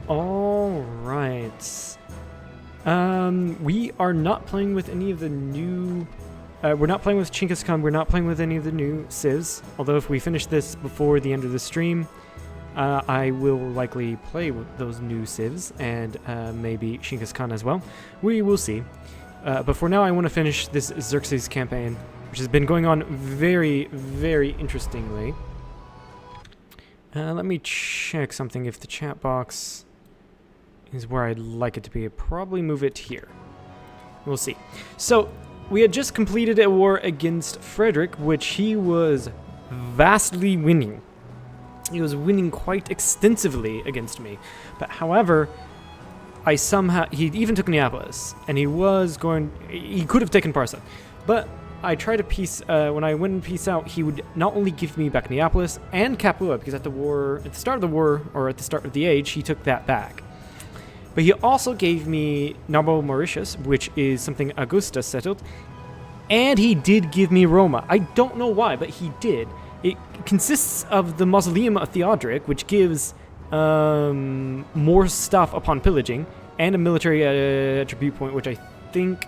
All right. We are not playing with any of the new... we're not playing with Genghis Khan. We're not playing with any of the new civs. Although if we finish this before the end of the stream, I will likely play with those new civs and maybe Genghis Khan as well. We will see. But for now, I want to finish this Xerxes campaign, which has been going on very, very interestingly. Let me check something. If the chat box is where I'd like it to be, I'd probably move it here. We'll see. So, we had just completed a war against Frederick, which he was vastly winning. He was winning quite extensively against me. But however, he even took Neapolis, and he could have taken Parsa. But I tried to peace, when I went and peace out, he would not only give me back Neapolis and Capua, because at the start of the war, or at the start of the age, he took that back. But he also gave me Nabo Mauritius, which is something Augusta settled, and he did give me Roma. I don't know why, but he did. It consists of the Mausoleum of Theodoric, which gives more stuff upon pillaging, and a military attribute point, which I think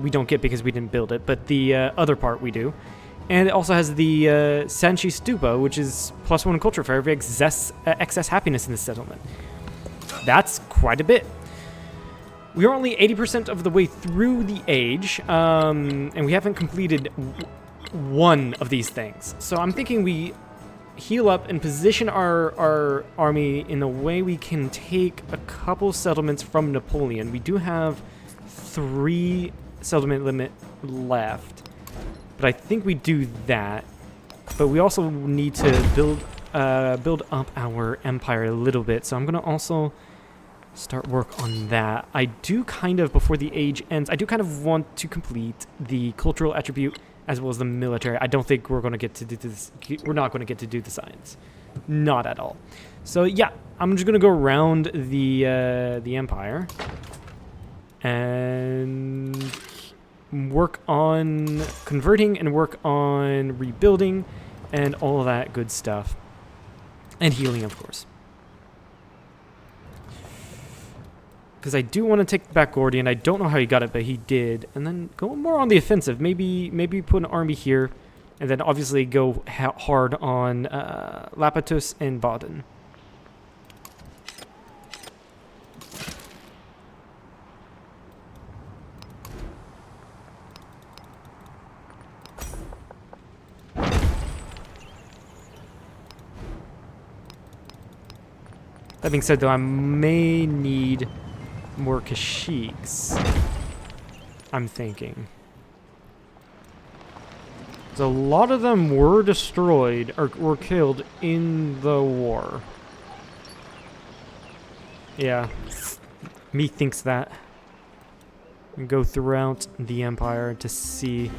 we don't get because we didn't build it, but the other part we do. And it also has the Sanchi Stupa, which is +1 culture for every excess happiness in the settlement. That's quite a bit. We are only 80% of the way through the age, and we haven't completed one of these things. So I'm thinking we heal up and position our army in a way we can take a couple settlements from Napoleon. We do have 3 settlement limit left, but I think we do that. But we also need to build up our empire a little bit, so I'm gonna also start work on that. I do kind of, before the age ends, I do kind of want to complete the cultural attribute as well as the military. I don't think we're going to get to do this. We're not going to get to do the science. Not at all. So yeah, I'm just going to go around the empire and work on converting and work on rebuilding and all that good stuff. And healing, of course. Because I do want to take back Gordian. I don't know how he got it, but he did. And then go more on the offensive. Maybe put an army here. And then obviously go hard on Lapatus and Baden. That being said, though, I may need more Kashyyyks, I'm thinking. So a lot of them were destroyed, or were killed in the war. Yeah, me thinks that. And go throughout the empire to see.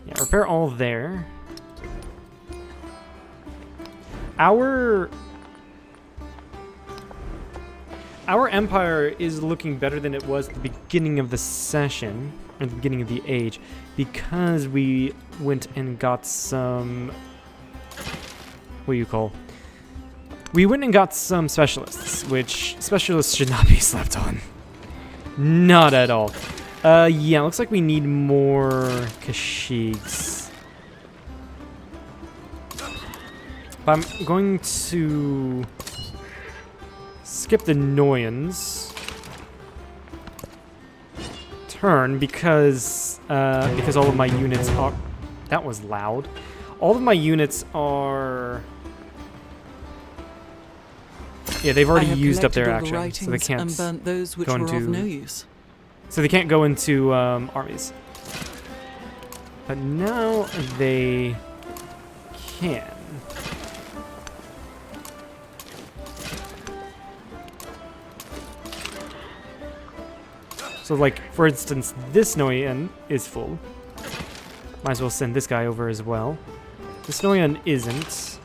Yeah, repair all there. Our empire is looking better than it was at the beginning of the session, or the beginning of the age, because we went and got some... What do you call? We went and got some specialists, which specialists should not be slept on. Not at all. Yeah, looks like we need more Kashyyyks. But I'm going to skip the Noyans turn because all of my units are... That was loud. All of my units are... Yeah, they've already used up their action, so they can't and burnt those which go were into... of no use. So they can't go into armies. But now they can. So, like, for instance, this Noyan is full. Might as well send this guy over as well. This Noyan isn't. So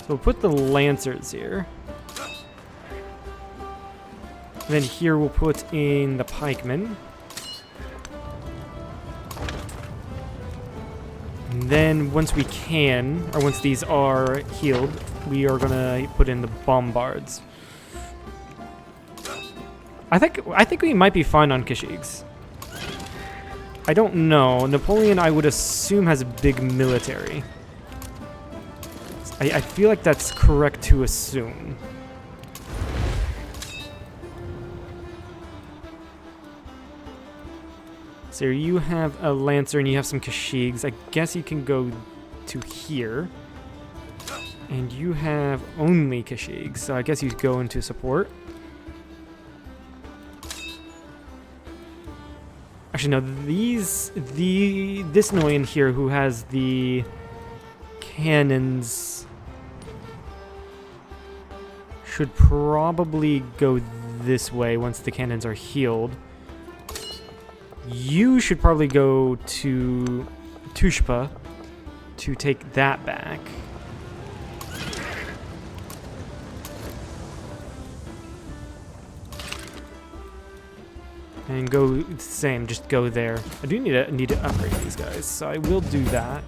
we'll put the Lancers here. And then here we'll put in the Pikemen. And then once we can, or once these are healed, we are gonna put in the bombards. I think we might be fine on Kashyyyks. I don't know. Napoleon, I would assume, has a big military. I feel like that's correct to assume. So you have a Lancer and you have some Kashyyyks. I guess you can go to here. And you have only Kashyyyks, so I guess you go into support. Actually, no, this Noyan here who has the cannons should probably go this way once the cannons are healed. You should probably go to Tushpa to take that back. And go same, just go there. I do need to upgrade these guys, so I will do that.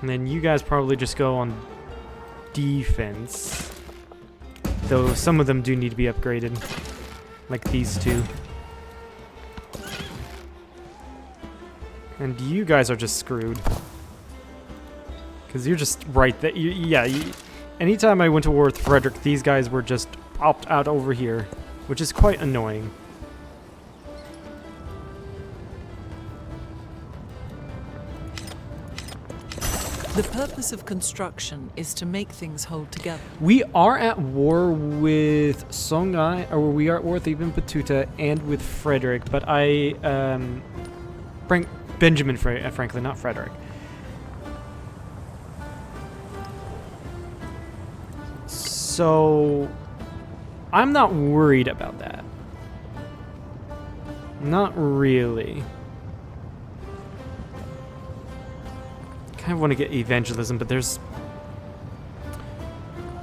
And then you guys probably just go on defense. Though some of them do need to be upgraded. Like these two. And you guys are just screwed. Because you're just right there. Anytime I went to war with Frederick, these guys were just popped out over here. Which is quite annoying. The purpose of construction is to make things hold together. We are at war with Songhai, or we are at war with Ibn Battuta and with Frederick, but Benjamin Franklin, not Frederick. So, I'm not worried about that. Not really. I want to get evangelism, but there's...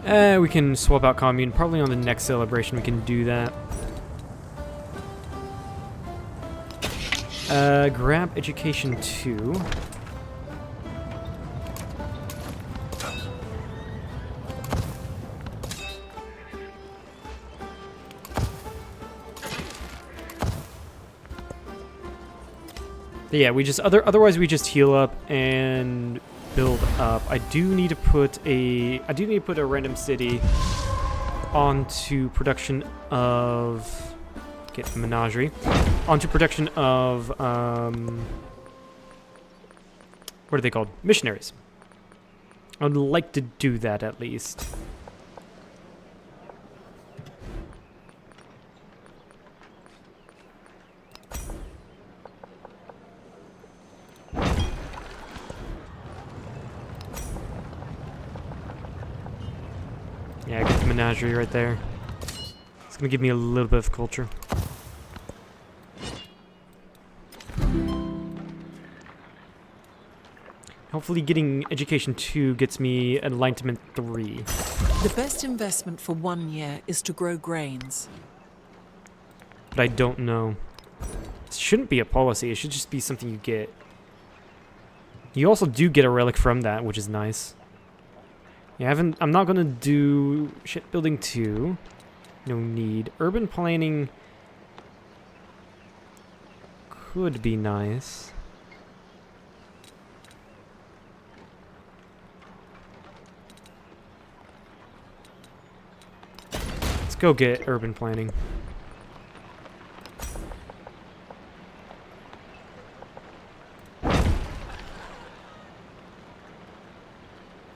we can swap out commune. Probably on the next celebration we can do that. Grab education 2. Yeah, otherwise we just heal up and build up. I do need to put a random city onto production of get the menagerie onto production of what are they called? Missionaries. I would like to do that at least. Yeah, get the menagerie right there. It's gonna give me a little bit of culture. Hopefully getting education 2 gets me enlightenment 3. The best investment for 1 year is to grow grains. But I don't know. It shouldn't be a policy, it should just be something you get. You also do get a relic from that, which is nice. Yeah, I'm not gonna do shipbuilding 2. No need. Urban planning could be nice. Let's go get urban planning.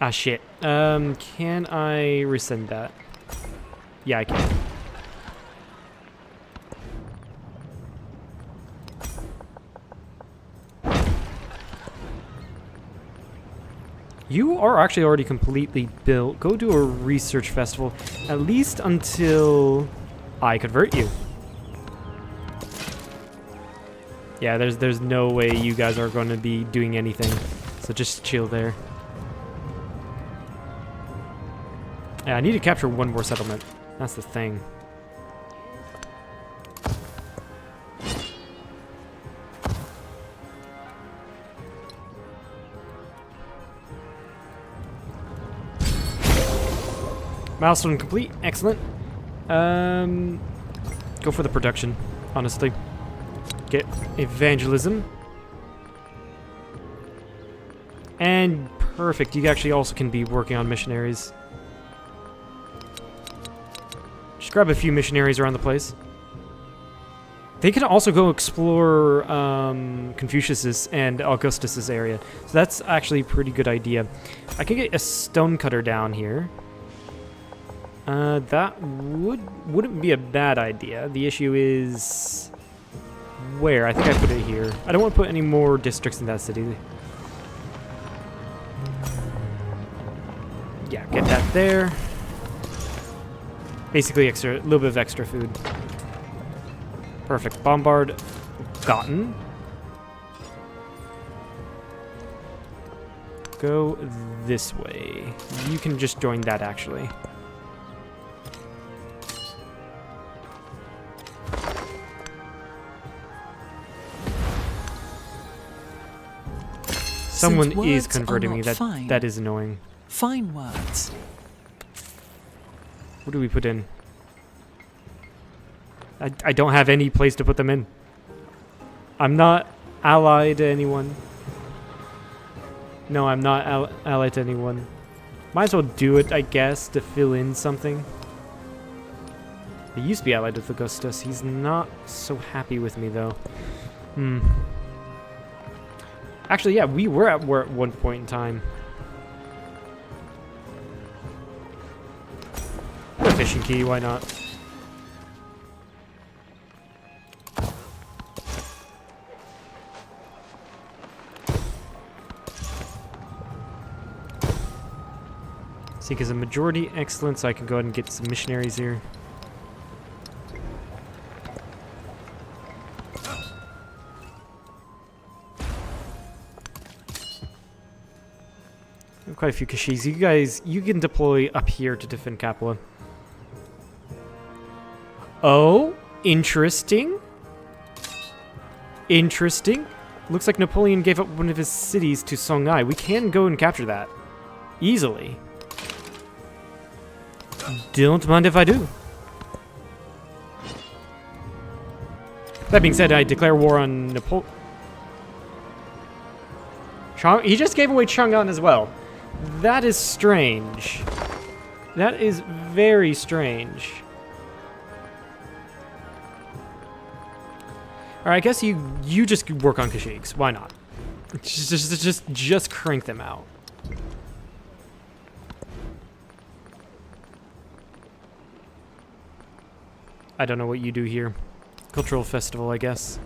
Ah, shit. Can I rescind that? Yeah, I can. You are actually already completely built. Go do a research festival, at least until I convert you. Yeah, there's no way you guys are going to be doing anything, so just chill there. Yeah, I need to capture one more settlement. That's the thing. Milestone complete. Excellent. Go for the production, honestly. Get evangelism. And perfect. You actually also can be working on missionaries. Just grab a few missionaries around the place. They can also go explore Confucius's and Augustus's area. So that's actually a pretty good idea. I can get a stonecutter down here. That wouldn't be a bad idea. The issue is where? I think I put it here. I don't want to put any more districts in that city. Yeah, get that there. Basically a little bit of extra food. Perfect. Bombard gotten. Go this way. You can just join that, actually. Someone is converting me. That is annoying. Fine words. What do we put in? I don't have any place to put them in. I'm not allied to anyone. No, I'm not allied to anyone. Might as well do it, I guess, to fill in something. I used to be allied with Augustus. He's not so happy with me, though. Actually, yeah, we were at war at one point in time. A fishing key, why not? Seek as a majority, excellent, so I can go ahead and get some missionaries here. Quite a few Kashis. You guys, you can deploy up here to defend Capua. Oh, interesting. Interesting. Looks like Napoleon gave up one of his cities to Songhai. We can go and capture that easily. Don't mind if I do. That being said, I declare war on Napoleon. He just gave away Chang'an as well. That is strange. That is very strange. Alright, I guess you just work on Kashyyyks. Why not? Just crank them out. I don't know what you do here. Cultural festival, I guess.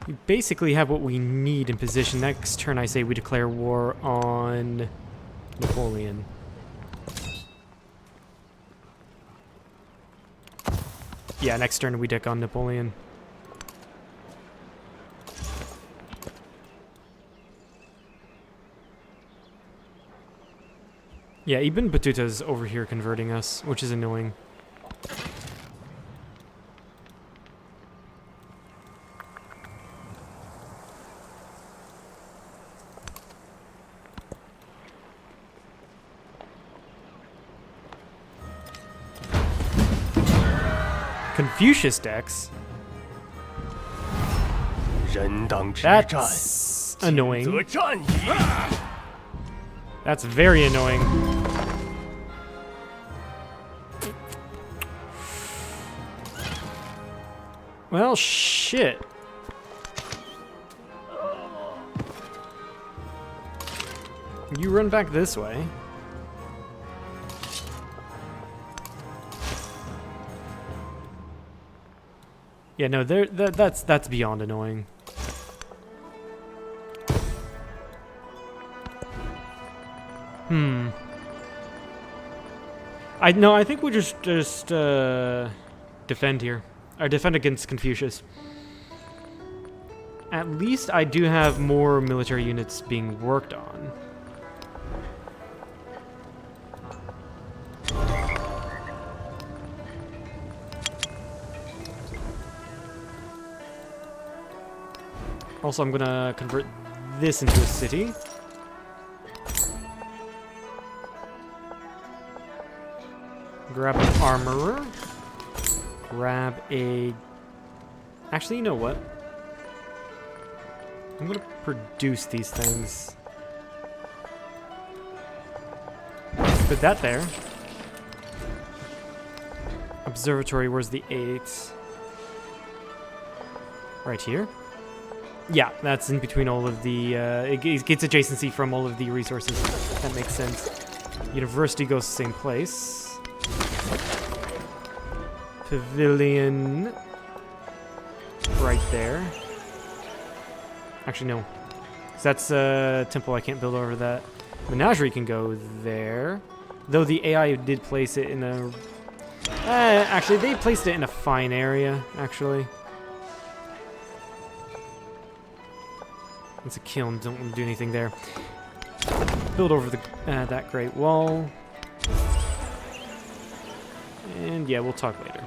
We basically have what we need in position. Next turn, I say we declare war on Napoleon. Yeah, next turn we deck on Napoleon. Yeah, Ibn Battuta's over here converting us, which is annoying. Confucius decks? That's annoying. That's very annoying. Well, shit. You run back this way. Yeah, no, that's beyond annoying. I think we'll just defend here. Or defend against Confucius. at least I do have more military units being worked on. Also, I'm gonna convert this into a city. Grab an armorer. Grab a... Actually, you know what? I'm gonna produce these things. Put that there. Observatory, where's the 8? Right here? Yeah, that's in between all of the... it gets adjacency from all of the resources. That makes sense. University goes the same place. Pavilion... right there. Actually, no. 'Cause that's a temple, I can't build over that. Menagerie can go there. Though the AI did place it in a... actually, they placed it in a fine area, actually. It's a kiln, don't want to do anything there. Build over the that Great Wall. And yeah, we'll talk later.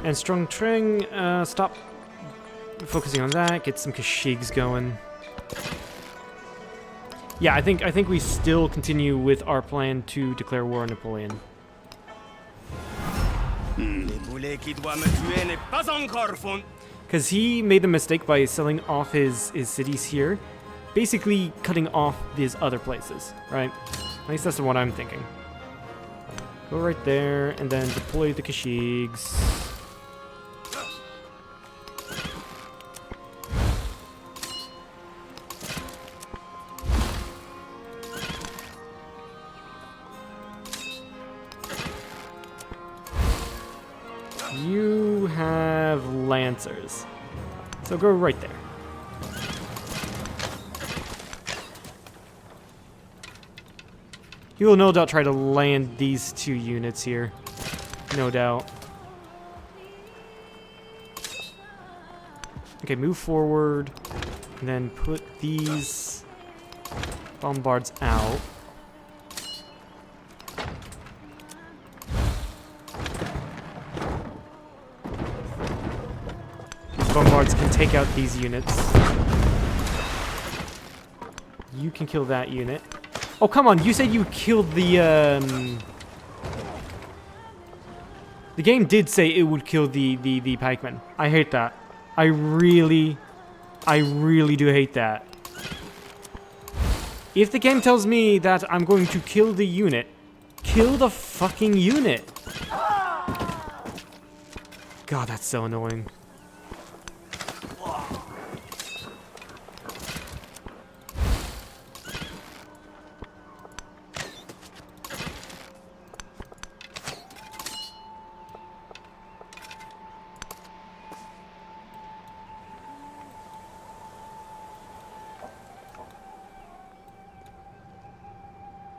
And Strong Treng, stop focusing on that. Get some Kashyyyks going. Yeah, I think we still continue with our plan to declare war on Napoleon. Because he made the mistake by selling off his cities here, basically cutting off these other places, right? At least that's what I'm thinking. Go right there, and then deploy the Kashyyyks. You have Lancers. So go right there. He will no doubt try to land these 2 units here. No doubt. Okay, move forward. And then put these bombards out. Bombards can take out these units. You can kill that unit. Oh, come on, you said you killed the game did say it would kill the pikemen. I hate that. I really do hate that. If the game tells me that I'm going to kill the unit, kill the fucking unit. God, that's so annoying.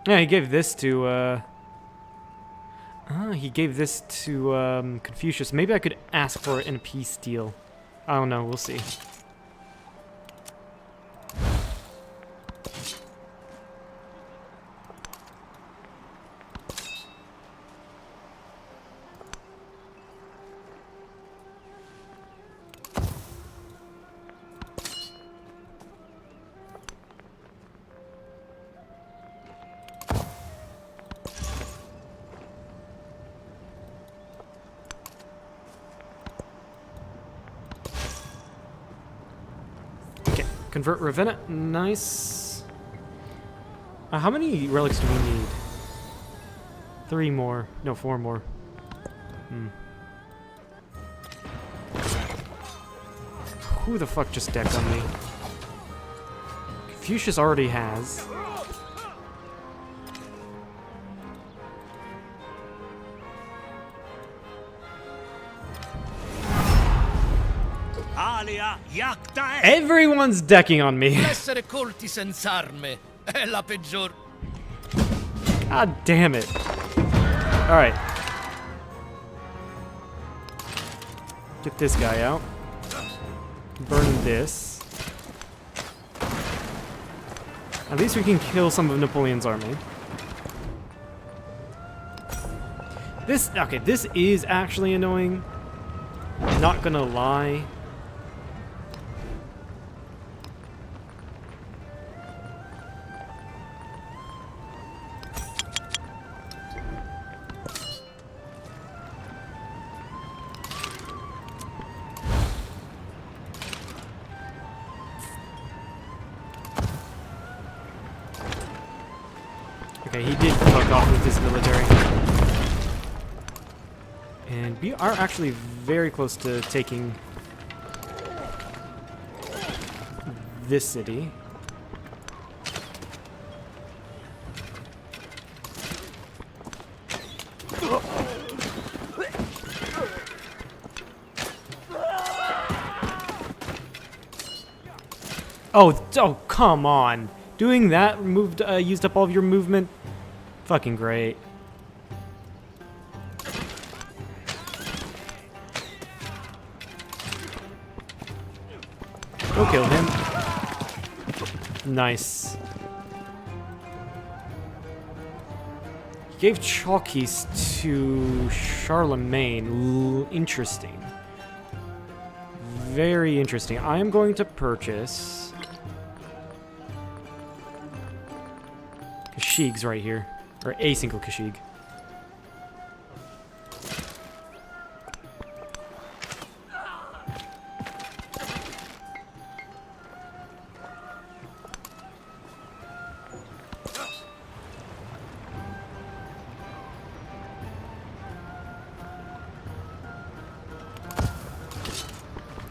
Yeah, he gave this to, he gave this to, Confucius. Maybe I could ask for it in a peace deal. I don't know, we'll see. Convert Ravenna, nice. How many relics do we need? 3 more. No, 4 more. Who the fuck just decked on me? Confucius already has. Everyone's decking on me. Essere colti senza arme È la peggior. God damn it. Alright. Get this guy out. Burn this. At least we can kill some of Napoleon's army. Okay, this is actually annoying. Not gonna lie. Okay, he did fuck off with his military. And we are actually very close to taking this city. Oh, come on. Doing that used up all of your movement? Fucking great. Go kill him. Nice. He gave chalkies to Charlemagne. Interesting. Very interesting. I am going to purchase Kashyyyks right here. Or a single Kashyyyk.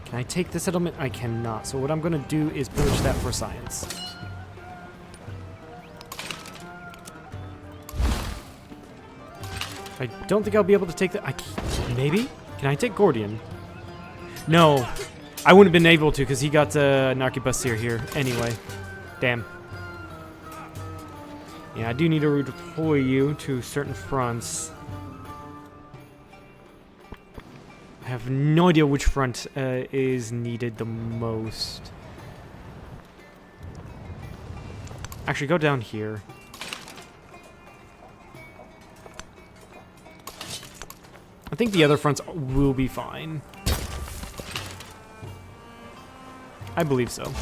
Can I take the settlement? I cannot. So what I'm going to do is pillage that for science. I don't think I'll be able to take that. Maybe? Can I take Gordian? No. I wouldn't have been able to because he got an arquebusier here anyway. Damn. Yeah, I do need to redeploy you to certain fronts. I have no idea which front is needed the most. Actually, go down here. I think the other fronts will be fine. I believe so.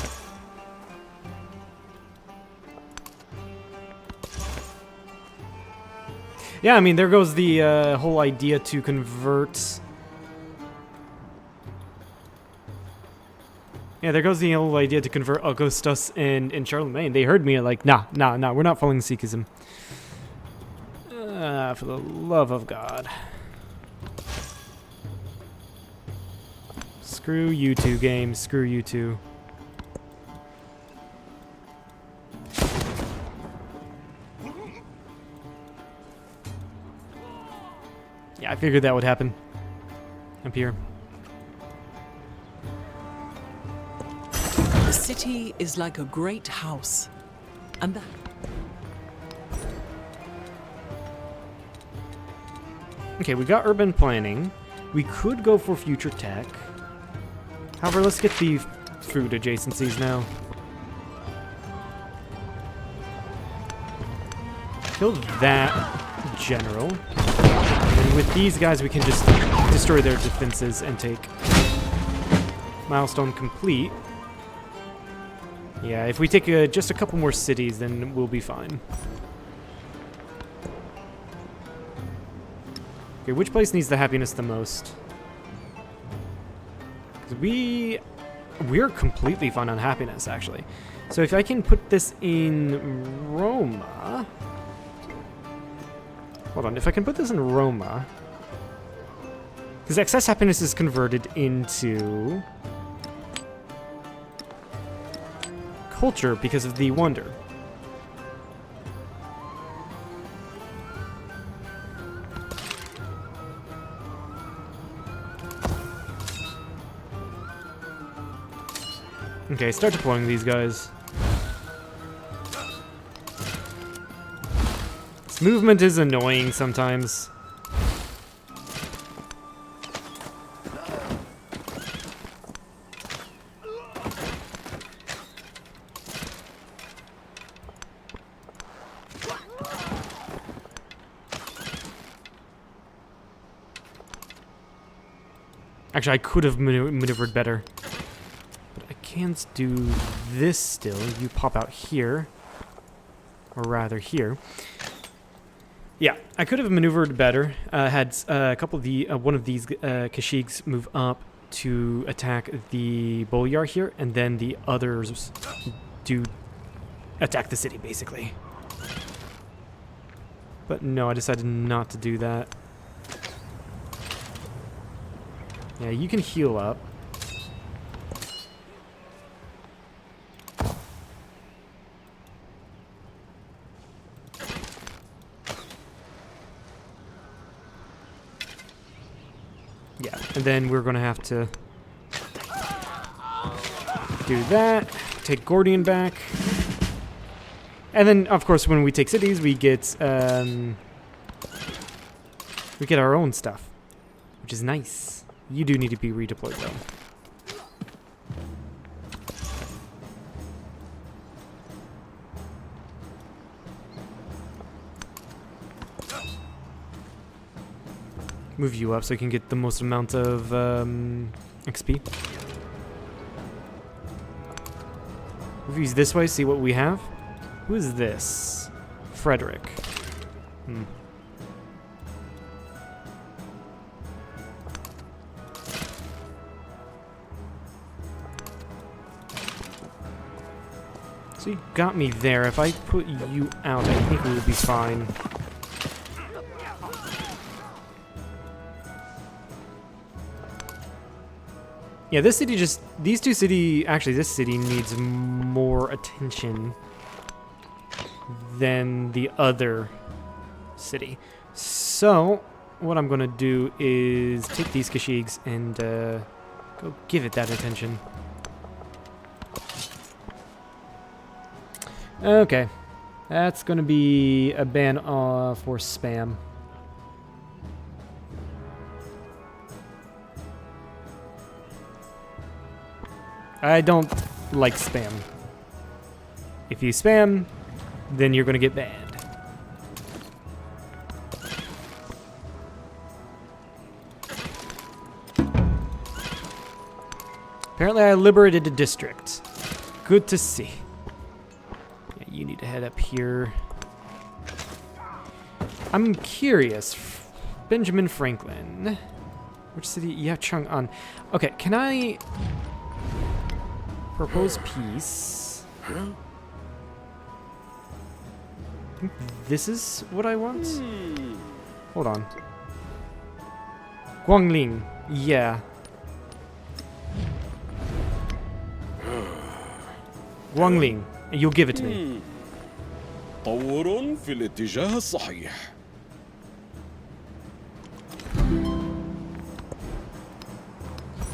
Yeah, I mean, there goes the whole idea to convert... Yeah, there goes the whole idea to convert Augustus and Charlemagne. They heard me like, nah, we're not following Sikhism. For the love of God. Screw you two, games. Screw you two. Yeah, I figured that would happen. Up here. The city is like a great house. And that... Okay, we got urban planning. We could go for future tech. However, let's get the food adjacencies now. Kill that general. And with these guys, we can just destroy their defenses and take milestone complete. Yeah, if we take just a couple more cities, then we'll be fine. Okay, which place needs the happiness the most? Because we're completely fine on happiness, actually. So if I can put this in Roma... Hold on, if I can put this in Roma... Because excess happiness is converted into... culture because of the wonder. Okay, start deploying these guys. Movement is annoying sometimes. Actually, I could have maneuvered better. But I can't do this still. You pop out here. Or rather, here. Yeah, I could have maneuvered better. Had a couple of the one of these Kashyyyks move up to attack the Bolyar here, and then the others do attack the city, basically. But no, I decided not to do that. Yeah, you can heal up. Yeah, and then we're gonna have to do that. Take Gordian back. And then, of course, when we take cities, we get our own stuff, which is nice. You do need to be redeployed, though. Move you up so you can get the most amount of XP. Move you this way, see what we have. Who is this? Frederick. So you got me there. If I put you out, I think we would be fine. Yeah, this city just... These two city... Actually, this city needs more attention than the other city. So, what I'm going to do is take these Kashyyyks and go give it that attention. Okay. That's going to be a ban for spam. I don't like spam. If you spam, then you're going to get banned. Apparently I liberated a district. Good to see. Yeah, you need to head up here. I'm curious. Benjamin Franklin. Which city? Yeah, Chang'an. Okay, can I... propose peace. I think this is what I want. Hold on. Guangling. Yeah. Guangling. You'll give it to me. تطور في الاتجاه الصحيح.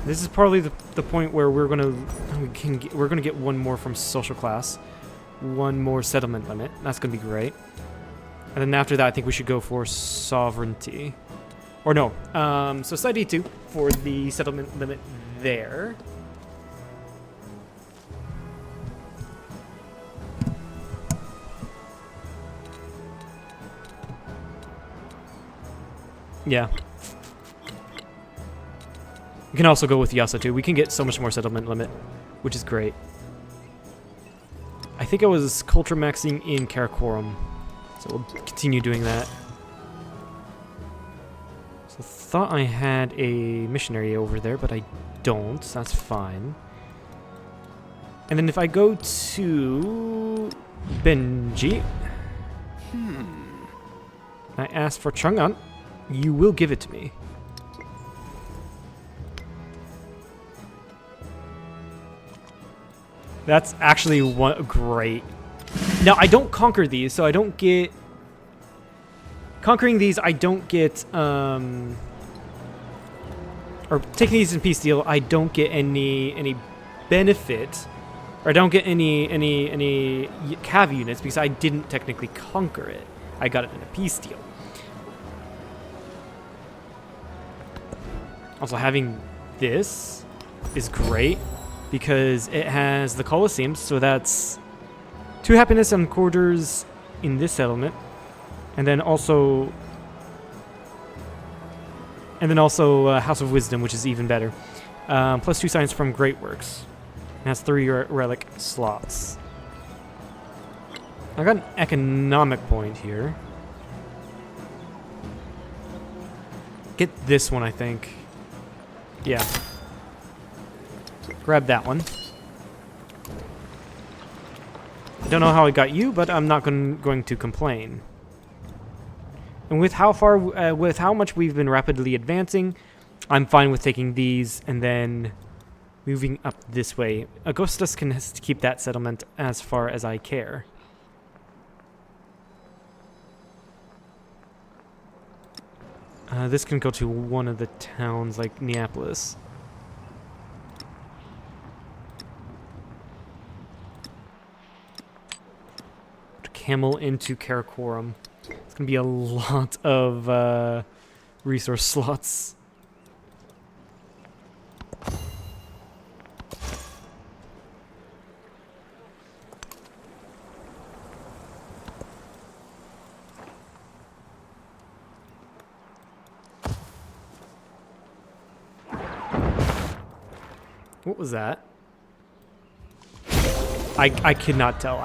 This is probably the point where we're gonna get one more from social class, one more settlement limit. That's gonna be great. And then after that, I think we should go for sovereignty, or no, society 2 for the settlement limit there. Yeah. We can also go with Yasa too. We can get so much more settlement limit, which is great. I think I was culture maxing in Karakorum, so we'll continue doing that. So thought I had a missionary over there, but I don't. That's fine. And then if I go to Benji, I ask for Chang'an, you will give it to me. That's actually great. Now, I don't conquer these, so I don't get... Conquering these, I don't get... Or taking these in peace deal, I don't get any benefit. Or I don't get any cav units because I didn't technically conquer it. I got it in a peace deal. Also, having this is great because it has the Colosseum, so that's 2 happiness and quarters in this settlement, and then also House of Wisdom, which is even better. Plus 2 signs from Great Works. It has 3 relic slots. I got an economic point here. Get this one, I think. Yeah. Grab that one. Don't know how I got you, but I'm not going to complain. And with how much we've been rapidly advancing, I'm fine with taking these and then moving up this way. Augustus can keep that settlement as far as I care. This can go to one of the towns like Neapolis. Camel into Karakorum. It's gonna be a lot of resource slots. What was that? I could not tell.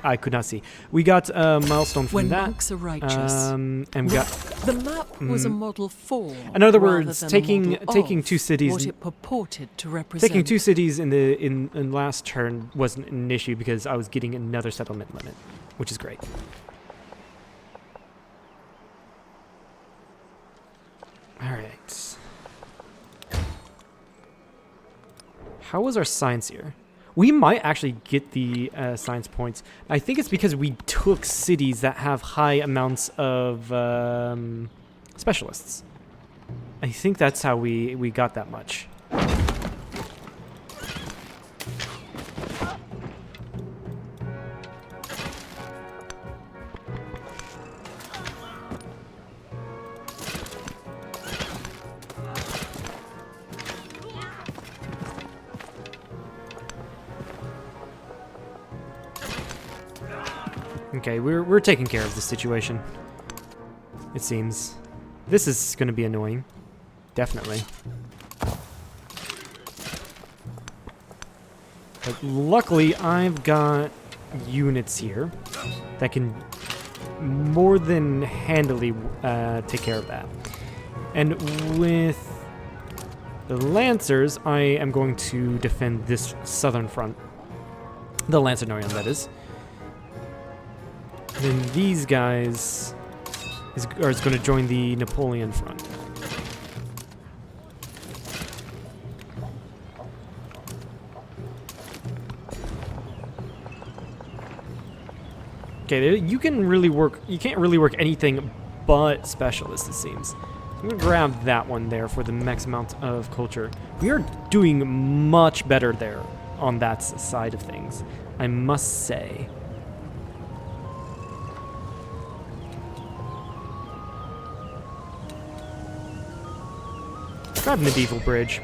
I could not see. We got a milestone from When that. monks are righteous. And we got. The map was a model for. In other rather words, than a taking model of 2 cities. What it purported to represent. Taking 2 cities in last turn wasn't an issue because I was getting another settlement limit, which is great. All right. How was our science here? We might actually get the science points. I think it's because we took cities that have high amounts of specialists. I think that's how we got that much. Okay, we're taking care of the situation. It seems. This is going to be annoying. Definitely. But luckily, I've got units here that can more than handily take care of that. And with the Lancers, I am going to defend this southern front. The Lancernorion, that is. And then these guys are going to join the Napoleon front. Okay, you can't really work anything but specialists, it seems. I'm going to grab that one there for the max amount of culture. We are doing much better there on that side of things, I must say. Grab Medieval Bridge.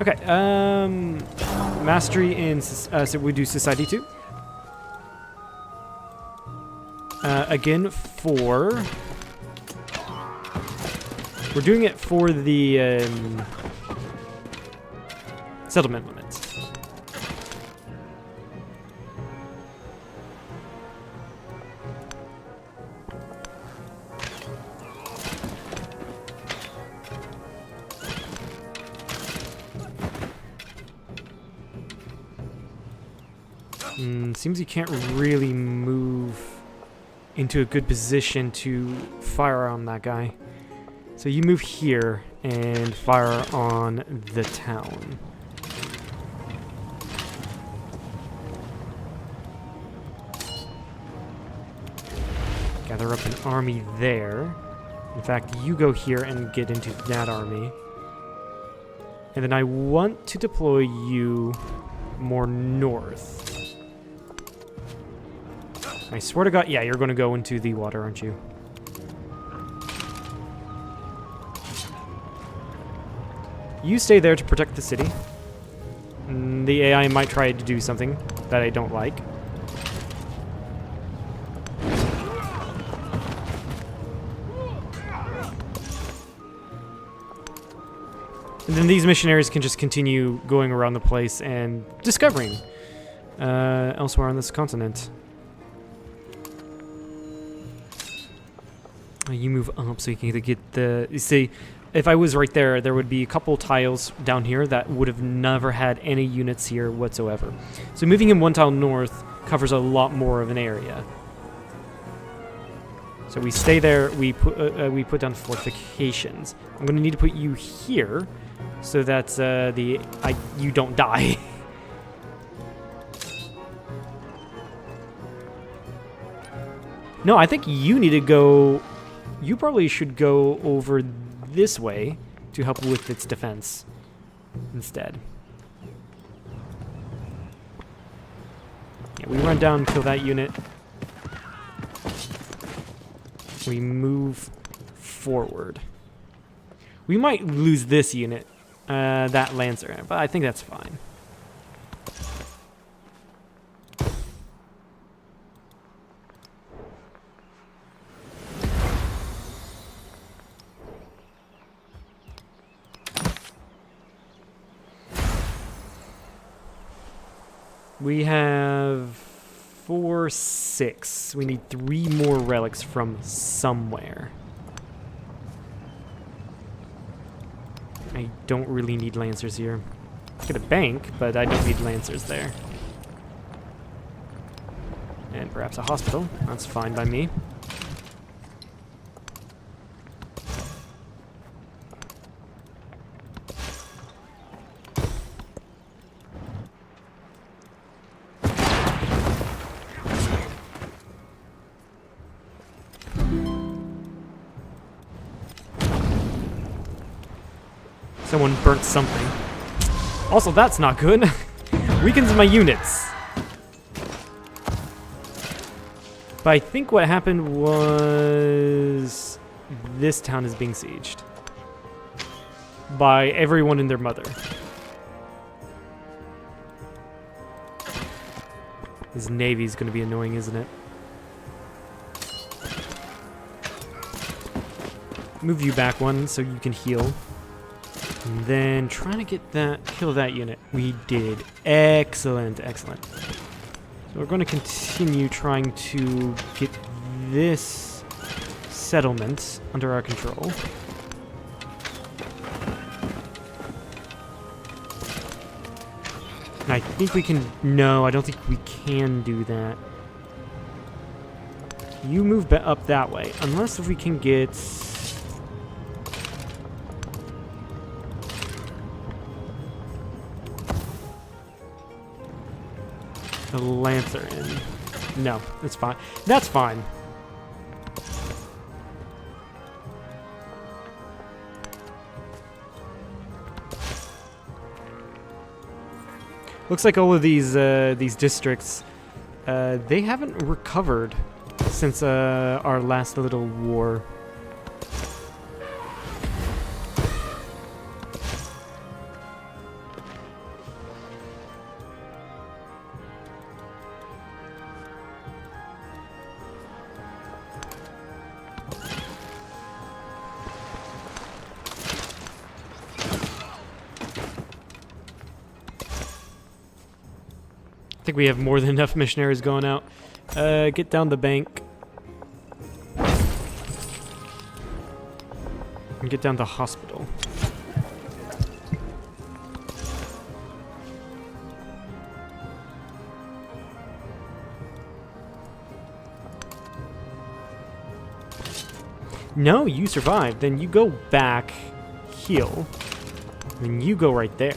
Okay, Mastery in, so we do Society 2. Again, we're doing it for the settlement limits. Seems you can't really move into a good position to fire on that guy. So you move here and fire on the town. Gather up an army there. In fact, you go here and get into that army. And then I want to deploy you more north. I swear to God, yeah, you're going to go into the water, aren't you? You stay there to protect the city. The AI might try to do something that I don't like. And then these missionaries can just continue going around the place and discovering elsewhere on this continent. You move up so you can get the... You see, if I was right there, there would be a couple tiles down here that would have never had any units here whatsoever. So moving him one tile north covers a lot more of an area. So we stay there, we put down fortifications. I'm going to need to put you here so that you don't die. No, I think you need to go... You probably should go over this way to help with its defense instead. Yeah, we run down and kill that unit. We move forward. We might lose this unit, that Lancer, but I think that's fine. We have 4, 6. We need 3 more relics from somewhere. I don't really need Lancers here. Get a bank, but I don't need Lancers there. And perhaps a hospital. That's fine by me. Someone burnt something. Also, that's not good. Weakens my units. But I think what happened was... This town is being sieged. By everyone and their mother. This navy is going to be annoying, isn't it? Move you back one so you can heal. And then trying to get that, kill that unit. We did. Excellent, excellent. So we're going to continue trying to get this settlement under our control. And I think we can... No, I don't think we can do that. You move up that way. Unless if we can get... the Lancer in. No, it's fine. That's fine. Looks like all of these districts, they haven't recovered since our last little war. I think we have more than enough missionaries going out. Get down the bank. And get down the hospital. No, you survived. Then you go back, heal, and you go right there.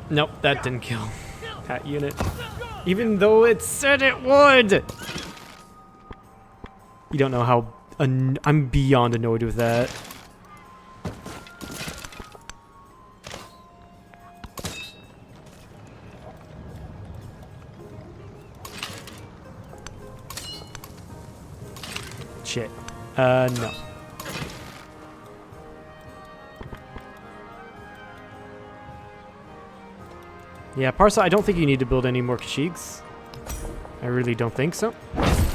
Nope, that didn't kill that unit. Even though it said it would! You don't know how... I'm beyond annoyed with that. Shit. No. Yeah, Parsa, I don't think you need to build any more Kashyyyks. I really don't think so.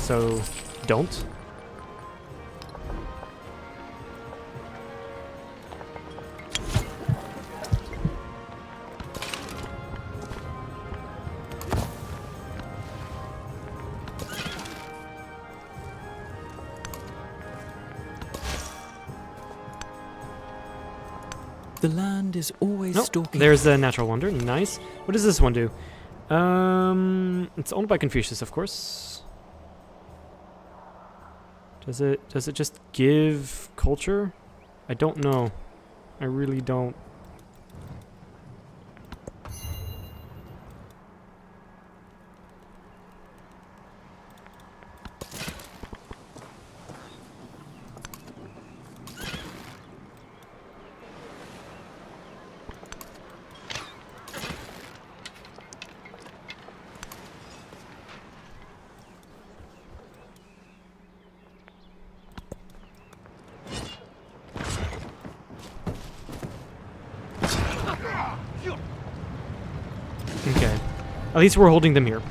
So, don't. The land is always Nope, stalking. there's a natural wonder. Nice. What does this one do? It's owned by Confucius, of course. Does it just give culture? I don't know. I really don't. Okay. At least we're holding them here.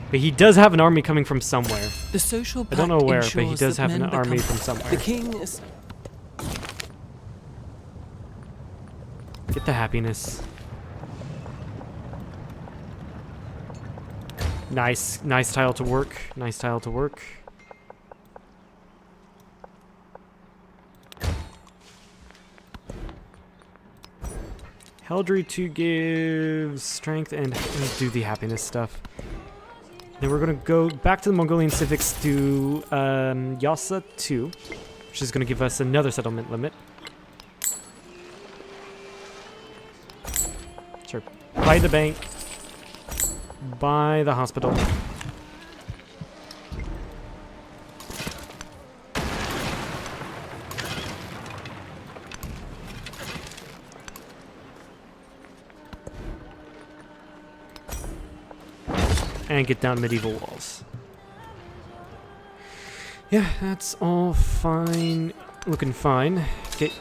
But he does have an army coming from somewhere. The social I pact don't know where, but he ensures does that have an men army become- from somewhere. The king is... Get the happiness. Nice, nice tile to work. Nice tile to work. Heldry to give strength and do the happiness stuff. Then we're gonna go back to the Mongolian civics to Yasa 2, which is gonna give us another settlement limit. Sure. Buy the bank. Buy the hospital. And get down medieval walls. Yeah, that's all fine. Looking fine. Get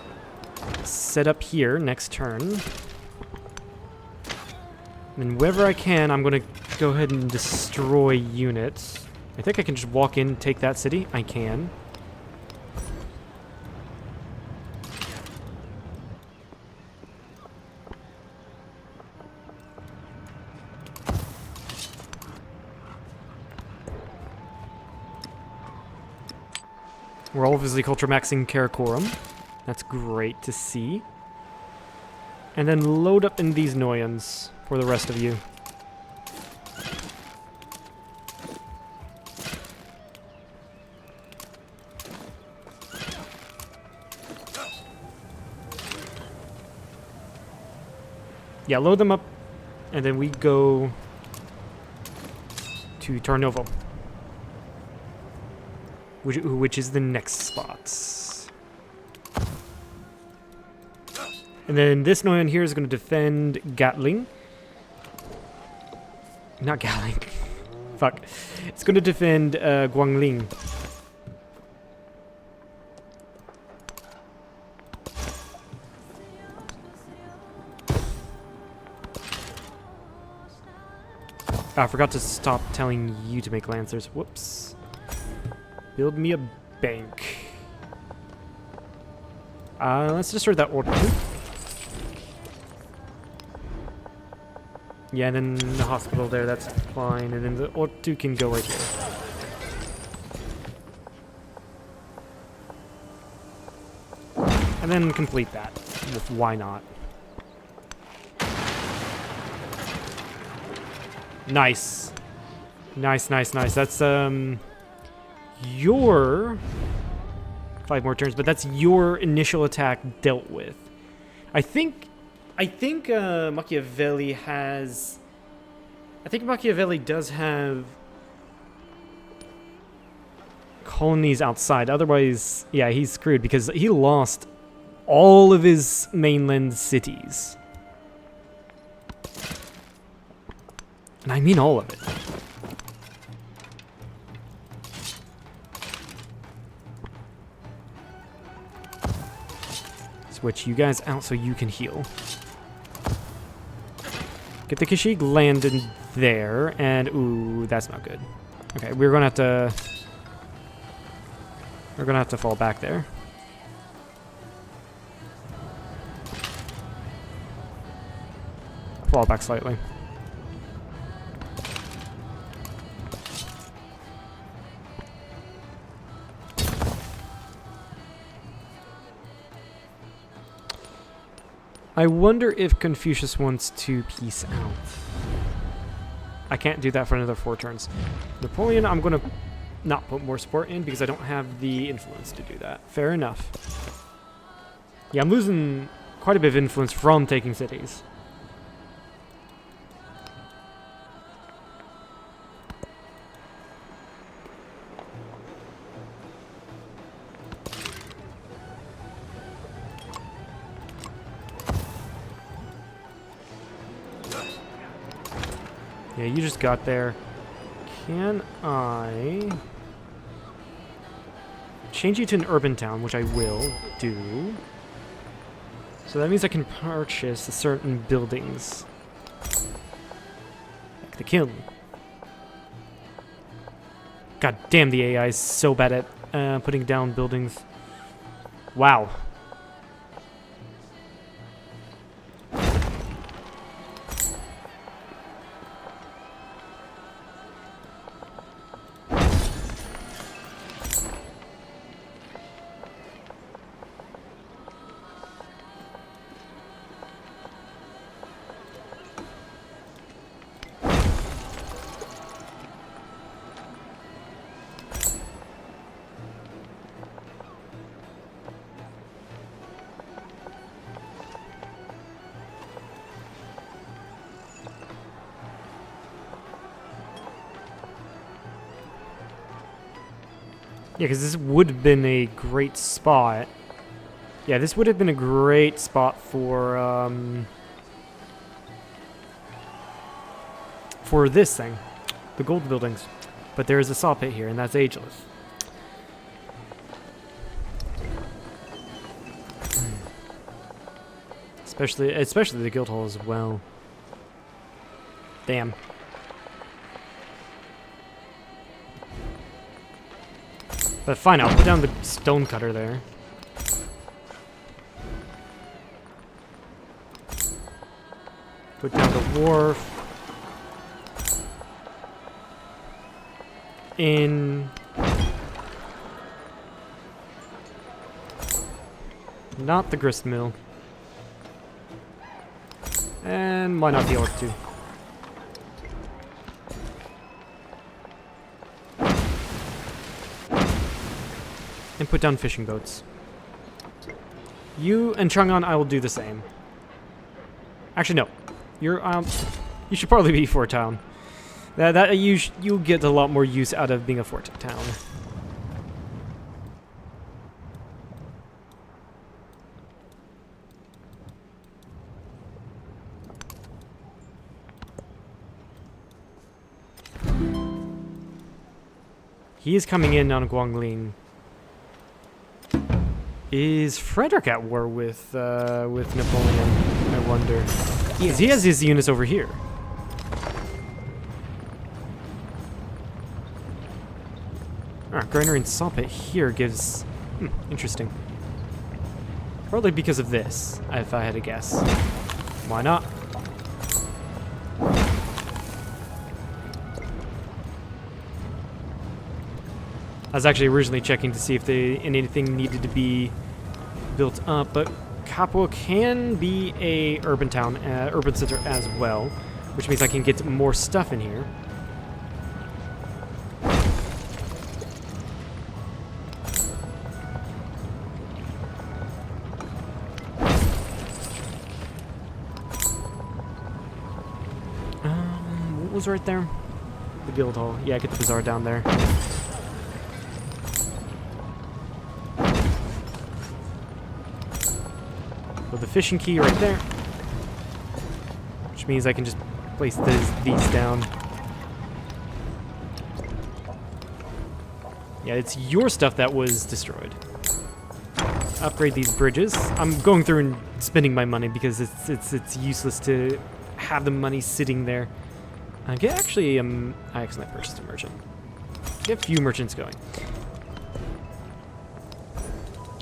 set up here next turn. And wherever I can, I'm going to go ahead and destroy units. I think I can just walk in and take that city. I can. We're obviously culture maxing Karakorum. That's great to see. And then load up in these Noyans for the rest of you. Yeah, load them up, and then we go to Tarnovo, which is the next spot. And then this Noyan here is going to defend Gatling. Not Gatling. Fuck. It's going to defend Guangling. I forgot to stop telling you to make lancers. Whoops. Build me a bank. Let's destroy that order. Yeah, and then the hospital there, that's fine. And then the Ortu can go right here. And then complete that. Why not? Nice. Nice, nice, nice. That's, your 5 more turns, but that's your initial attack dealt with. I think Machiavelli has... I think Machiavelli does have colonies outside. Otherwise, yeah, he's screwed because he lost all of his mainland cities. And I mean all of it. switch you guys out so you can heal. Get the Kashyyyk landed there, and ooh, that's not good. Okay, we're gonna have to fall back there. Fall back slightly. I wonder if Confucius wants to peace out. I can't do that for another 4 turns. Napoleon, I'm going to not put more support in because I don't have the influence to do that. Fair enough. Yeah, I'm losing quite a bit of influence from taking cities. Yeah, you just got there. Can I change you to an urban town, which I will do. So that means I can purchase certain buildings. Like the kiln. God damn, the AI is so bad at putting down buildings. Wow. Yeah, because this would have been a great spot. Yeah, this would have been a great spot for this thing, the gold buildings. But there is a saw pit here, and that's ageless. Especially the guild hall as well. Damn. But fine, I'll put down the stone cutter there. Put down the wharf. In... not the grist mill. And why not the orc too? And put down fishing boats. You and Chang'an, I will do the same. Actually, no. You should probably be fort town. You'll get a lot more use out of being a fort town. He is coming in on Guangling. Is Frederick at war with Napoleon? I wonder. Yes. He has his units over here. Grinder and saw pit here gives... interesting. Probably because of this, if I had to guess. Why not? I was actually originally checking to see if anything needed to be built up, but Capua can be a urban town, urban center as well, which means I can get more stuff in here. What was right there? The guild hall. Yeah, get the bazaar down there. With the fishing key right there, which means I can just place these down. Yeah, it's your stuff that was destroyed. upgrade these bridges. I'm going through and spending my money because it's useless to have the money sitting there. I accidentally purchased a merchant. Get a few merchants going.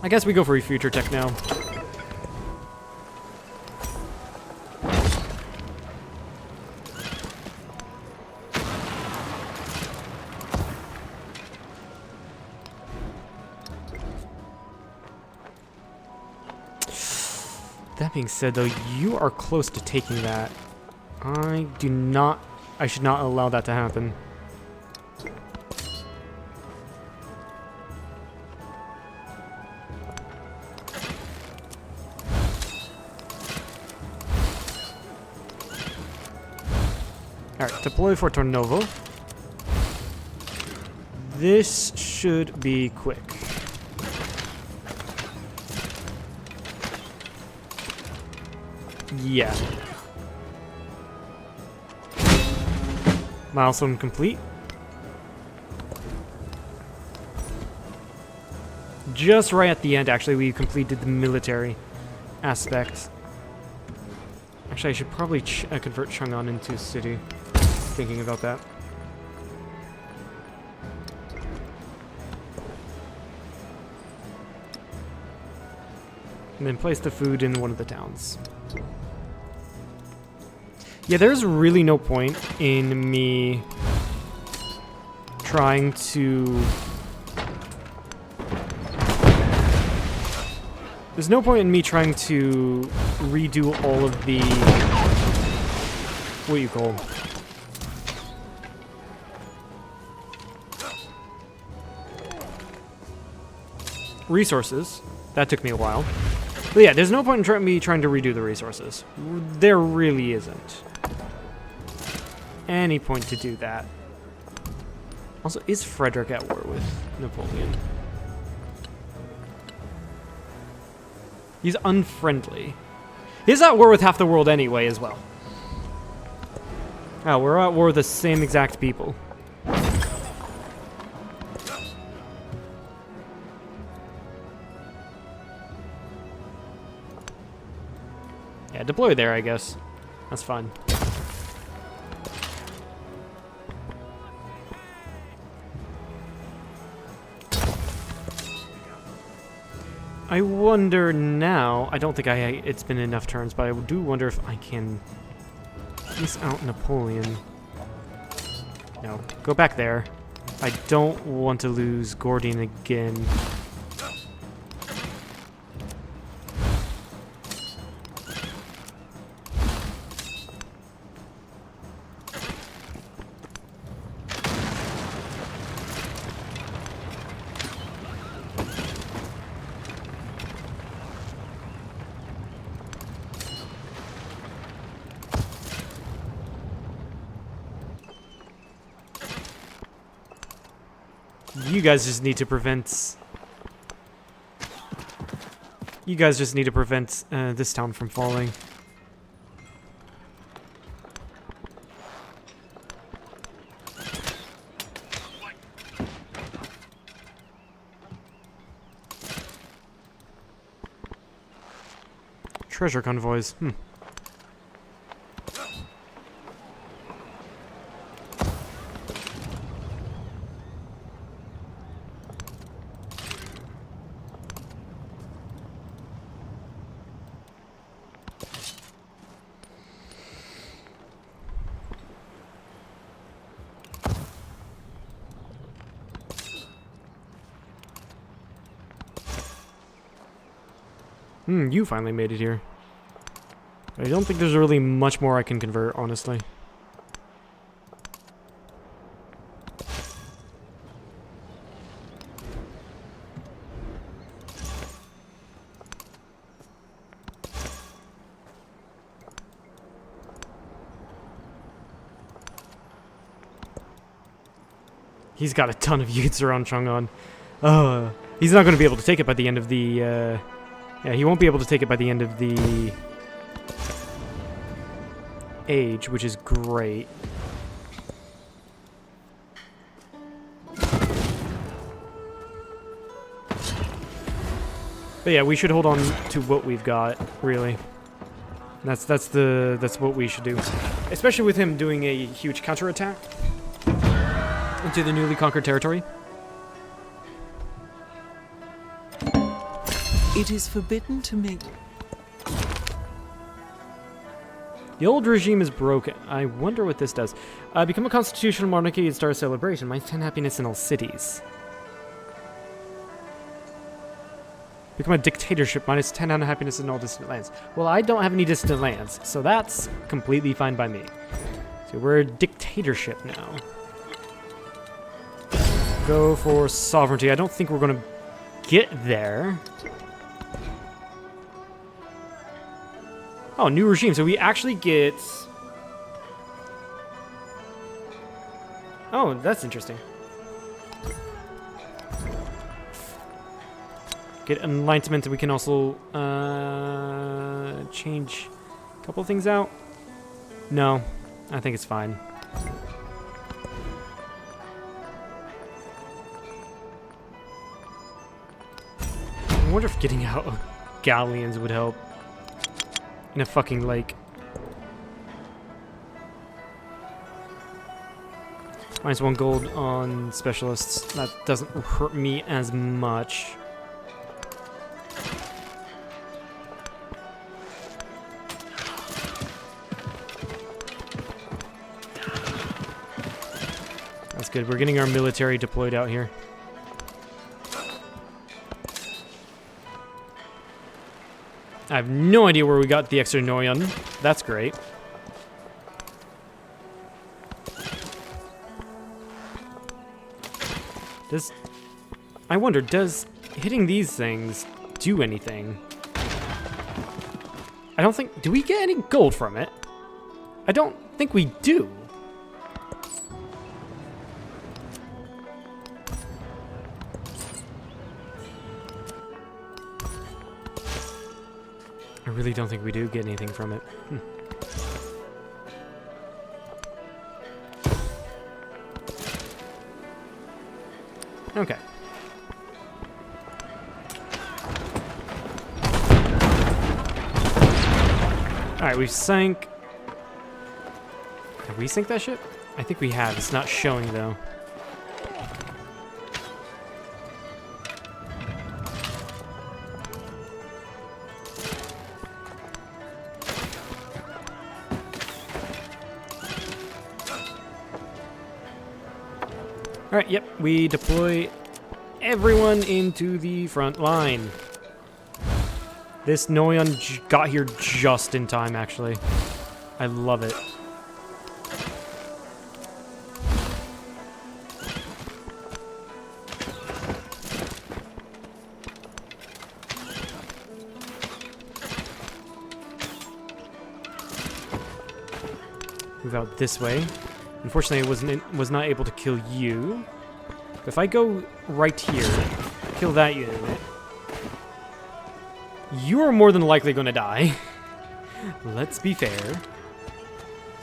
I guess we go for future tech now. That being said, though, you are close to taking that. I should not allow that to happen. Alright, deploy for Tornovo. This should be quick. Yeah. Milestone complete. Just right at the end, actually, we completed the military aspect. Actually, I should probably convert Chang'an into a city. Thinking about that. And then place the food in one of the towns. Yeah, there's really no point in me trying to... There's no point in me trying to redo all of the... What do you call them? Resources. That took me a while. But yeah, there's no point in me trying to redo the resources. There really isn't any point to do that. Also, is Frederick at war with Napoleon? He's unfriendly. He's at war with half the world anyway as well. Oh, we're at war with the same exact people. Yeah, deploy there, I guess. That's fine. I wonder now, I don't think it's been enough turns, but I do wonder if I can miss out Napoleon. No, go back there. I don't want to lose Gordian again. You guys just need to prevent... You guys just need to prevent this town from falling. Treasure convoys. You finally made it here. I don't think there's really much more I can convert, honestly. He's got a ton of units around Chang'an. He's not going to be able to take it by the end of the... Yeah, he won't be able to take it by the end of the age, which is great. But yeah, we should hold on to what we've got, really. That's what we should do. Especially with him doing a huge counterattack into the newly conquered territory. It is forbidden to make... The old regime is broken. I wonder what this does. Become a constitutional monarchy and start a celebration. Minus 10 happiness in all cities. Become a dictatorship. Minus 10 unhappiness in all distant lands. Well, I don't have any distant lands, so that's completely fine by me. So we're a dictatorship now. Go for sovereignty. I don't think we're going to get there. Oh, new regime. So we actually get... Oh, that's interesting. Get enlightenment, and we can also change a couple things out. No, I think it's fine. I wonder if getting out galleons would help in a fucking lake. Minus 1 gold on specialists. That doesn't hurt me as much. That's good. We're getting our military deployed out here. I have no idea where we got the extra Noyon. That's great. I wonder, does hitting these things do anything? I don't think... Do we get any gold from it? I don't think we do. I really don't think we do get anything from it. Okay. Alright, we've sank... Have we sank that ship? I think we have. It's not showing, though. Alright, yep, we deploy everyone into the front line. This Noyon got here just in time, actually. I love it. Move out this way. Unfortunately, I was not able to kill you. If I go right here, kill that unit, you are more than likely going to die. Let's be fair.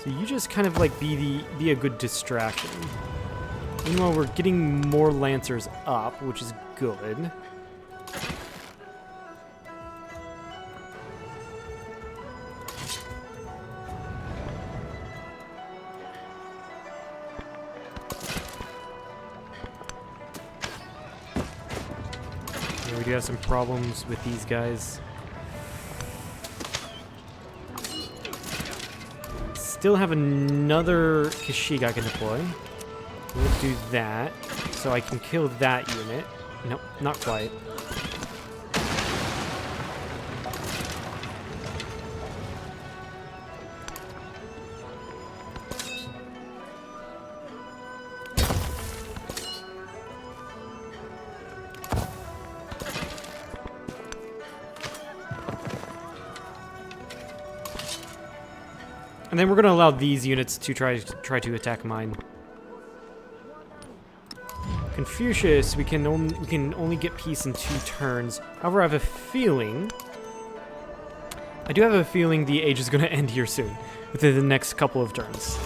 So you just kind of like be a good distraction. Meanwhile, we're getting more lancers up, which is good. We do have some problems with these guys. Still have another Kashyyyk I can deploy. We'll do that, so I can kill that unit. Nope, not quite. And then we're going to allow these units to try to attack mine. Confucius, we can only get peace in 2 turns. However, I have a feeling... I do have a feeling the age is going to end here soon, within the next couple of turns.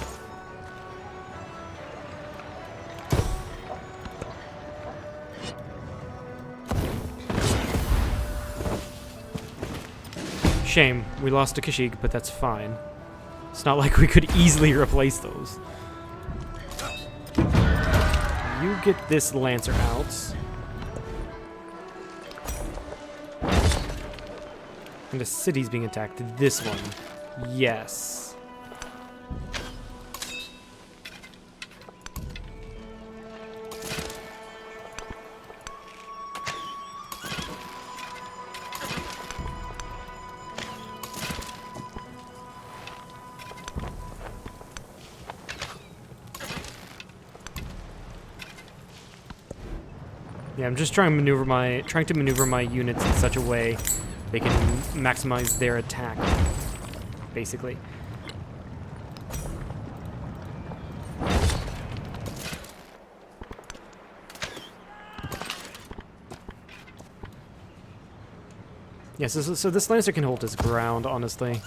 Shame. We lost to Kashyyyk, but that's fine. It's not like we could easily replace those. You get this Lancer out. And the city's being attacked. This one. Yes. Yeah, I'm just trying to maneuver my units in such a way they can maximize their attack, basically. Yeah, so this Lancer can hold his ground, honestly.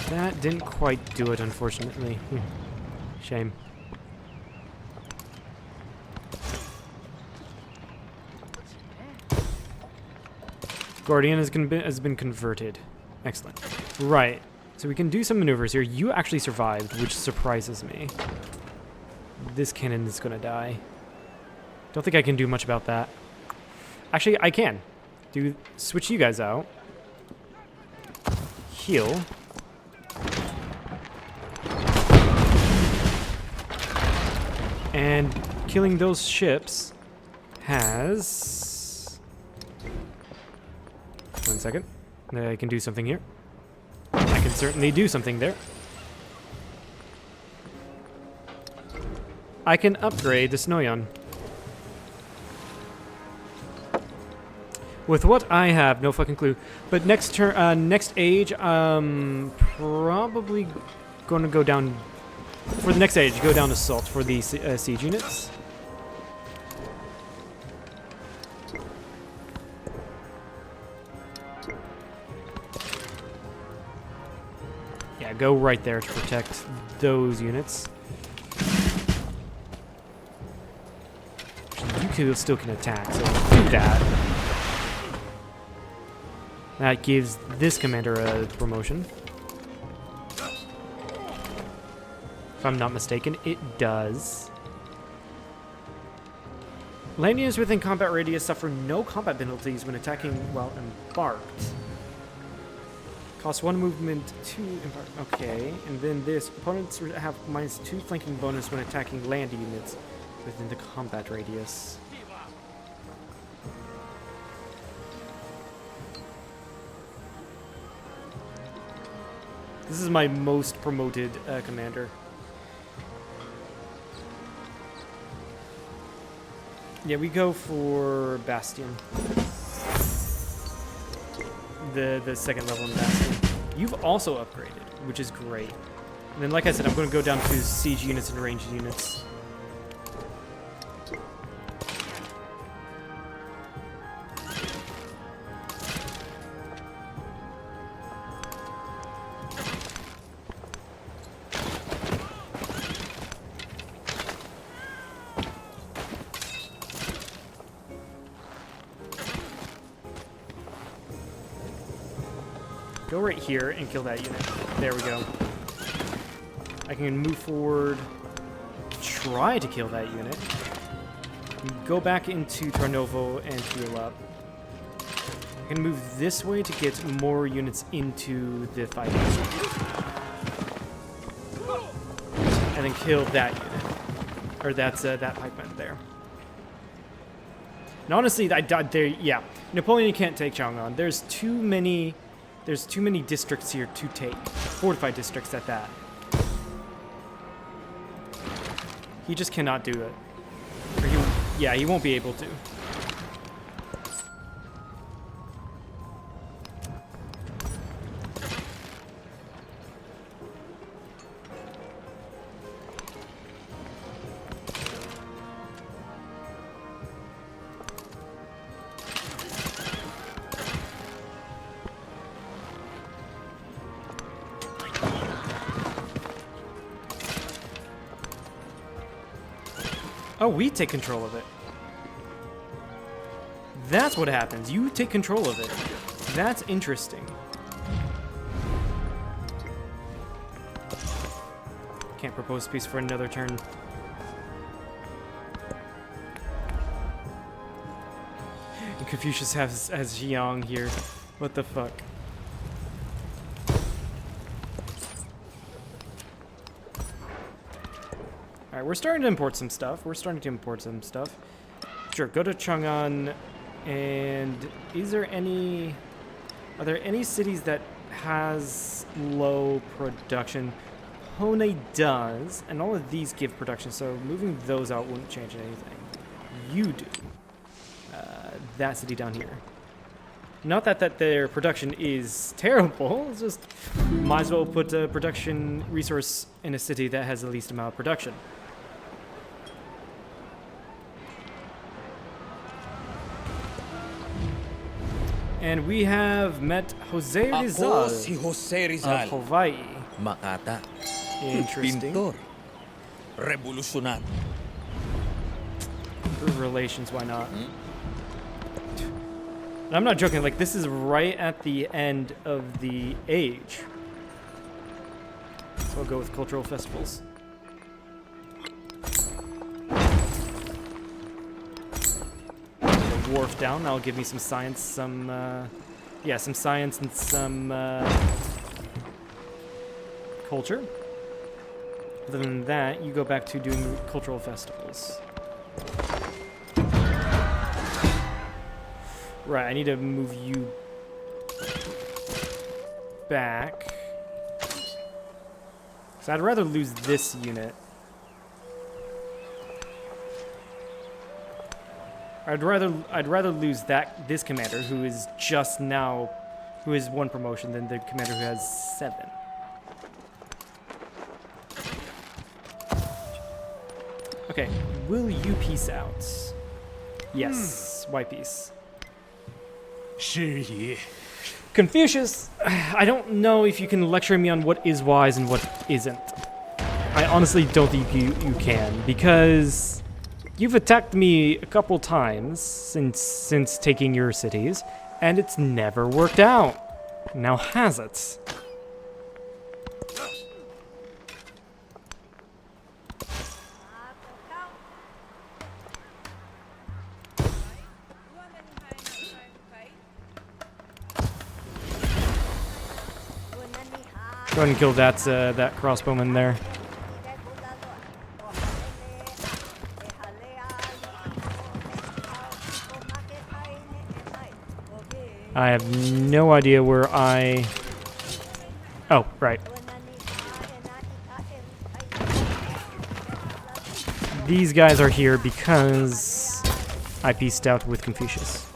That didn't quite do it, unfortunately. Shame. Guardian has been converted. Excellent. Right. So we can do some maneuvers here. You actually survived, which surprises me. This cannon is gonna die. Don't think I can do much about that. Actually, I can. Switch you guys out. Heal. And killing those ships has... One second. I can do something here. I can certainly do something there. I can upgrade the Snoyan. With what I have, no fucking clue. But next turn, next age, probably going to go down... For the next age, go down assault for the siege units. Yeah, go right there to protect those units. You still can attack, so do that. That gives this commander a promotion. If I'm not mistaken, it does. Land units within combat radius suffer no combat penalties when attacking while embarked. Cost 1 movement, 2 embark. Okay, and then this opponents have -2 flanking bonus when attacking land units within the combat radius. This is my most promoted commander. Yeah, we go for Bastion. The second level in Bastion. You've also upgraded, which is great. And then, like I said, I'm going to go down to siege units and ranged units. Go right here and kill that unit. There we go. I can move forward, try to kill that unit. Go back into Tarnovo and heal up. I can move this way to get more units into the fight. And then kill that unit. Or that's that pikeman there. And honestly, yeah. Napoleon can't take Chang'an. There's too many districts here to take. Fortified districts at that. He just cannot do it. Or he won't be able to. Oh, we take control of it. That's what happens. You take control of it. That's interesting. Can't propose peace for another turn. And Confucius has Xiang here. What the fuck? Alright, we're starting to import some stuff. Sure, go to Chang'an. And are there any cities that has low production? Hone does, and all of these give production, so moving those out wouldn't change anything. You do. That city down here. Not that their production is terrible, it's just might as well put a production resource in a city that has the least amount of production. And we have met Jose Rizal Ako si Jose Rizal. of Hawaii. Makata. Interesting. Pintor. Revolusyonaryo. Improve relations, why not? And I'm not joking, like, this is right at the end of the age. So I'll go with cultural festivals. The wharf down, that'll give me some science, some science and some culture. Other than that, you go back to doing cultural festivals. Right, I need to move you back. So I'd rather lose this unit. I'd rather lose this commander who is who is 1 promotion than the commander who has 7. Okay, will you peace out? Yes, white peace. Confucius, I don't know if you can lecture me on what is wise and what isn't. I honestly don't think you can, because you've attacked me a couple times since taking your cities, and it's never worked out. Now has it? Go ahead and kill that crossbowman there. I have no idea where I... Oh, right. These guys are here because I peaced out with Confucius.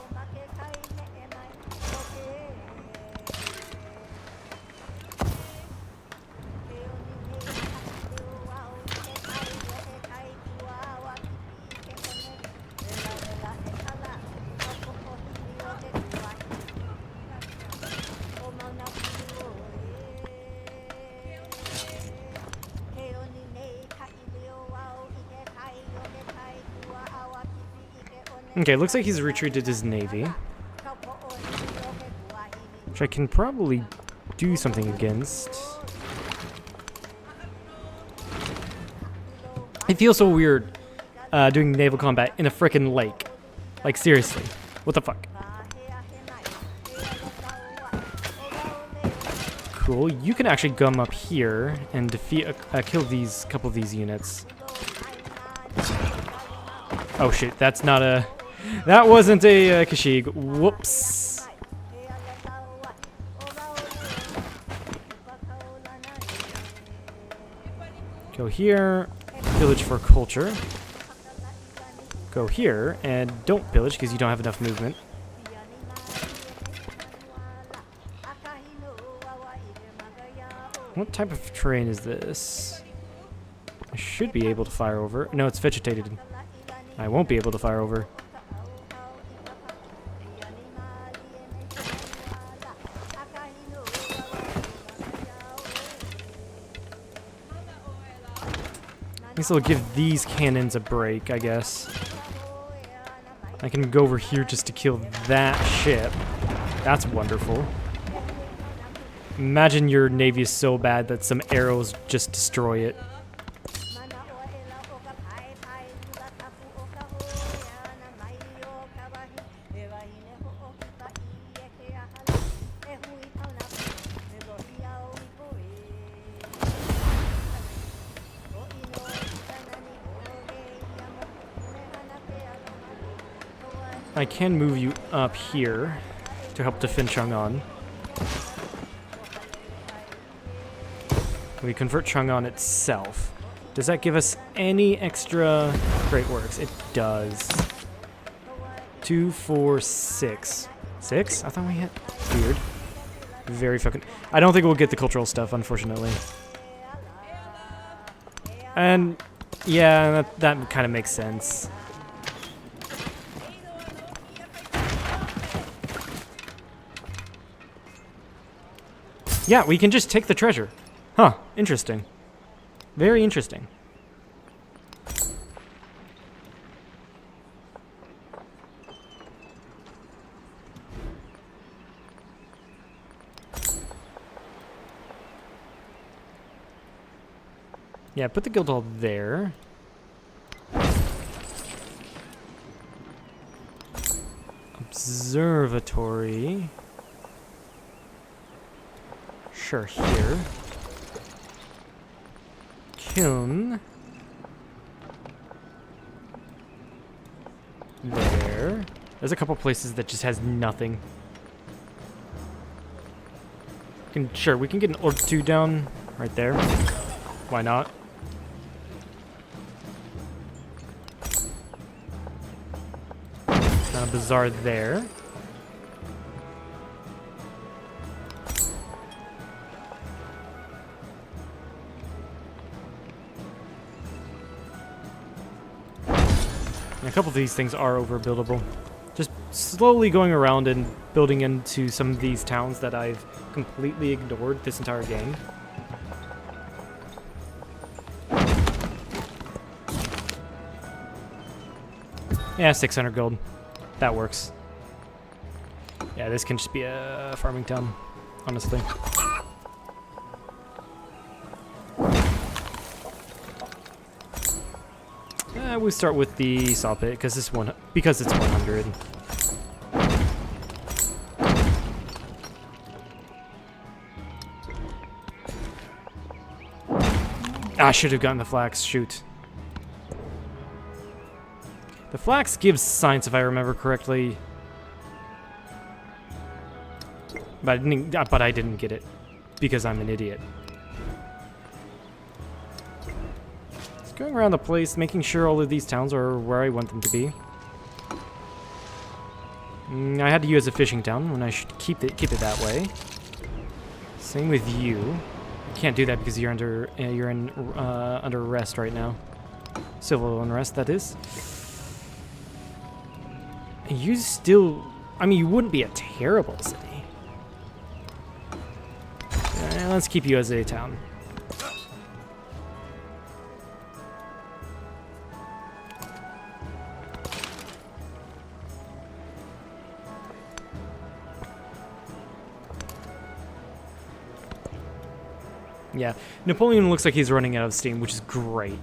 Okay, looks like he's retreated his navy, which I can probably do something against. It feels so weird doing naval combat in a frickin' lake. Like, seriously, what the fuck? Cool, you can actually come up here and defeat, kill these couple of these units. Oh shit, that's not a... That wasn't a Kashig. Whoops. Go here, pillage for culture. Go here, and don't pillage because you don't have enough movement. What type of terrain is this? I should be able to fire over. No, it's vegetated. I won't be able to fire over. guess I'll give these cannons a break, I guess. I can go over here just to kill that ship. That's wonderful. Imagine your navy is so bad that some arrows just destroy it. I can move you up here to help defend Chang'an. We convert Chang'an itself. Does that give us any extra great works? It does. 2, 4, 6. 6? I thought we had... Weird. Very fucking... I don't think we'll get the cultural stuff, unfortunately. And... yeah, that kind of makes sense. Yeah, we can just take the treasure. Huh, interesting. Very interesting. Yeah, put the guild hall there. Observatory. Sure, here. Kiln. There. There's a couple places that just has nothing. Sure, we can get an orc 2 down right there. Why not? A bazaar there. A couple of these things are overbuildable. Just slowly going around and building into some of these towns that I've completely ignored this entire game. Yeah, 600 gold. That works. Yeah, this can just be a farming town, honestly. We start with the saw pit because it's 100. I should have gotten the flax. Shoot. The flax gives science, if I remember correctly, but I didn't get it because I'm an idiot. Going around the place, making sure all of these towns are where I want them to be. I had to use a fishing town when I should keep it that way. Same with you. I can't do that because you're under under arrest right now. Civil unrest, that is. You still, I mean, you wouldn't be a terrible city. Let's keep you as a town. Yeah, Napoleon looks like he's running out of steam, which is great.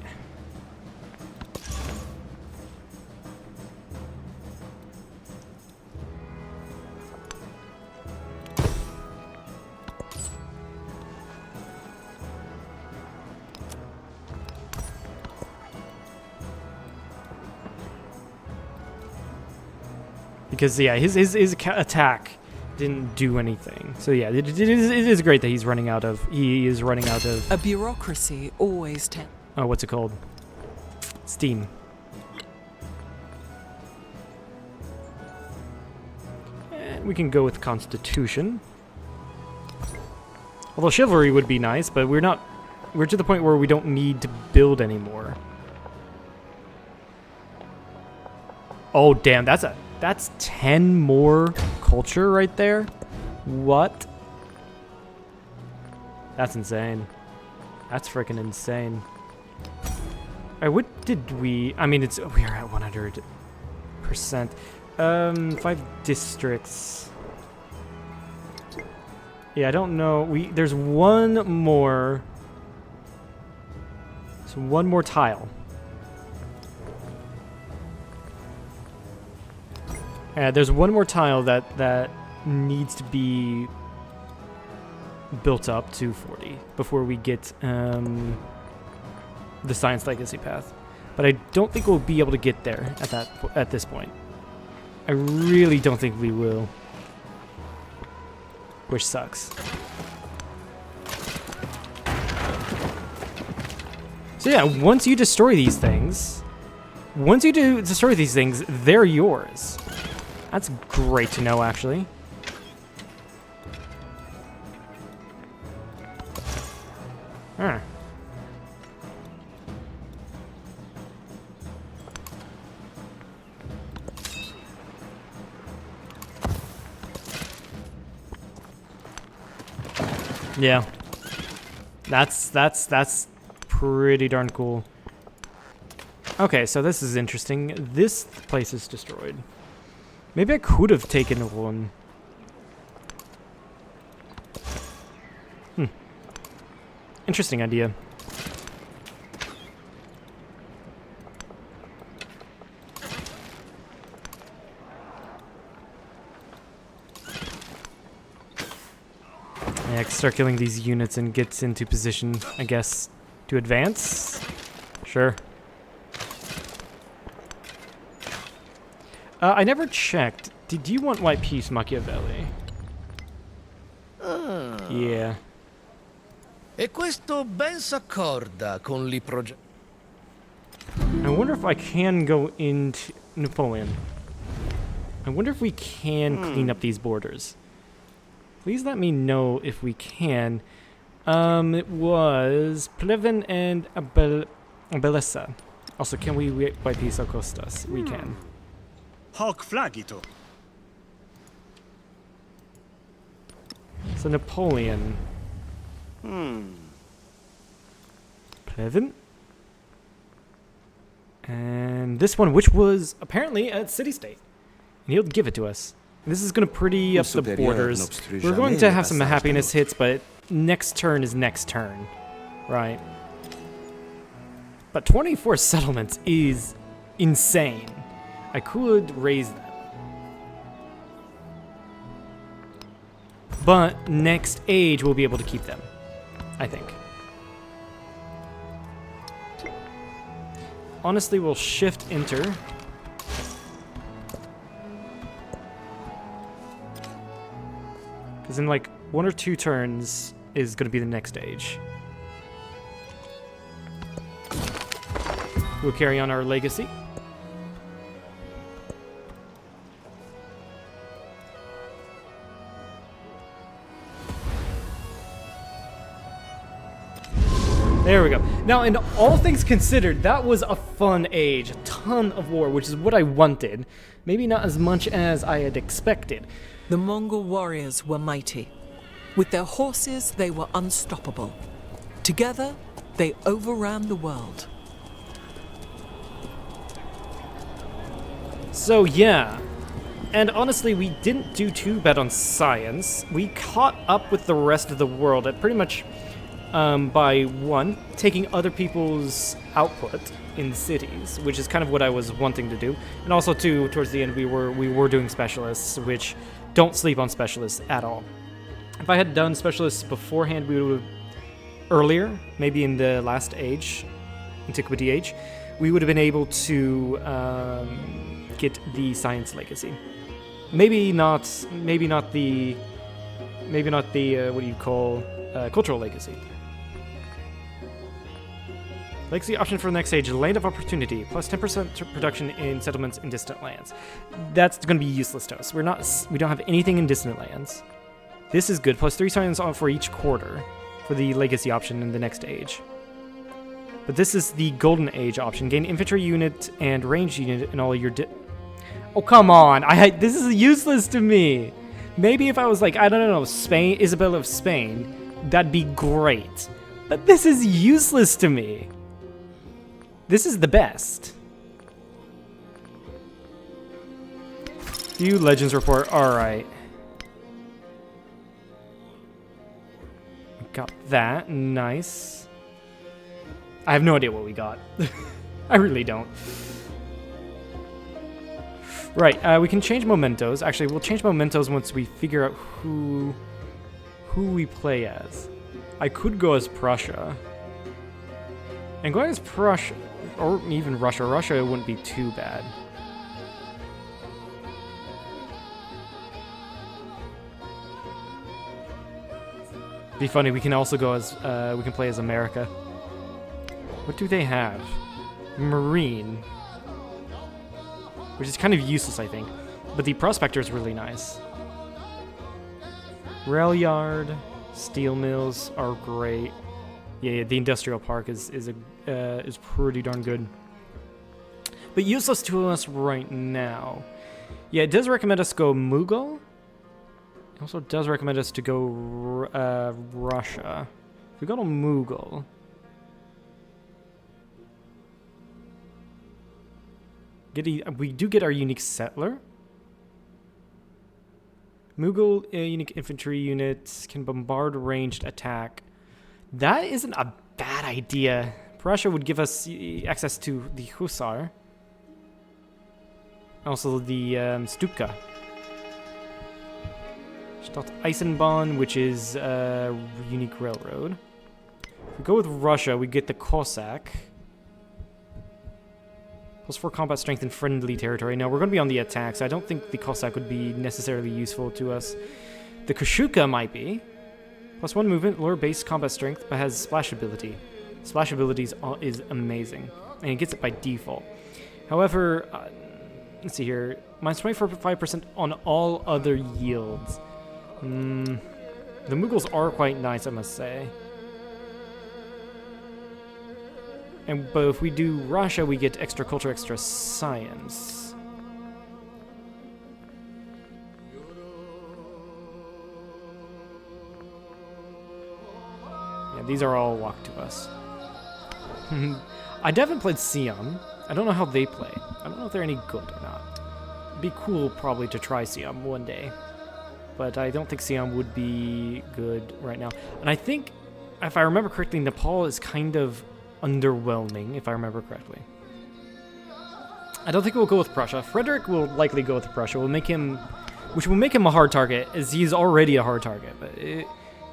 Because, yeah, his attack didn't do anything. So yeah, it is great that he is running out of A bureaucracy always tends. Oh, what's it called? Steam. And we can go with Constitution. Although chivalry would be nice, but we're to the point where we don't need to build anymore. Oh damn, that's 10 more culture right there? What? That's insane. That's freaking insane. What did we... I mean, we are at 100%. 5 districts. Yeah, I don't know. There's one more... So one more tile. There's one more tile that needs to be built up to 40 before we get the Science Legacy path. But I don't think we'll be able to get there at this point. I really don't think we will. Which sucks. So yeah, once you destroy these things, they're yours. That's great to know, actually. Huh. Yeah. That's pretty darn cool. Okay, so this is interesting. This place is destroyed. Maybe I could have taken one. Interesting idea. Yeah, I can start killing these units and gets into position, I guess, to advance. Sure. I never checked. Did you want white peace, Machiavelli? Yeah. E questo ben s'accorda con li progetti. I wonder if I can go into Napoleon. I wonder if we can clean up these borders. Please let me know if we can. It was Pleven and Abelessa. Also, can we white peace Costas? We can. Hoc flagito. So Napoleon. Pleven. And this one, which was apparently a city-state. And he'll give it to us. This is going to pretty up the borders. We're going to have some happiness hits, but next turn is next turn. Right. But 24 settlements is insane. I could raise that. But next age, we'll be able to keep them. I think. Honestly, we'll shift enter. Because in like 1 or 2 turns is going to be the next age. We'll carry on our legacy. There we go. Now, in all things considered, that was a fun age. A ton of war, which is what I wanted. Maybe not as much as I had expected. The Mongol warriors were mighty. With their horses, they were unstoppable. Together, they overran the world. So, yeah. And honestly, we didn't do too bad on science. We caught up with the rest of the world at pretty much by one, taking other people's output in cities, which is kind of what I was wanting to do. And also, two, towards the end, we were doing specialists, which don't sleep on specialists at all. If I had done specialists beforehand, we would have earlier, maybe in the last age, Antiquity Age, we would have been able to get the Science Legacy. Maybe not the what do you call Cultural Legacy. Legacy option for the next age, Land of Opportunity, plus 10% production in settlements in distant lands. That's going to be useless to us. We don't have anything in distant lands. This is good, plus 3 science on for each quarter for the Legacy option in the next age. But this is the Golden Age option. Gain infantry unit and ranged unit in all your Oh, come on. This is useless to me. Maybe if I was like, I don't know, Spain, Isabella of Spain, that'd be great. But this is useless to me. This is the best. View Legends report. Alright. Got that. Nice. I have no idea what we got. I really don't. Right, we can change mementos. Actually, we'll change mementos once we figure out who we play as. I could go as Prussia. And going as Prussia, or even Russia. Russia wouldn't be too bad. Be funny, we can also go as, we can play as America. What do they have? Marine. Which is kind of useless, I think. But the Prospector is really nice. Rail yard, steel mills are great. Yeah, the industrial park is pretty darn good. But useless to us right now. Yeah, it does recommend us go Mughal. It also does recommend us to go Russia. If we go to Mughal... we do get our unique settler. Mughal unique infantry units can bombard ranged attack. That isn't a bad idea. Prussia would give us access to the Hussar. Also the Stupka. Stadt Eisenbahn, which is a unique railroad. If we go with Russia, we get the Cossack. +4 combat strength in friendly territory. No, we're going to be on the attack, so I don't think the Cossack would be necessarily useful to us. The Kashuka might be. +1 movement, lower base combat strength, but has splash ability. Splash ability is amazing, and it gets it by default. However, let's see here. -25% on all other yields. The Mughals are quite nice, I must say. But if we do Russia, we get extra culture, extra science. Yeah, these are all locked to us. I haven't played Siam. I don't know how they play. I don't know if they're any good or not. It'd be cool probably to try Siam one day. But I don't think Siam would be good right now. And I think, if I remember correctly, Nepal is kind of underwhelming, if I remember correctly. I don't think we'll go with Prussia. Frederick will likely go with Prussia. Which will make him a hard target, as he's already a hard target. But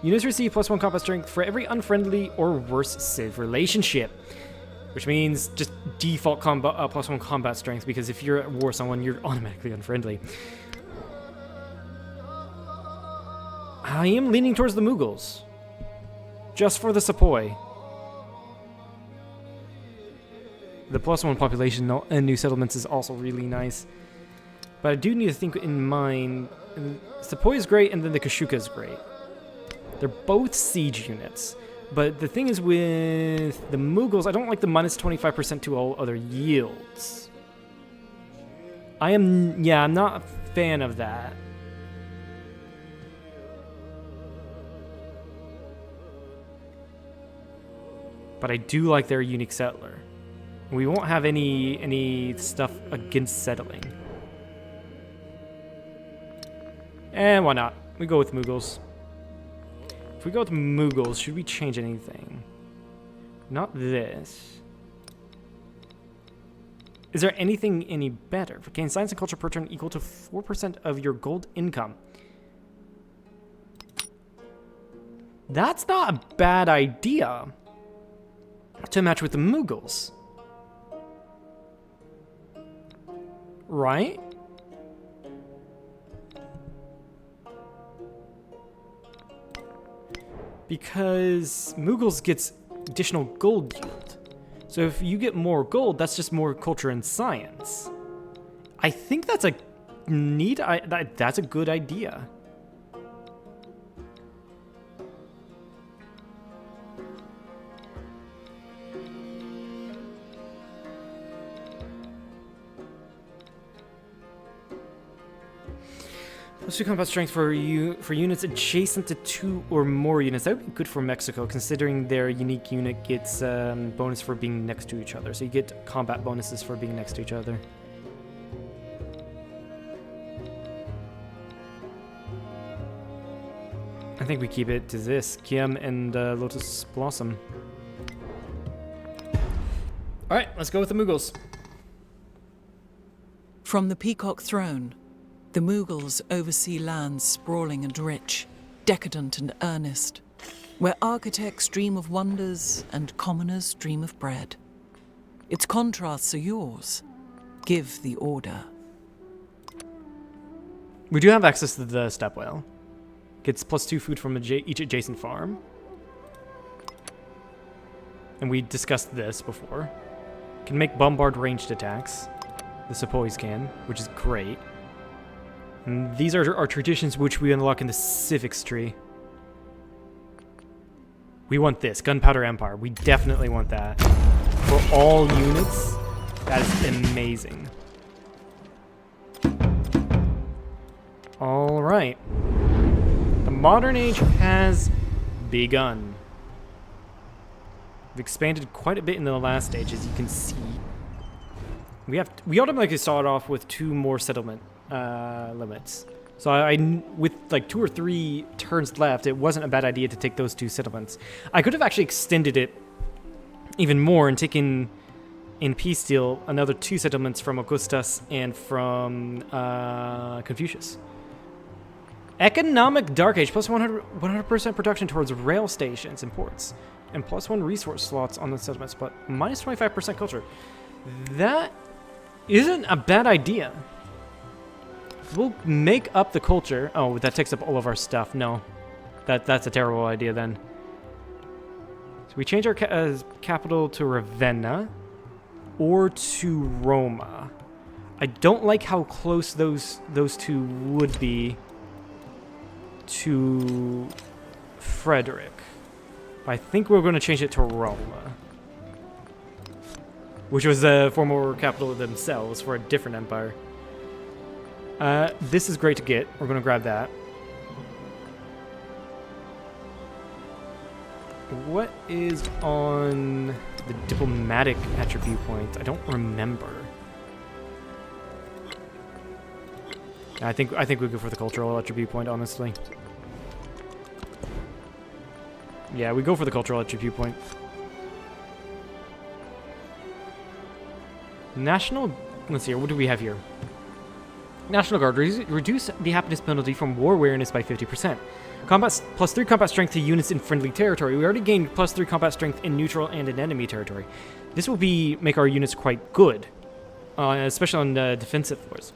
units receive +1 combat strength for every unfriendly or worse civ relationship, which means just default combat +1 combat strength. Because if you're at war with someone, you're automatically unfriendly. I am leaning towards the Mughals, just for the Sepoy. The +1 population and new settlements is also really nice. But I do need to think in mind, Sepoy is great and then the Kashuka is great. They're both siege units. But the thing is with the Mughals, I don't like the -25% to all other yields. I'm not a fan of that. But I do like their unique settler. We won't have any stuff against settling. And why not? We go with Mughals. If we go with Mughals, should we change anything? Not this. Is there anything any better? Gain science and culture per turn equal to 4% of your gold income. That's not a bad idea to match with the Mughals. Right? Because Mughals gets additional gold yield. So if you get more gold, that's just more culture and science. I think that's a neat, that's a good idea. +2 combat strength for units adjacent to 2 or more units. That would be good for Mexico, considering their unique unit gets bonus for being next to each other. So you get combat bonuses for being next to each other. I think we keep it to this. Kiem and Lotus Blossom. Alright, let's go with the Mughals. From the Peacock Throne, the Mughals oversee lands sprawling and rich, decadent and earnest, where architects dream of wonders and commoners dream of bread. Its contrasts are yours. Give the order. We do have access to the steppe whale. Gets +2 food from each adjacent farm. And we discussed this before. Can make bombard ranged attacks. The Sepoys can, which is great. And these are our traditions which we unlock in the civics tree. We want this, Gunpowder Empire. We definitely want that. For all units, that is amazing. Alright. The modern age has begun. We've expanded quite a bit in the last stage, as you can see. We automatically start off with 2 more settlement limits. So with like 2 or 3 turns left, it wasn't a bad idea to take those 2 settlements. I could have actually extended it even more and taken in peace deal another 2 settlements from Augustus and from Confucius. Economic Dark Age, plus 100% production towards rail stations and ports, and +1 resource slots on the settlements, but minus 25% culture. That isn't a bad idea. We'll make up the culture. Oh, that takes up all of our stuff. No, that's a terrible idea then. So we change our capital to Ravenna or to Roma. I don't like how close those 2 would be to Frederick. I think we're going to change it to Roma, which was the former capital themselves for a different empire. This is great to get. We're going to grab that. What is on the diplomatic attribute point? I don't remember. I think we go for the cultural attribute point, honestly. Yeah, we go for the cultural attribute point. National... Let's see here. What do we have here? National Guard. Reduce the happiness penalty from war awareness by 50%. Combat +3 combat strength to units in friendly territory. We already gained +3 combat strength in neutral and in enemy territory. This will make our units quite good, especially on defensive floors.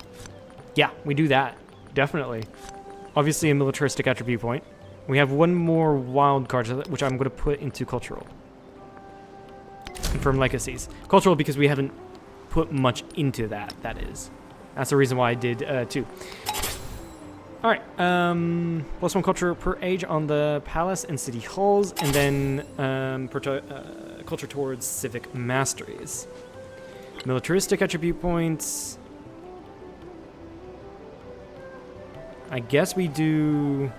Yeah, we do that. Definitely. Obviously a militaristic attribute point. We have 1 more wild card, which I'm going to put into cultural. Confirm legacies. Cultural because we haven't put much into that, that is. That's the reason why I did 2. Alright, +1 culture per age on the palace and city halls, and then culture towards civic masteries. Militaristic attribute points. I guess we do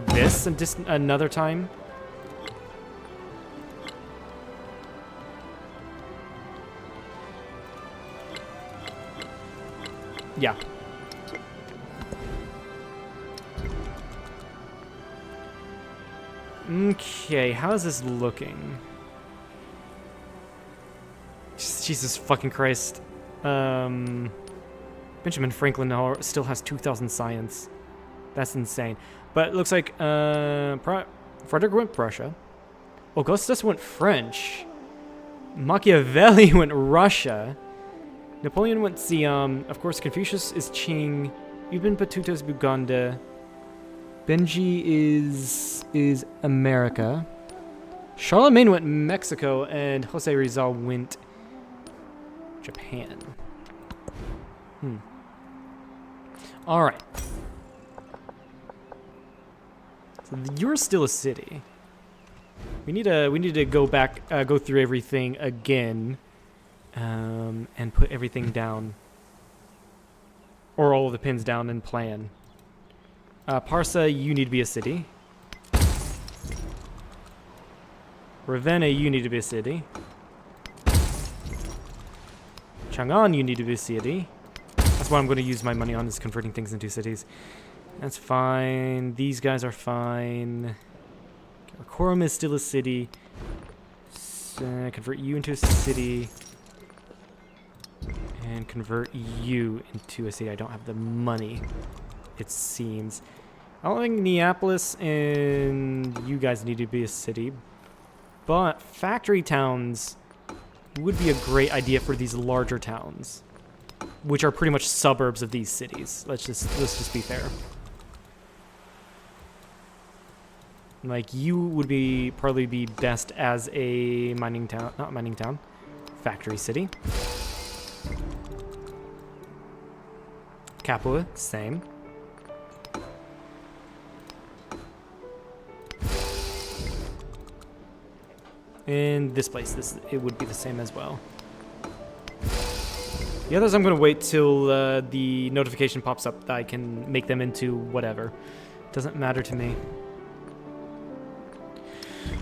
this another time. Yeah. Okay, how is this looking? Jesus fucking Christ. Benjamin Franklin still has 2,000 science. That's insane. But it looks like Frederick went Prussia. Augustus went French. Machiavelli went Russia. Napoleon went Siam. Of course, Confucius is Qing. Ibn Battuta is Buganda. Benji is America. Charlemagne went Mexico, and Jose Rizal went Japan. All right. So you're still a city. We need to go back, go through everything again, and put everything down. Or all of the pins down and plan. Parsa, you need to be a city. Ravenna, you need to be a city. Chang'an, you need to be a city. That's what I'm going to use my money on, is converting things into cities. That's fine. These guys are fine. Karakorum is still a city. Convert you into a city. And convert you into a city. I don't have the money, it seems. I don't think Neapolis and you guys need to be a city. But factory towns would be a great idea for these larger towns, which are pretty much suburbs of these cities. Let's just be fair. Like, you would probably be best as a mining town, not mining town, factory city. Capua, same. And this place, it would be the same as well. The others I'm going to wait till the notification pops up that I can make them into whatever. Doesn't matter to me.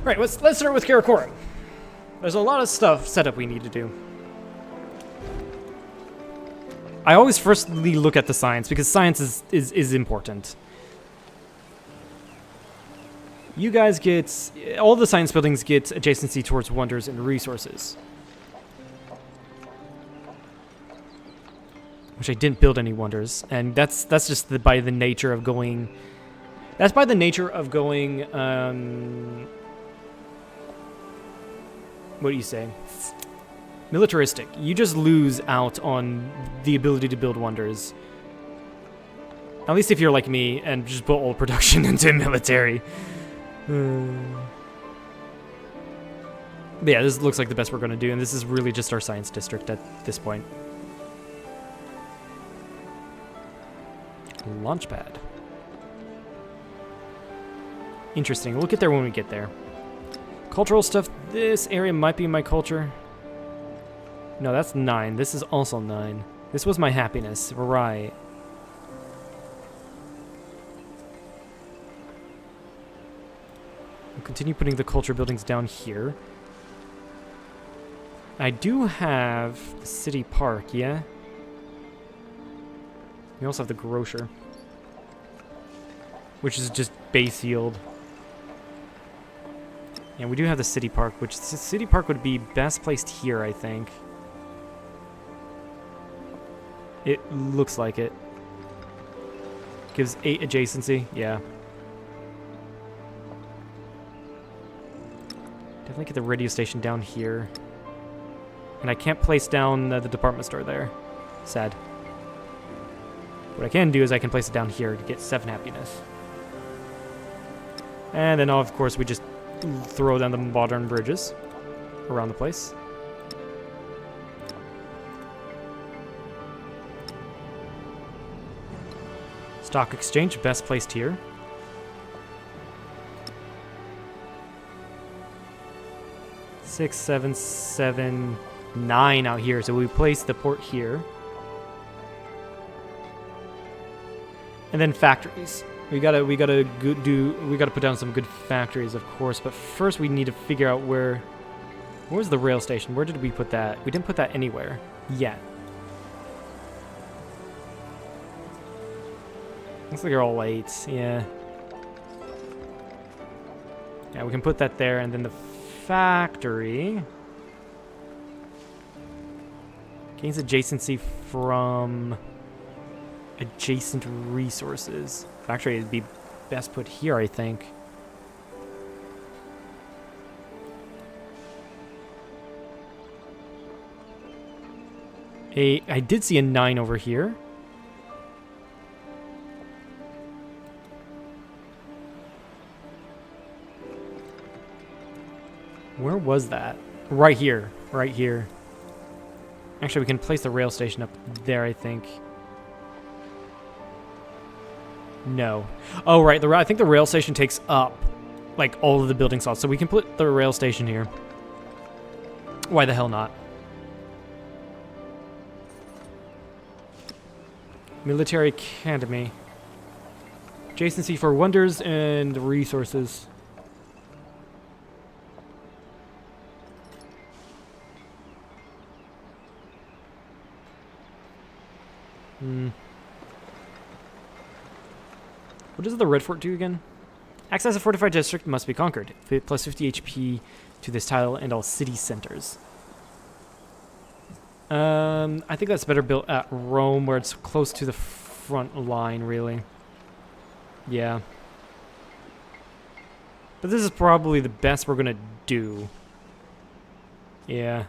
Alright, let's start with Karakorum. There's a lot of stuff setup we need to do. I always firstly look at the science, because science is important. You guys get... all the science buildings get adjacency towards wonders and resources. Which I didn't build any wonders, and that's just by the nature of going... That's by the nature of going... what do you say? Militaristic. You just lose out on the ability to build wonders. At least if you're like me and just put all production into military. But yeah, this looks like the best we're going to do, and this is really just our science district at this point. Launchpad. Interesting. We'll get there when we get there. Cultural stuff. This area might be my culture. No, that's 9. This is also 9. This was my happiness. Right. We'll continue putting the culture buildings down here. I do have the city park, yeah? We also have the grocer, which is just base yield. Yeah, we do have the city park, which the city park would be best placed here, I think. It looks like it. Gives 8 adjacency, yeah. Definitely get the radio station down here. And I can't place down the department store there. Sad. What I can do is I can place it down here to get 7 happiness. And then, of course, we just throw down the modern bridges around the place. Stock exchange, best placed here. Six, 7, 7, 9 out here. So we place the port here. And then factories. We gotta put down some good factories, of course. But first, we need to figure out where's the rail station. Where did we put that? We didn't put that anywhere yet. Looks like they're all 8. Yeah. Yeah, we can put that there, and then the factory gains adjacency from adjacent resources. Factory would be best put here, I think. I did see a 9 over here. Where was that? Right here. Right here. Actually, we can place the rail station up there, I think. No. Oh, right. I think the rail station takes up, like, all of the building slots. So we can put the rail station here. Why the hell not? Military Academy. Adjacency for wonders and resources. What does the Red Fort do again? Access a fortified district must be conquered. Plus 50 HP to this tile and all city centers. I think that's better built at Rome, where it's close to the front line, really. Yeah. But this is probably the best we're gonna do. Yeah.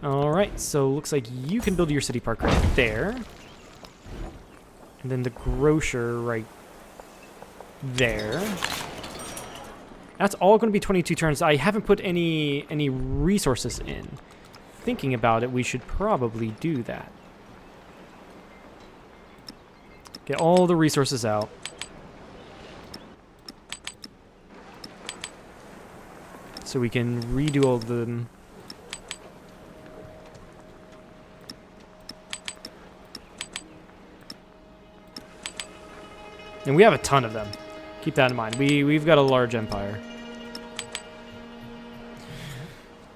Alright, so looks like you can build your city park right there. And then the grocer right there. That's all going to be 22 turns. I haven't put any resources in. Thinking about it, we should probably do that. Get all the resources out. So we can redo all of them. And we have a ton of them. Keep that in mind. We've got a large empire.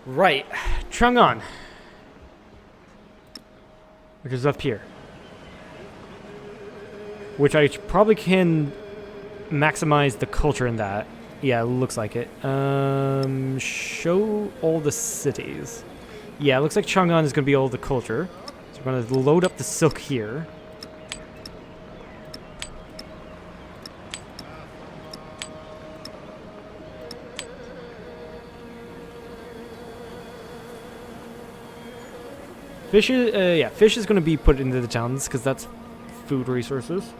Right. Chang'an. Which is up here. Which I probably can maximize the culture in that. Yeah, it looks like it. Show all the cities. Yeah, it looks like Chang'an is going to be all the culture. So we're going to load up the silk here. Fish is, fish is going to be put into the towns because that's food resources.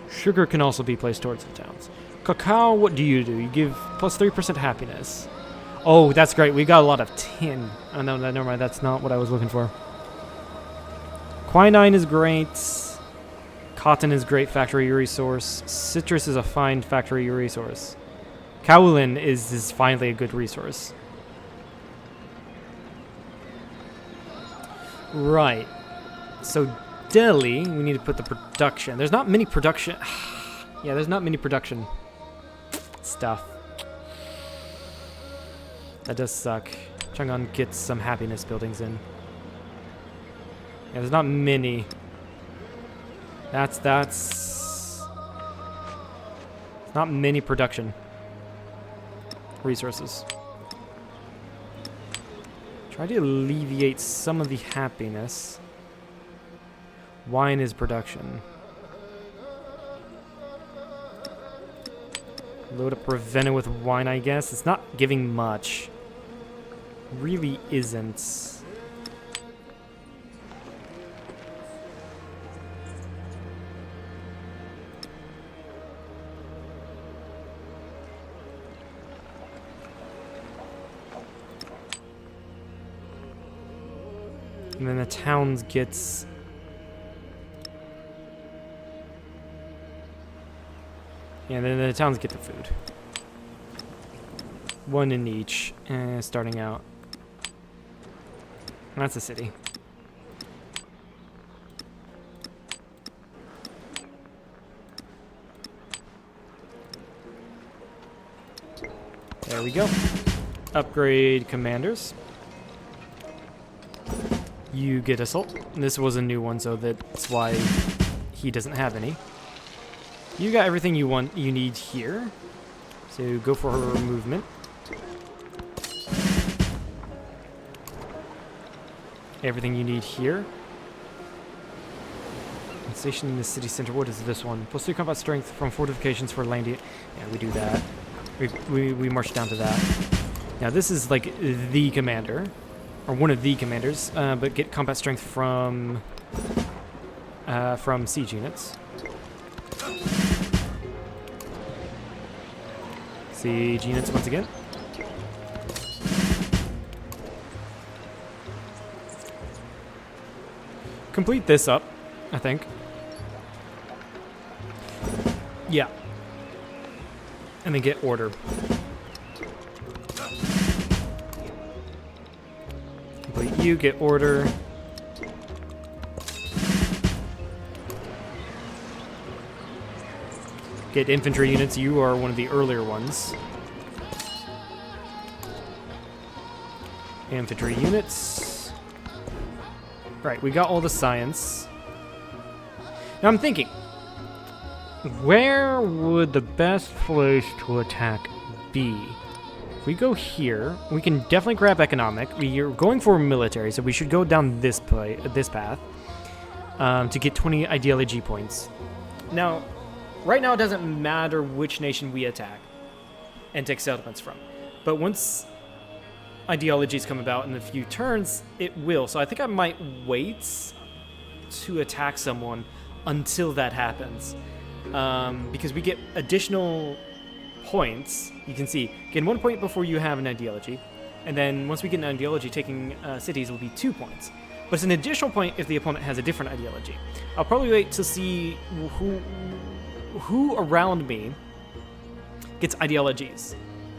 Sugar can also be placed towards the towns. Cacao, what do? You give plus 3% happiness. Oh, that's great. We got a lot of tin. Oh, no, never mind. That's not what I was looking for. Quinine is great. Cotton is great factory resource. Citrus is a fine factory resource. Kaolin is finally a good resource. Right. So Delhi, we need to put the production. There's not many production. Yeah, there's not many production stuff. That does suck. Chang'an gets some happiness buildings in. Yeah, there's not many. That's not many production resources. Try to alleviate some of the happiness. Wine is production. Load up Ravenna with wine, I guess. It's not giving much. Really isn't. And then the towns gets... Yeah, then the towns get the food. One in each, starting out. And that's a city. There we go. Upgrade commanders. You get assault. This was a new one, so that's why he doesn't have any. You got everything you need here. So go for her movement. Everything you need here. Station in the city center. What is this one? Plus 3 combat strength from fortifications for landing. Yeah, we do that. We march down to that. Now this is like the commander. Or one of the commanders, but get combat strength from siege units. Siege units once again. Complete this up, I think. Yeah. And then get order. Complete you, get order. Get infantry units, you are one of the earlier ones. Infantry units. Right, we got all the science. Now I'm thinking, where would the best place to attack be? If we go here, we can definitely grab economic. We are going for military, so we should go down this path to get 20 ideology points. Now, right now it doesn't matter which nation we attack and take settlements from, but once ideologies come about in a few turns, it will. So I think I might wait to attack someone until that happens, because we get additional points. You can see, gain 1 point before you have an ideology, and then once we get an ideology, taking cities will be 2 points. But it's an additional point if the opponent has a different ideology. I'll probably wait to see who around me gets ideologies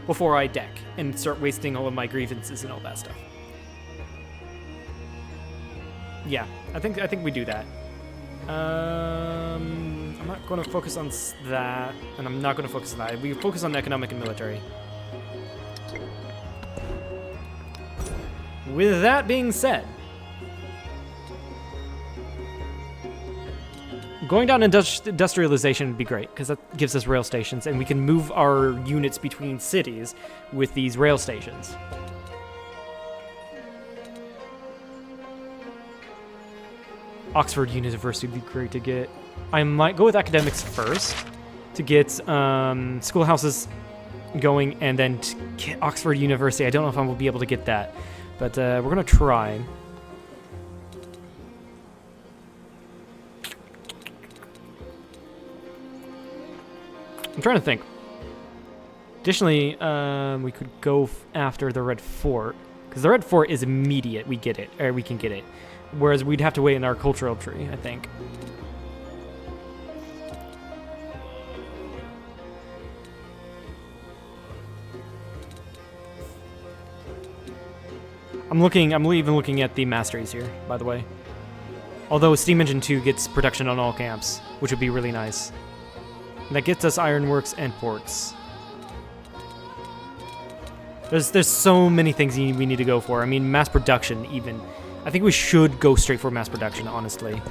before I deck and start wasting all of my grievances and all that stuff. Yeah, I think we do that. I'm not going to focus on that, and I'm not going to focus on that. We focus on economic and military. With that being said, going down industrialization would be great, because that gives us rail stations, and we can move our units between cities with these rail stations. Oxford University would be great to get. I might go with academics first to get schoolhouses going, and then to get Oxford University. I don't know if I will be able to get that, but we're going to try. I'm trying to think. Additionally, we could go after the Red Fort, because the Red Fort is immediate. We get it, or we can get it. Whereas we'd have to wait in our cultural tree, I think. I'm even looking at the masteries here, by the way. Although Steam Engine 2 gets production on all camps, which would be really nice. And that gets us ironworks and ports. There's so many things we need to go for. I mean, mass production even. I think we should go straight for mass production, honestly.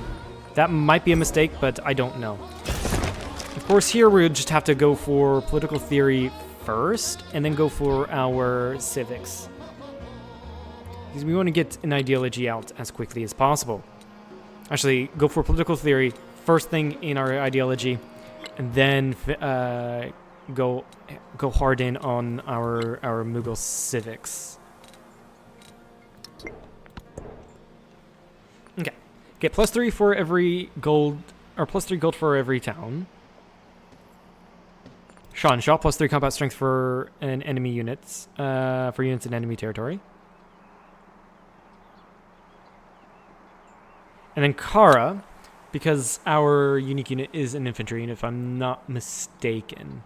That might be a mistake, but I don't know. Of course, here we just have to go for political theory first, and then go for our civics. Because we want to get an ideology out as quickly as possible. Actually, go for political theory first thing in our ideology, and then go hard in on our Mughal civics. Okay, get +3 for every gold, or +3 gold for every town. Shah and Shah, +3 combat strength for an enemy units, for units in enemy territory. And then Kara, because our unique unit is an infantry unit, if I'm not mistaken.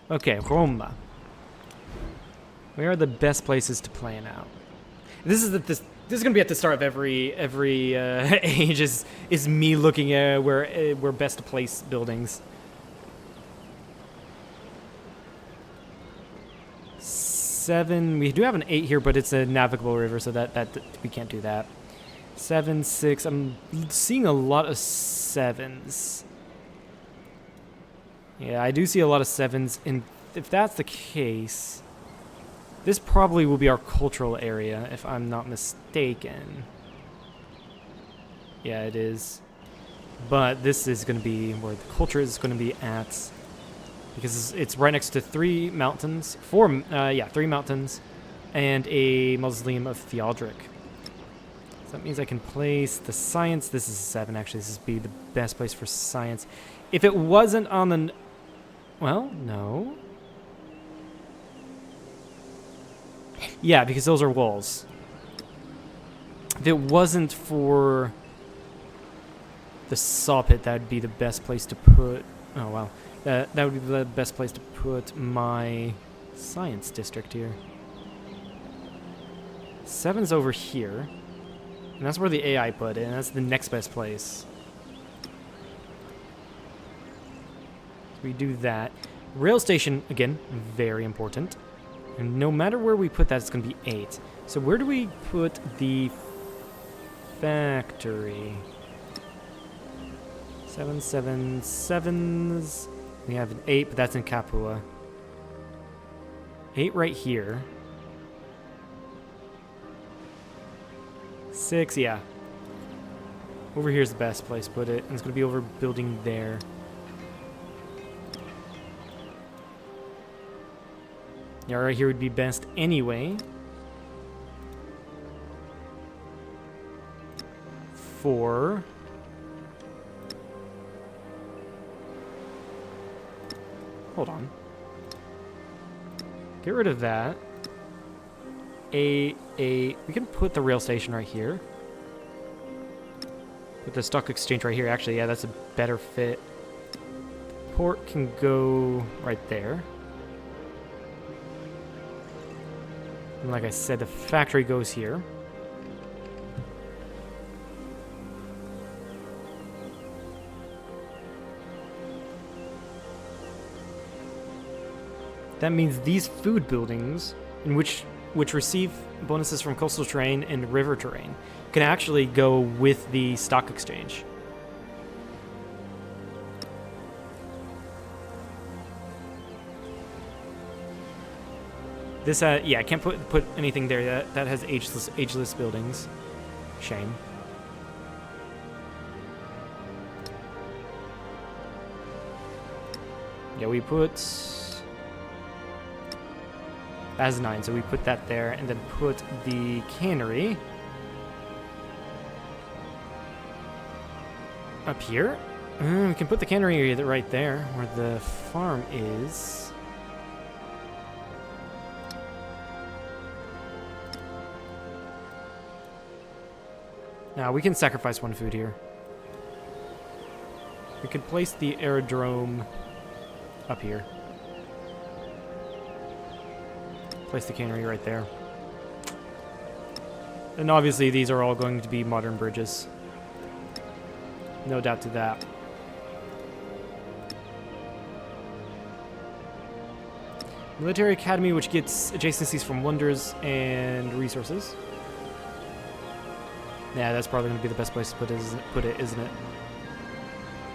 Okay, Roma. Where are the best places to plan out? This is going to be at the start of every age is me looking at where best to place buildings. 7. We do have an 8 here, but it's a navigable river, so that we can't do that. 7, 6. I'm seeing a lot of 7s. Yeah, I do see a lot of 7s, and if that's the case, this probably will be our cultural area, if I'm not mistaken. Yeah, it is. But this is going to be where the culture is going to be at, because it's right next to 3 mountains, 3 mountains, and a mausoleum of Theodoric. So that means I can place the science. This is 7, actually. This would be the best place for science. If it wasn't on the... Well, no. Yeah, because those are walls. If it wasn't for the saw pit, that'd be the best place to put... Oh, wow. That would be the best place to put my science district here. 7's over here. And that's where the AI put it, and that's the next best place. So we do that. Rail station, again, very important. And no matter where we put that, it's going to be 8. So where do we put the factory? 7, 7, 7s. We have an 8, but that's in Capua. 8 right here. 6, yeah. Over here is the best place to put it. And it's going to be over building there. Yeah, right here would be best anyway. 4. Hold on. Get rid of that. We can put the rail station right here. Put the stock exchange right here. Actually, yeah, that's a better fit. Port can go right there. And like I said, the factory goes here. That means these food buildings, in which receive bonuses from coastal terrain and river terrain, can actually go with the stock exchange. This, yeah, I can't put anything there that has ageless buildings. Shame. Yeah, we put... That's 9, so we put that there, and then put the cannery up here. We can put the cannery right there, where the farm is. Now, we can sacrifice one food here. We could place the aerodrome up here. Place the cannery right there. And obviously these are all going to be modern bridges. No doubt to that. Military Academy, which gets adjacencies from wonders and resources. Yeah, that's probably going to be the best place to put it, isn't it?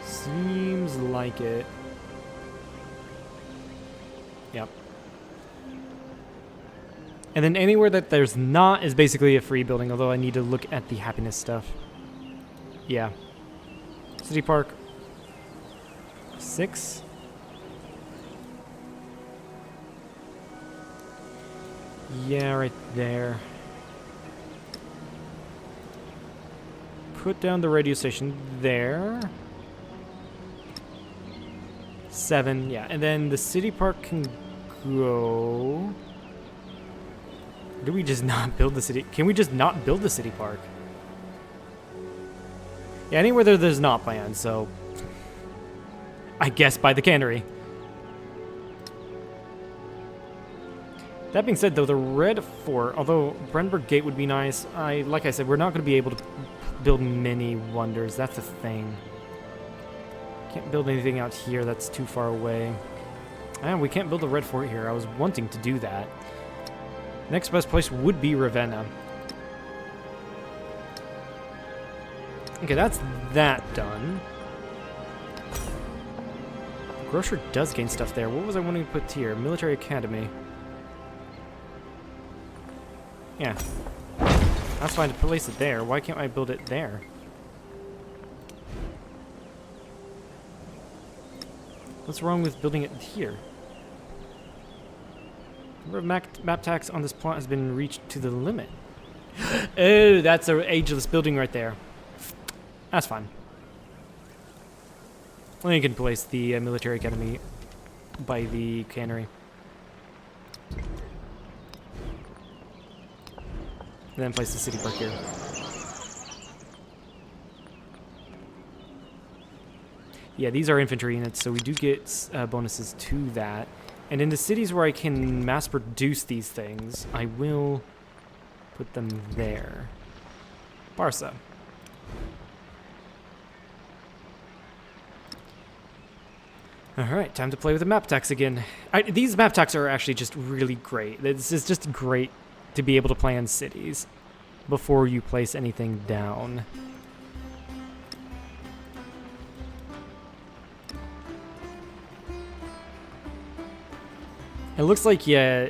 Seems like it. Yep. And then anywhere that there's not is basically a free building, although I need to look at the happiness stuff. Yeah. City Park. 6. Yeah, right there. Put down the radio station there. 7, yeah. And then the city park can go... Do we just not build the city? Can we just not build the city park? Yeah, anywhere there's not planned, so... I guess by the cannery. That being said, though, the red fort, although Brenberg Gate would be nice, like I said, we're not going to be able to build many wonders. That's a thing. Can't build anything out here. That's too far away. And we can't build a red fort here. I was wanting to do that. Next best place would be Ravenna. Okay, that's that done. Grocer does gain stuff there. What was I wanting to put here? Military Academy. Yeah. That's fine to place it there. Why can't I build it there? What's wrong with building it here? Number of map tax on this plot has been reached to the limit. Oh, that's an ageless building right there. That's fine. Well, you can place the military academy by the cannery. And then place the city park here. Yeah, these are infantry units, so we do get bonuses to that. And in the cities where I can mass produce these things, I will put them there. Barca. Alright, time to play with the map tax again. These map tax are actually just really great. It's just great to be able to plan cities before you place anything down. It looks like, yeah,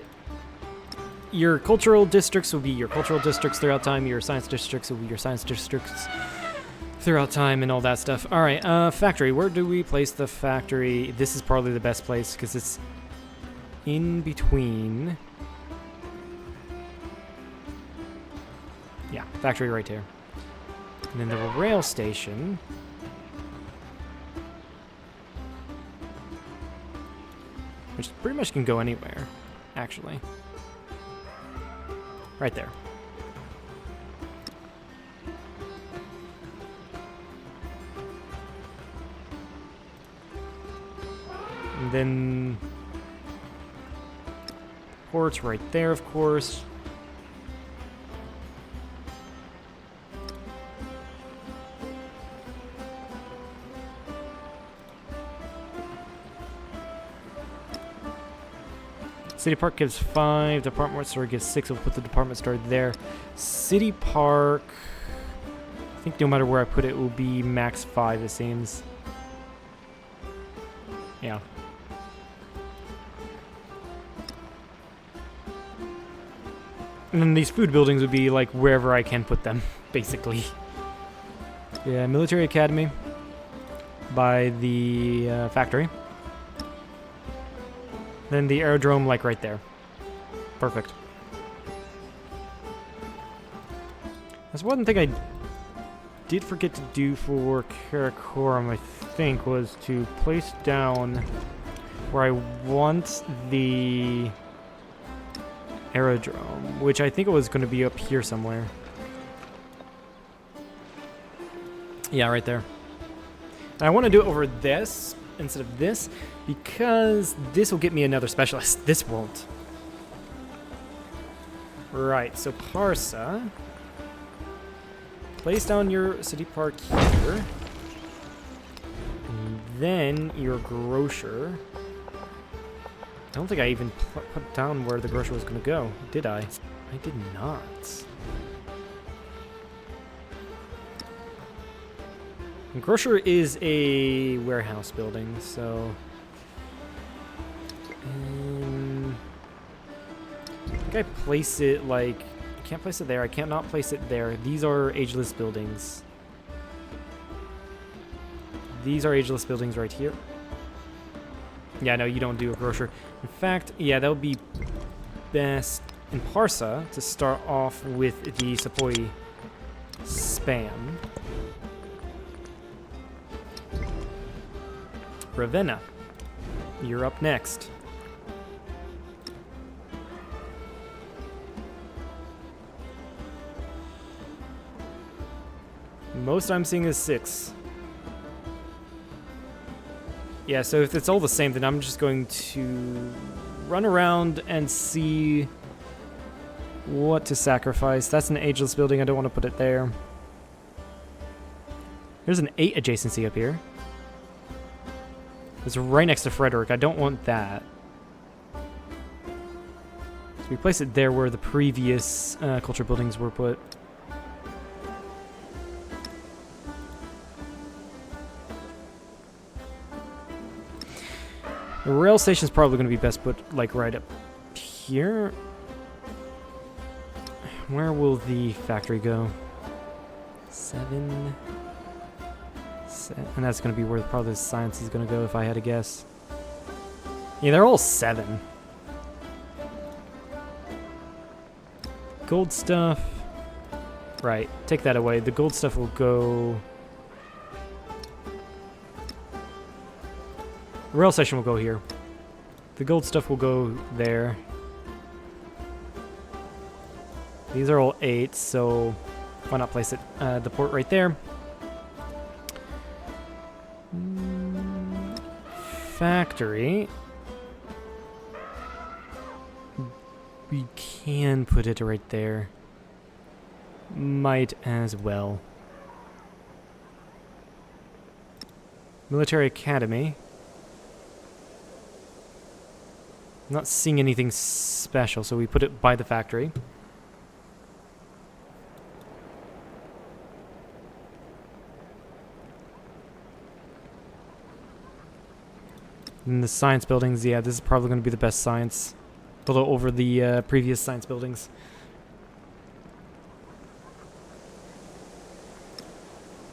your cultural districts will be your cultural districts throughout time, your science districts will be your science districts throughout time, and all that stuff. Alright, factory. Where do we place the factory? This is probably the best place, because it's in between. Yeah, factory right here. And then the rail station. Which pretty much can go anywhere, actually. Right there. And then ports right there, of course. City Park gives 5, Department Store gives 6, we'll put the Department Store there. City Park, I think no matter where I put it, it will be max 5, it seems. Yeah. And then these food buildings would be like wherever I can put them, basically. Yeah, Military Academy by the factory. Then the aerodrome, like right there. Perfect. That's one thing I did forget to do for Karakoram, I think, was to place down where I want the aerodrome, which I think it was going to be up here somewhere. Yeah, right there. And I want to do it over this instead of this, because this will get me another specialist. This won't. Right, so Parsa. Place down your city park here. And then your grocer. I don't think I even put down where the grocer was going to go, did I? I did not. And grocer is a warehouse building, so... I think I place it like... I can't place it there. I can't not place it there. These are ageless buildings. These are ageless buildings right here. Yeah, no, you don't do a grocer. In fact, yeah, that would be best in Parsa to start off with the Sepoy spam. Ravenna, you're up next. Most I'm seeing is 6. Yeah, so if it's all the same, then I'm just going to run around and see what to sacrifice. That's an ageless building. I don't want to put it there. There's an 8 adjacency up here. It's right next to Frederick. I don't want that. So we place it there where the previous culture buildings were put. The rail station is probably going to be best put like right up here. Where will the factory go? 7. And that's going to be where probably the science is going to go if I had to guess. Yeah, they're all 7. Gold stuff. Right, take that away. The gold stuff will go... The rail station will go here. The gold stuff will go there. These are all 8, so why not place it the port right there? factory. We can put it right there. Might as well. Military Academy. Not seeing anything special, so we put it by the factory. And the science buildings, yeah, this is probably going to be the best science. A little over the previous science buildings.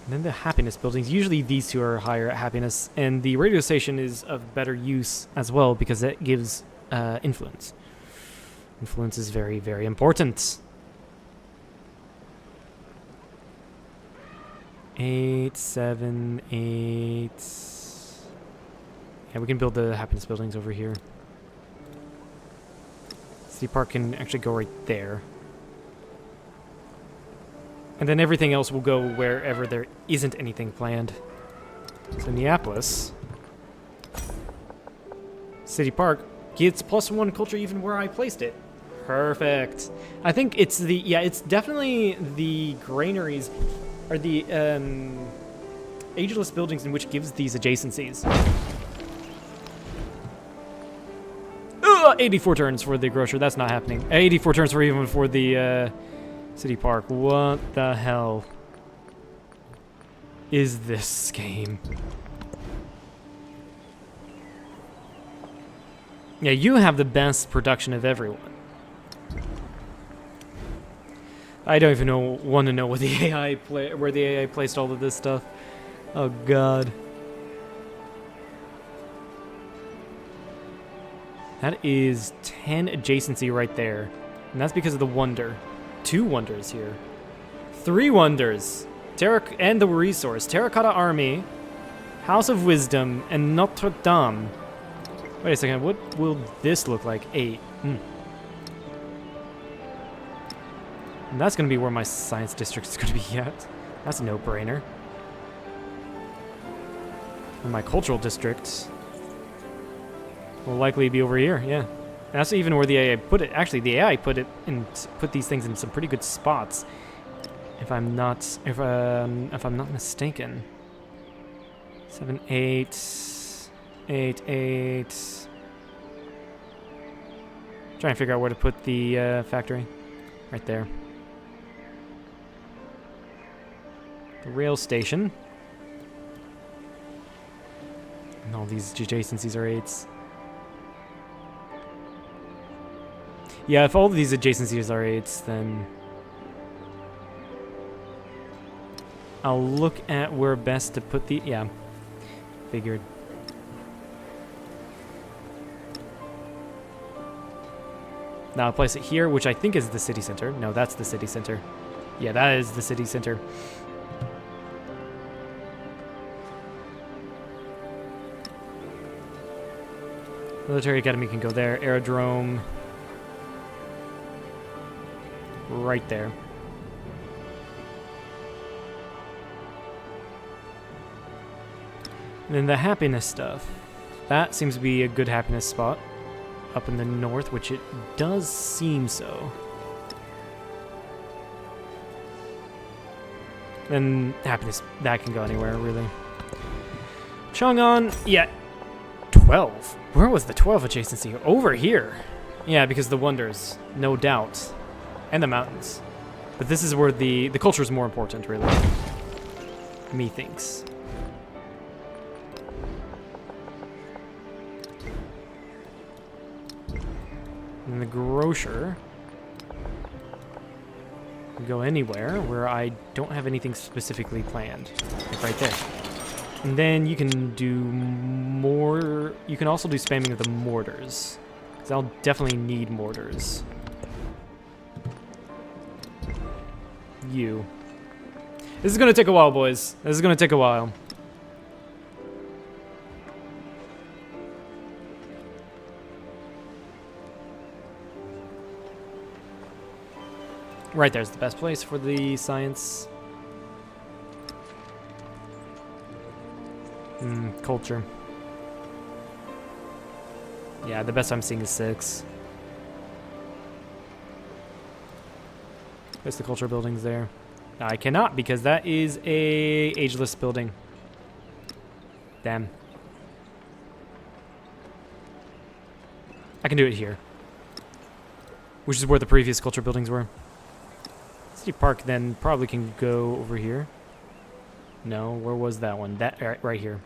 And then the happiness buildings. Usually these two are higher at happiness. And the radio station is of better use as well because it gives influence. Influence is very, very important. 8, 7, 8. Yeah, we can build the happiness buildings over here. City Park can actually go right there. And then everything else will go wherever there isn't anything planned. So Neapolis. City Park gets +1 culture even where I placed it. Perfect. I think it's the, yeah, it's definitely the granaries, or the ageless buildings in which gives these adjacencies. 84 turns for the grocer. That's not happening. 84 turns for even for the City Park. What the hell is this game? Yeah, you have the best production of everyone. I don't even want to know what the AI where the AI placed all of this stuff. Oh god. That is 10 adjacency right there. And that's because of the wonder. 2 wonders here. 3 wonders. And the resource. Terracotta Army, House of Wisdom, and Notre Dame. Wait a second, what will this look like? 8. And that's going to be where my science district is going to be at. That's a no-brainer. And my cultural district will likely be over here, yeah. That's even where the AI put it. Actually, the AI put these things in some pretty good spots. If I'm not mistaken. 7, 8, 8, 8. Trying to figure out where to put the factory. Right there. The rail station. And all these adjacencies are 8s. Yeah, if all of these adjacencies are 8s, then I'll look at where best to put the... Yeah, figured. Now I'll place it here, which I think is the city center. No, that's the city center. Yeah, that is the city center. Military Academy can go there. Aerodrome. Right there. And then the happiness stuff. That seems to be a good happiness spot. Up in the north, which it does seem so. And happiness, that can go anywhere, really. Chang'an, yeah. 12. Where was the 12 adjacency? Over here. Yeah, because the wonders, no doubt. And the mountains. But this is where the culture is more important, really. Methinks. And the grocer can go anywhere where I don't have anything specifically planned. Like right there. And then you can do more. You can also do spamming of the mortars. Because I'll definitely need mortars. You. This is going to take a while, boys. This is going to take a while. Right there's the best place for the science. Culture. Yeah, the best I'm seeing is 6. Place the culture buildings there. I cannot because that is a ageless building. Damn. I can do it here. Which is where the previous culture buildings were. City Park then probably can go over here. No, where was that one? That right here.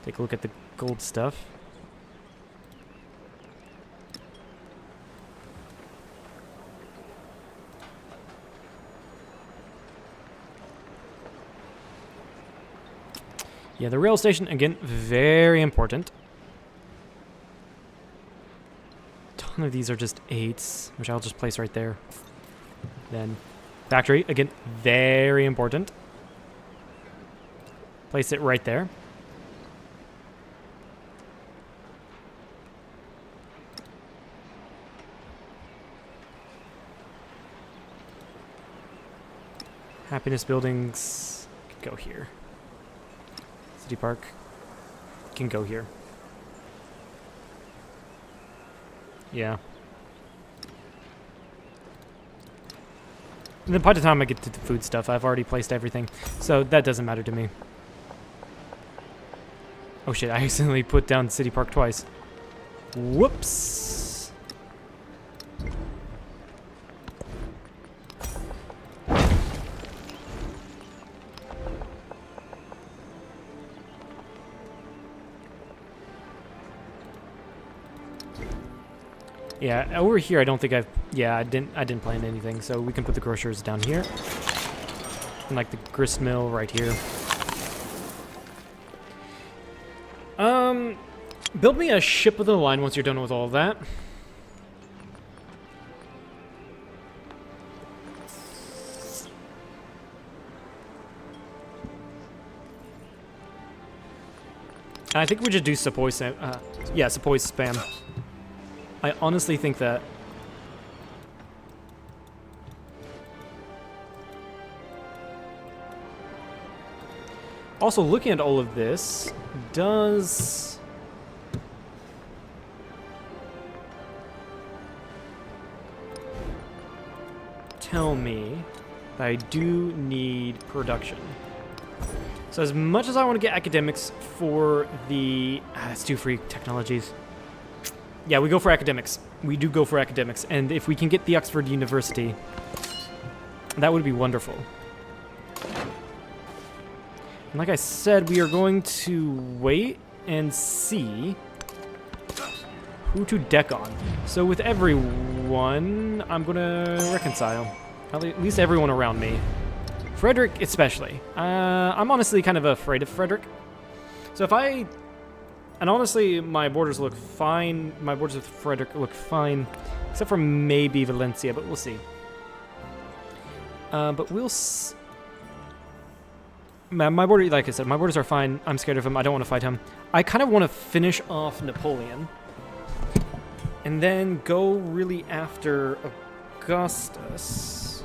Take a look at the gold stuff. Yeah, the rail station, again, very important. A ton of these are just 8s, which I'll just place right there. Then, factory, again, very important. Place it right there. Happiness buildings can go here. City Park can go here. Yeah. And then by the time I get to the food stuff, I've already placed everything. So that doesn't matter to me. Oh shit, I accidentally put down City Park twice. Whoops. Yeah, over here I don't think I've... Yeah, I didn't plan anything, so we can put the grocers down here. And like the grist mill right here. Build me a ship with a line once you're done with all of that. I think we just do Sepoy spam. I honestly think that... Also, looking at all of this, does... tell me that I do need production. So as much as I want to get academics for the... let's do free technologies. Yeah, we go for academics. We do go for academics. And if we can get the Oxford University, that would be wonderful. And like I said, we are going to wait and see who to deck on. So with everyone, I'm going to reconcile. At least everyone around me. Frederick especially. I'm honestly kind of afraid of Frederick. So if I... And honestly, my borders look fine. My borders with Frederick look fine. Except for maybe Valencia, but we'll see. But we'll... My border, like I said, my borders are fine. I'm scared of him. I don't want to fight him. I kind of want to finish off Napoleon. And then go really after Augustus.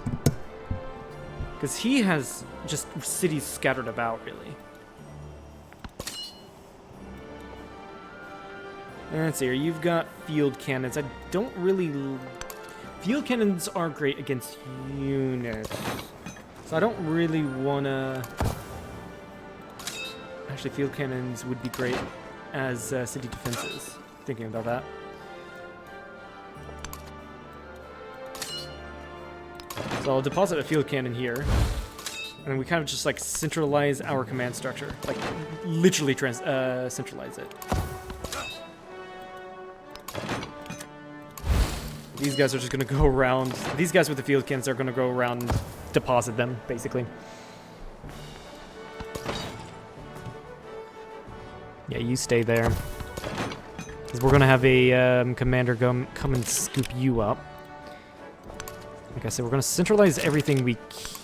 Because he has just cities scattered about, really. Let's see here. You've got field cannons. I don't really... Field cannons are great against units. So I don't really want to... Actually, field cannons would be great as city defenses. Thinking about that. So I'll deposit a field cannon here. And we kind of just like centralize our command structure. Like literally centralize it. These guys are just going to go around. These guys with the field cannons are going to go around and deposit them, basically. Yeah, you stay there. Because we're going to have a commander come and scoop you up. Like I said, we're going to centralize everything we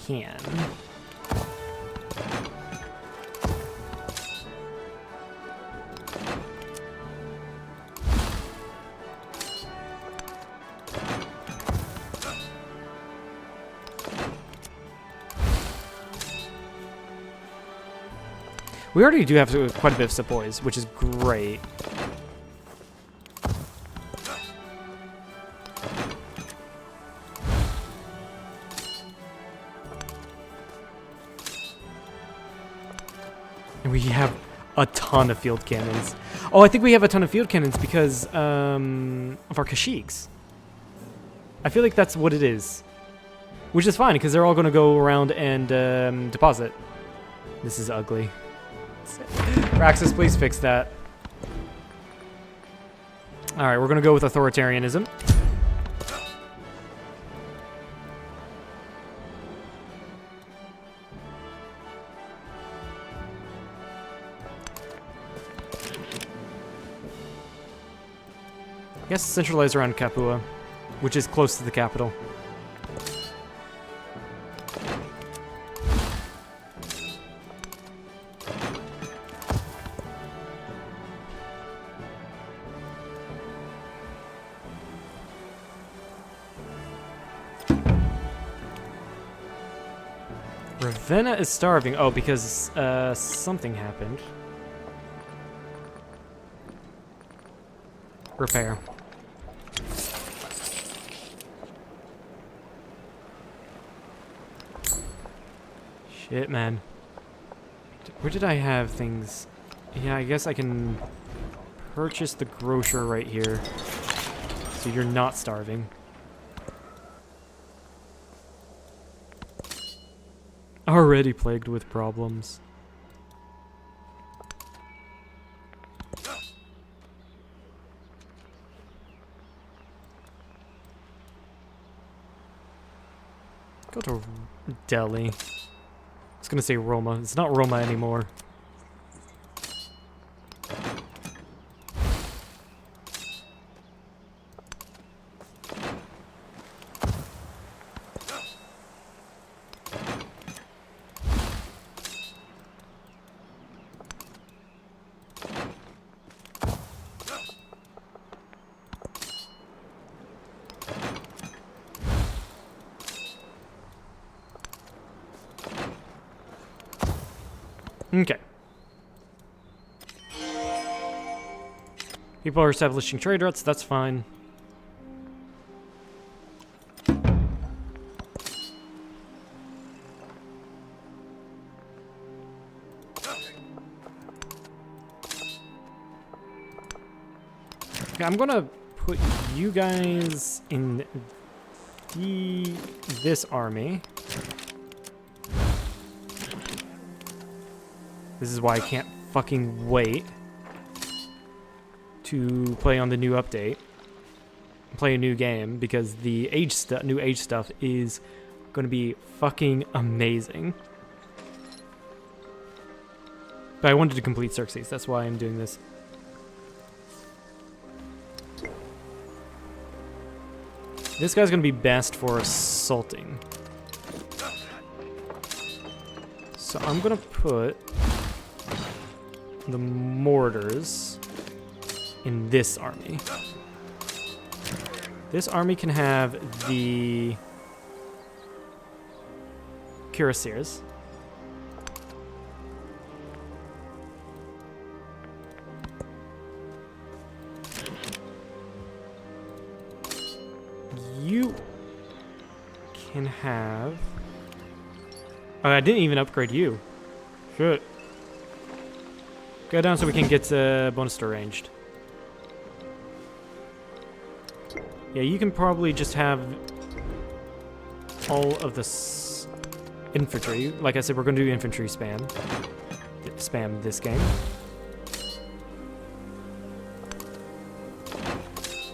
can. We already do have quite a bit of sepoys, which is great. And we have a ton of field cannons. Oh, I think we have a ton of field cannons because of our Kashyyyks. I feel like that's what it is. Which is fine, because they're all going to go around and deposit. This is ugly. Raxus, please fix that. Alright, we're going to go with authoritarianism. I guess centralize around Capua, which is close to the capital. Ravenna is starving. Oh, because something happened. Repair. Shit, man. Where did I have things? Yeah, I guess I can purchase the grocer right here. So you're not starving. Already plagued with problems. Go to Delhi. I was gonna say Roma. It's not Roma anymore. Okay. People are establishing trade routes, that's fine. Okay, I'm gonna put you guys in this army. This is why I can't fucking wait to play on the new update. Play a new game, because the new age stuff is going to be fucking amazing. But I wanted to complete Xerxes, that's why I'm doing this. This guy's going to be best for assaulting. So I'm going to put the mortars in this army. This army can have the cuirassiers. You can have... Oh, I didn't even upgrade you. Shit. Go down so we can get bonus ranged. Yeah, you can probably just have all of this infantry. Like I said, we're going to do infantry spam this game.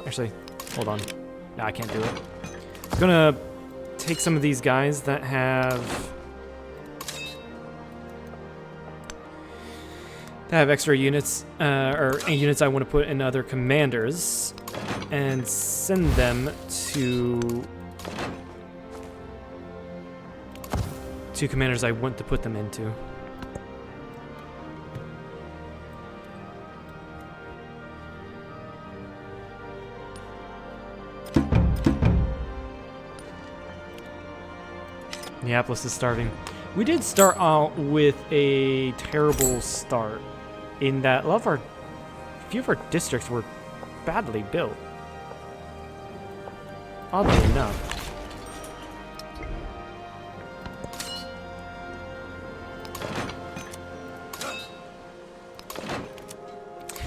Actually, hold on. No, I can't do it. I'm gonna take some of these guys that have extra units, or units I want to put in other commanders, and send them to commanders I want to put them into. Neapolis is starving. We did start out with a terrible start in that a few of our districts were badly built. Oddly enough.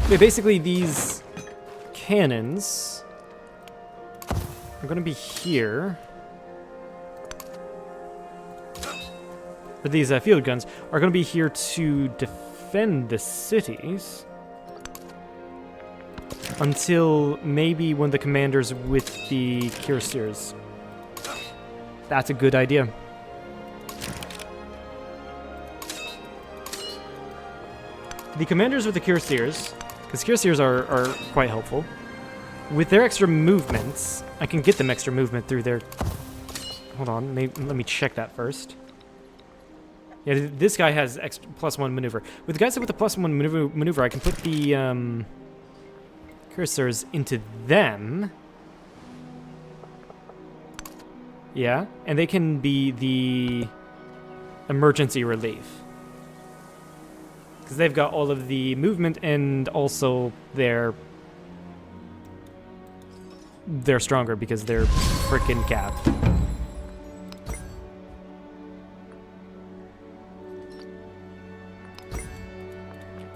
Okay, basically these cannons are going to be here. Or these field guns are going to be here to defend the cities until maybe when the commander's with the cuirassiers. That's a good idea. The commanders with the cuirassiers, because cuirassiers are quite helpful. With their extra movements, I can get them extra movement through their... Hold on, let me check that first. Yeah, this guy has +1 maneuver. With the guys with the +1 maneuver, I can put the cuirassiers into them. Yeah, and they can be the emergency relief. Because they've got all of the movement and also they're stronger because they're frickin' cav.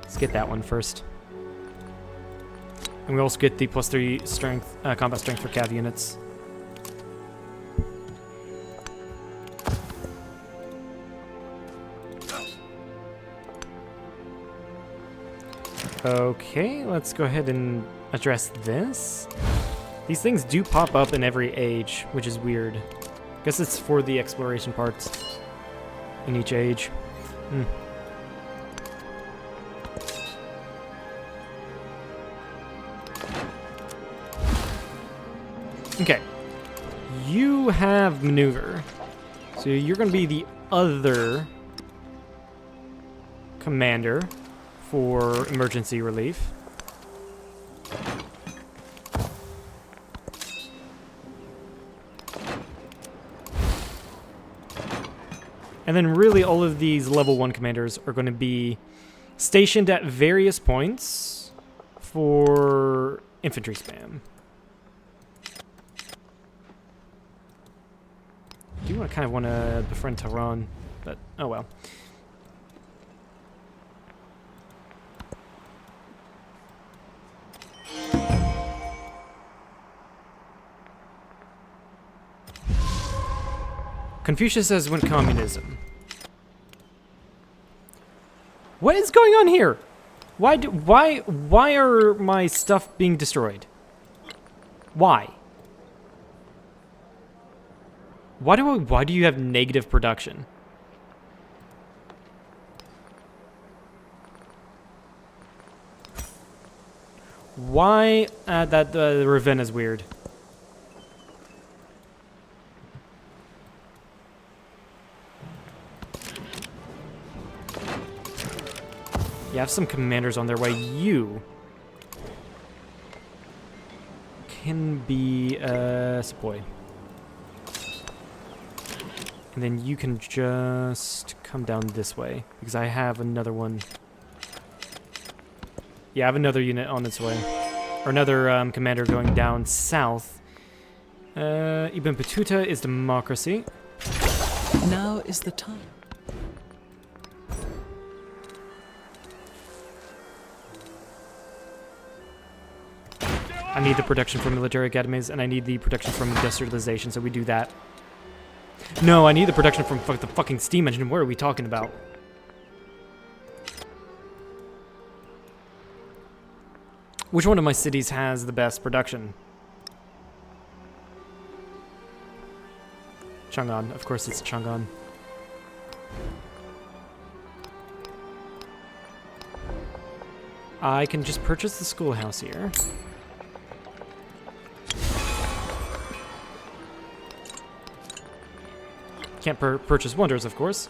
Let's get that one first. And we also get the +3 strength, combat strength for cav units. Okay, let's go ahead and address this. These things do pop up in every age, which is weird. Guess it's for the exploration parts in each age. Okay. You have maneuver. So you're going to be the other commander for emergency relief. And then really all of these level 1 commanders are going to be stationed at various points for infantry spam. I do kind of want to befriend Tehran, but oh well. Confucius says went communism. What is going on here? Why are my stuff being destroyed? Why? Why do you have negative production? Why that Ravenna is weird. You have some commanders on their way. You can be Sepoy. And then you can just come down this way, because I have another one. Yeah, I have another unit on its way. Or another commander going down south. Ibn Battuta is democracy. Now is the time. I need the protection from military academies, and I need the protection from industrialization, so we do that. No, I need the protection from the fucking steam engine. What are we talking about? Which one of my cities has the best production? Chang'an. Of course it's Chang'an. I can just purchase the schoolhouse here. Can't purchase wonders, of course.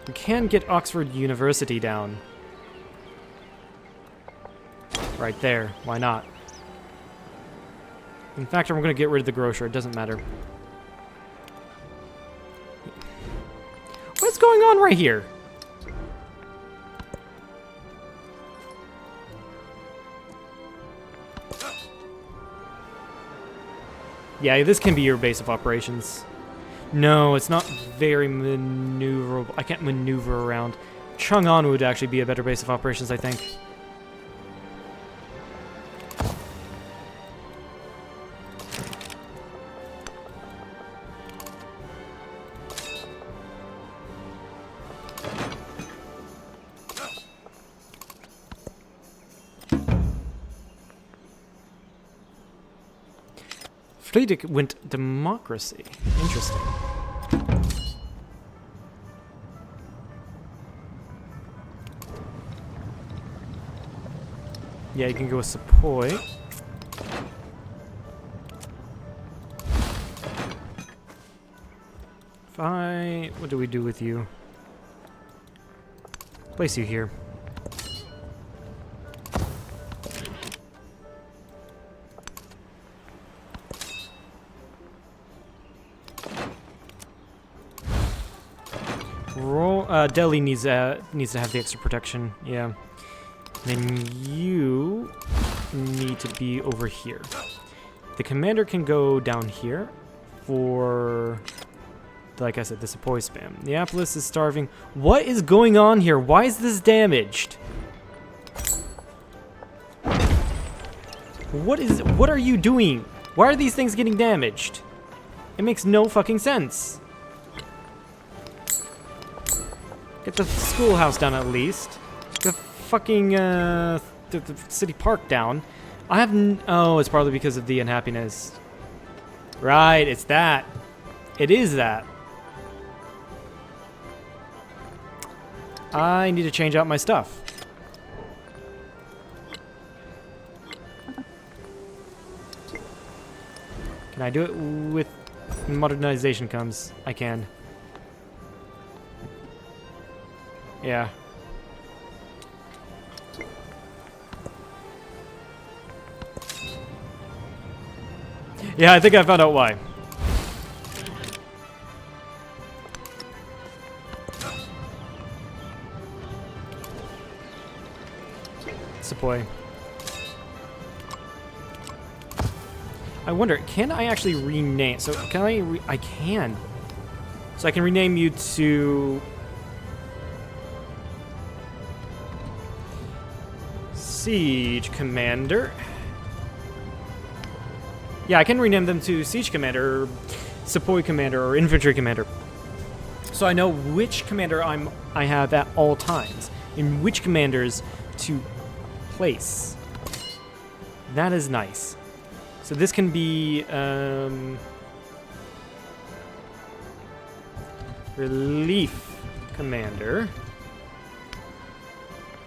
We can get Oxford University down. Right there. Why not? In fact, I'm going to get rid of the grocer. It doesn't matter. What's going on right here? Yeah, this can be your base of operations. No, it's not very maneuverable. I can't maneuver around. Chang'an would actually be a better base of operations, I think. Friedrich went democracy. Interesting. Yeah, you can go with Sepoy. What do we do with you? Place you here. Delhi needs to have the extra protection. Yeah. Then you need to be over here. The commander can go down here for, like I said, the Sepoy spam. Neapolis is starving. What is going on here? Why is this damaged? What are you doing? Why are these things getting damaged? It makes no fucking sense. Get the schoolhouse down at least. The fucking, the city park down. I have oh, it's probably because of the unhappiness. Right, it's that. It is that. I need to change out my stuff. Can I do it with when modernization comes? I can. Yeah. Yeah, I think I found out why. Sepoy. I wonder, can I actually rename? So can I can. So I can rename you to Siege Commander. Yeah, I can rename them to Siege Commander, Sepoy Commander, or Infantry Commander. So I know which commander I have at all times, and which commanders to place. That is nice. So this can be Relief Commander,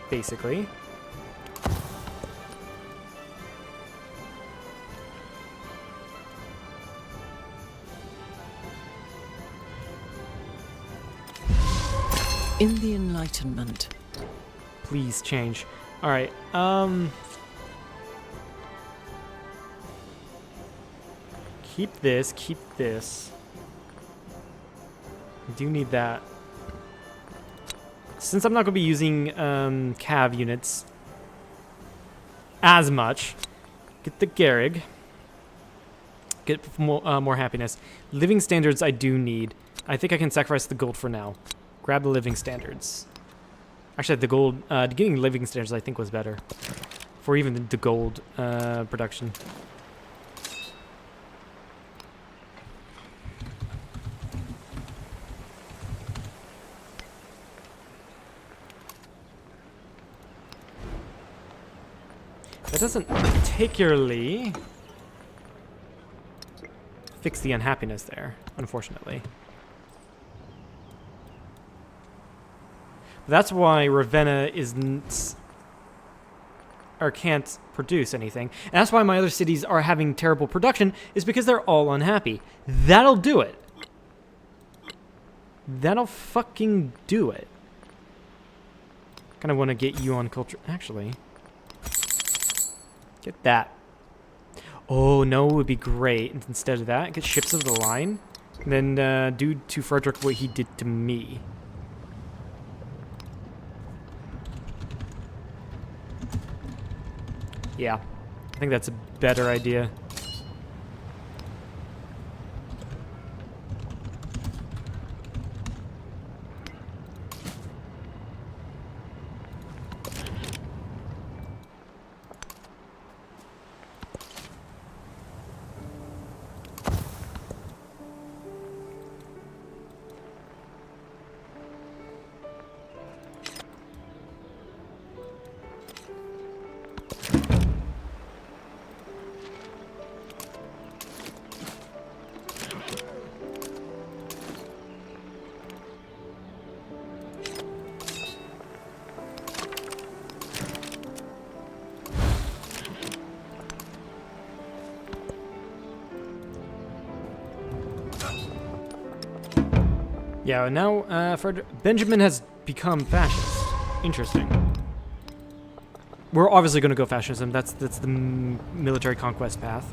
basically. In the Enlightenment. Please change. All right. Keep this. Keep this. I do need that. Since I'm not going to be using cav units as much, get the Garrig. Get more happiness. Living standards I do need. I think I can sacrifice the gold for now. Grab the living standards. Actually, the gold, getting living standards I think was better. For even the gold production. That doesn't particularly fix the unhappiness there, unfortunately. That's why Ravenna can't produce anything. And that's why my other cities are having terrible production, is because they're all unhappy. That'll do it. That'll fucking do it. Kind of want to get you on culture. Actually, get that. Oh, no, it would be great. Instead of that, get ships of the line. And then do to Frederick what he did to me. Yeah, I think that's a better idea. Yeah, now Benjamin has become fascist. Interesting. We're obviously going to go fascism. That's the military conquest path.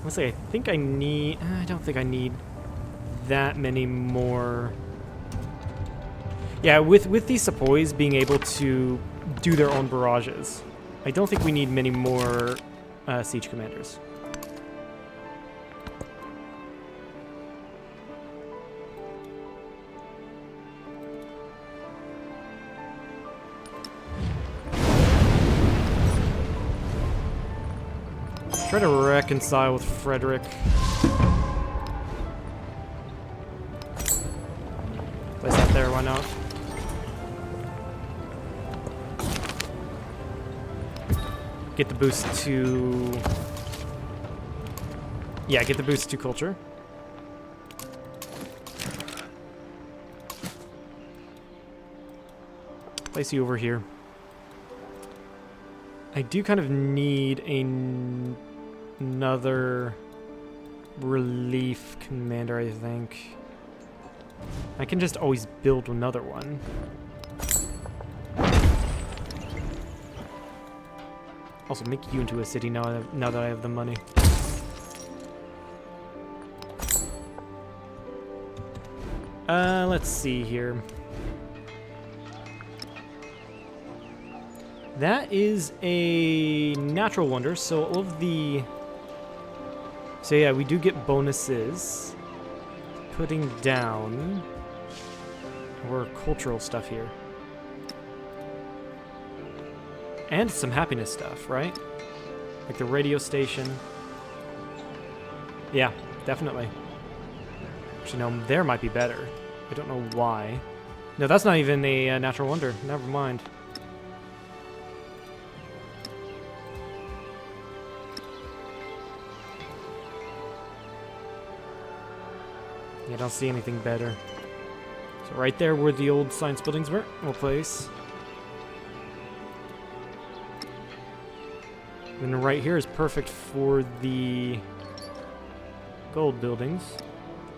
Honestly, I think I need... I don't think I need that many more... Yeah, with these sepoys being able to do their own barrages, I don't think we need many more siege commanders. Try to reconcile with Frederick. Place that there, why not? Get the boost to... Yeah, get the boost to culture. Place you over here. I do kind of need another relief commander, I think. I can just always build another one. Also, make you into a city now that I have the money. Let's see here. That is a natural wonder, so all of the... So yeah, we do get bonuses. Putting down our cultural stuff here. And some happiness stuff, right? Like the radio station. Yeah, definitely. Actually, no, there might be better. I don't know why. No, that's not even a natural wonder. Never mind. I don't see anything better. So right there where the old science buildings were, we'll place. And right here is perfect for the gold buildings.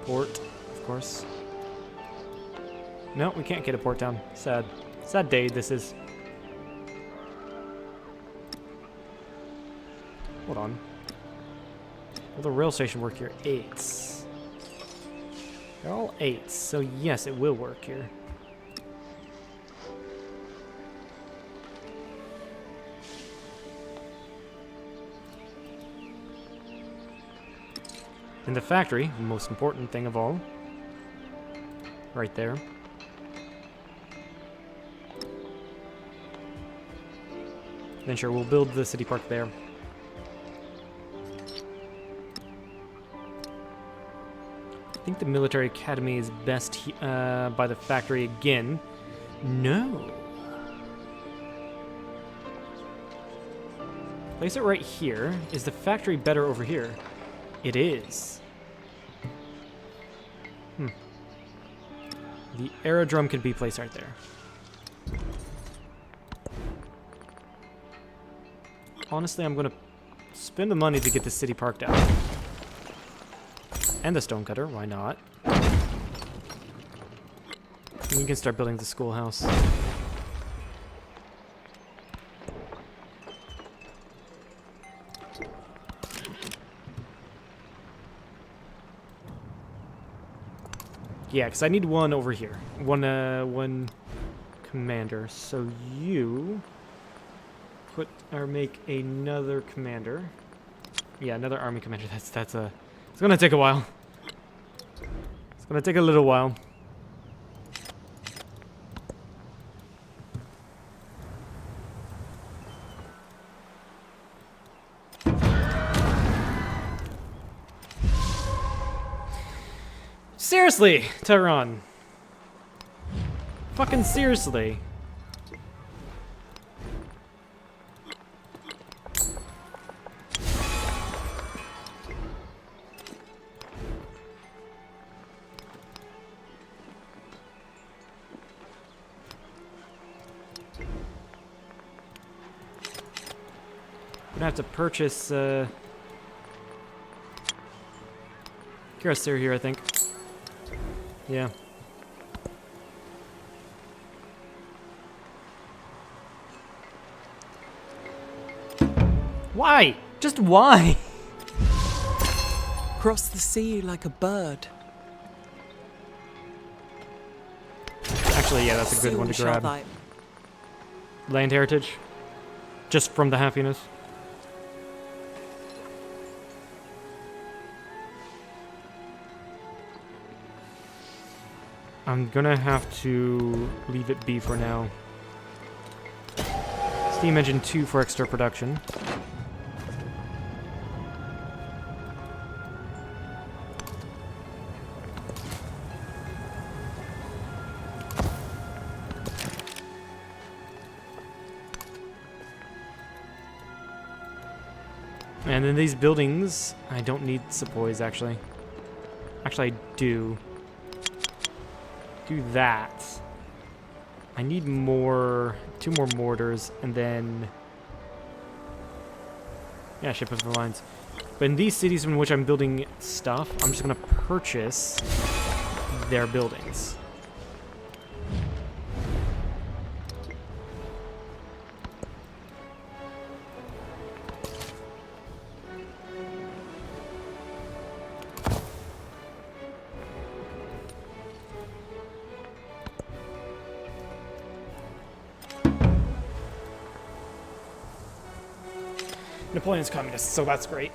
Port, of course. No, we can't get a port down. Sad. Sad day this is. Hold on. Will the rail station work here? 8s. They're all 8s, so yes, it will work here. And the factory, the most important thing of all. Right there. Then sure, we'll build the city park there. I think the military academy is best by the factory again. No. Place it right here. Is the factory better over here? It is. The aerodrome can be placed right there. Honestly, I'm going to spend the money to get the city park down. And the stonecutter, why not? And you can start building the schoolhouse. Yeah, because I need one over here. One commander. So you put or make another commander. Yeah, another army commander. That's a. It's gonna take a while. It's gonna take a little while. Seriously, Tehran. Fucking seriously. Gonna have to purchase Xerxes here, I think. Yeah. Why? Just why? Cross the sea like a bird. Actually, yeah, that's a good one to Soon shall grab. Land heritage. Just from the happiness. I'm gonna have to leave it be for now. Steam engine 2 for extra production. And then these buildings, I don't need sepoys actually. Actually, I do. Do that. I need more, 2 more mortars, and then, yeah, ship of the lines. But in these cities in which I'm building stuff, I'm just gonna purchase their buildings. Napoleon's communist, so that's great.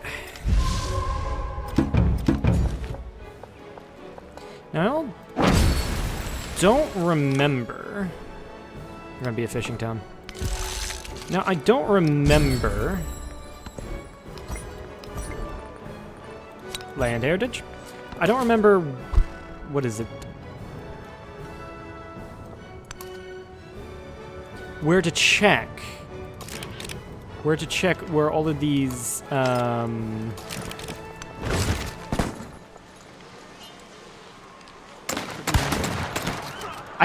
Now, I don't remember. We're gonna be a fishing town. Now, I don't remember. Land heritage? I don't remember. What is it? Where to check. Where to check where all of these, I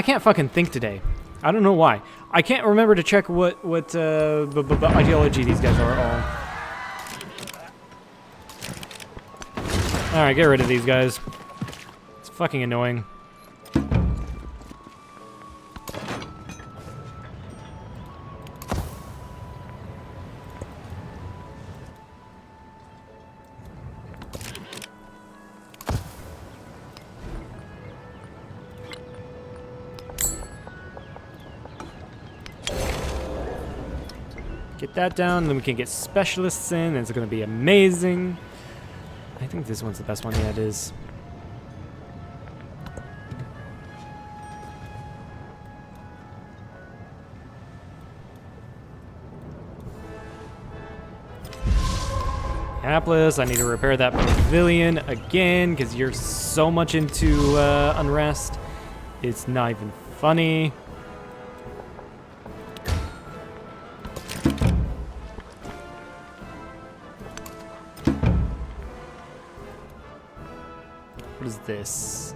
can't fucking think today. I don't know why. I can't remember to check what ideology these guys are all. Alright, get rid of these guys. It's fucking annoying. Get that down, then we can get specialists in, and it's going to be amazing. I think this one's the best one. Yeah, it is. Hapless, I need to repair that pavilion again, because you're so much into unrest. It's not even funny. What is this?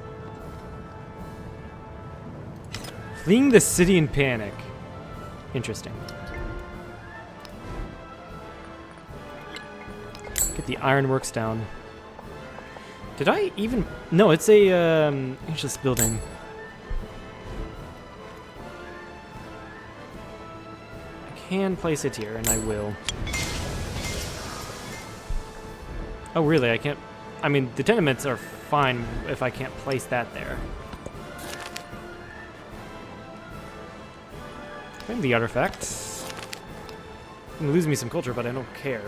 Fleeing the city in panic. Interesting. Get the ironworks down. Did I even... No, it's a ageless building. I can place it here, and I will. Oh, really? I can't... I mean, the tenements are fine if I can't place that there. And the artifact. Gonna lose me some culture, but I don't care.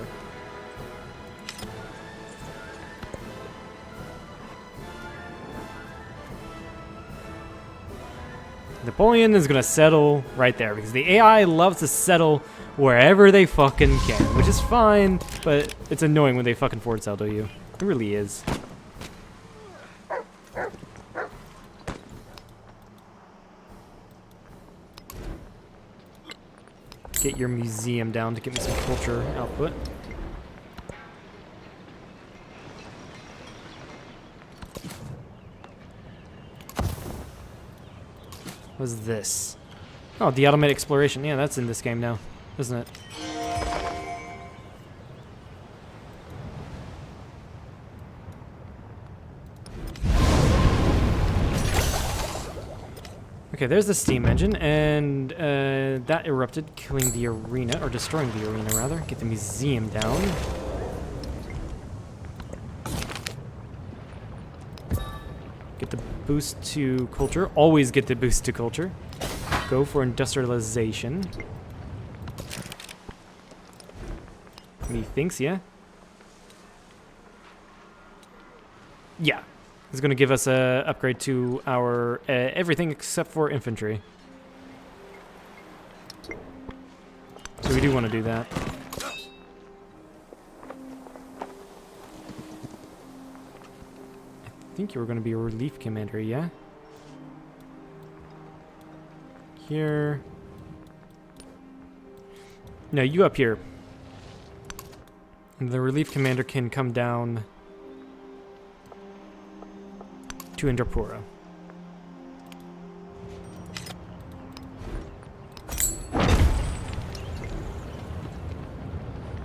Napoleon is gonna settle right there because the AI loves to settle wherever they fucking can, which is fine, but it's annoying when they fucking forward salto you. It really is. Get your museum down to get me some culture output. What's this? Oh, the automated exploration. Yeah, that's in this game now, isn't it? Okay, there's the steam engine, and that erupted, killing the arena, or destroying the arena, rather. Get the museum down. Get the boost to culture. Always get the boost to culture. Go for industrialization. Methinks, yeah? Yeah. It's going to give us a upgrade to our everything except for infantry. So we do want to do that. I think you were going to be a relief commander, yeah? Here. No, you up here. And the relief commander can come down to Indrapura.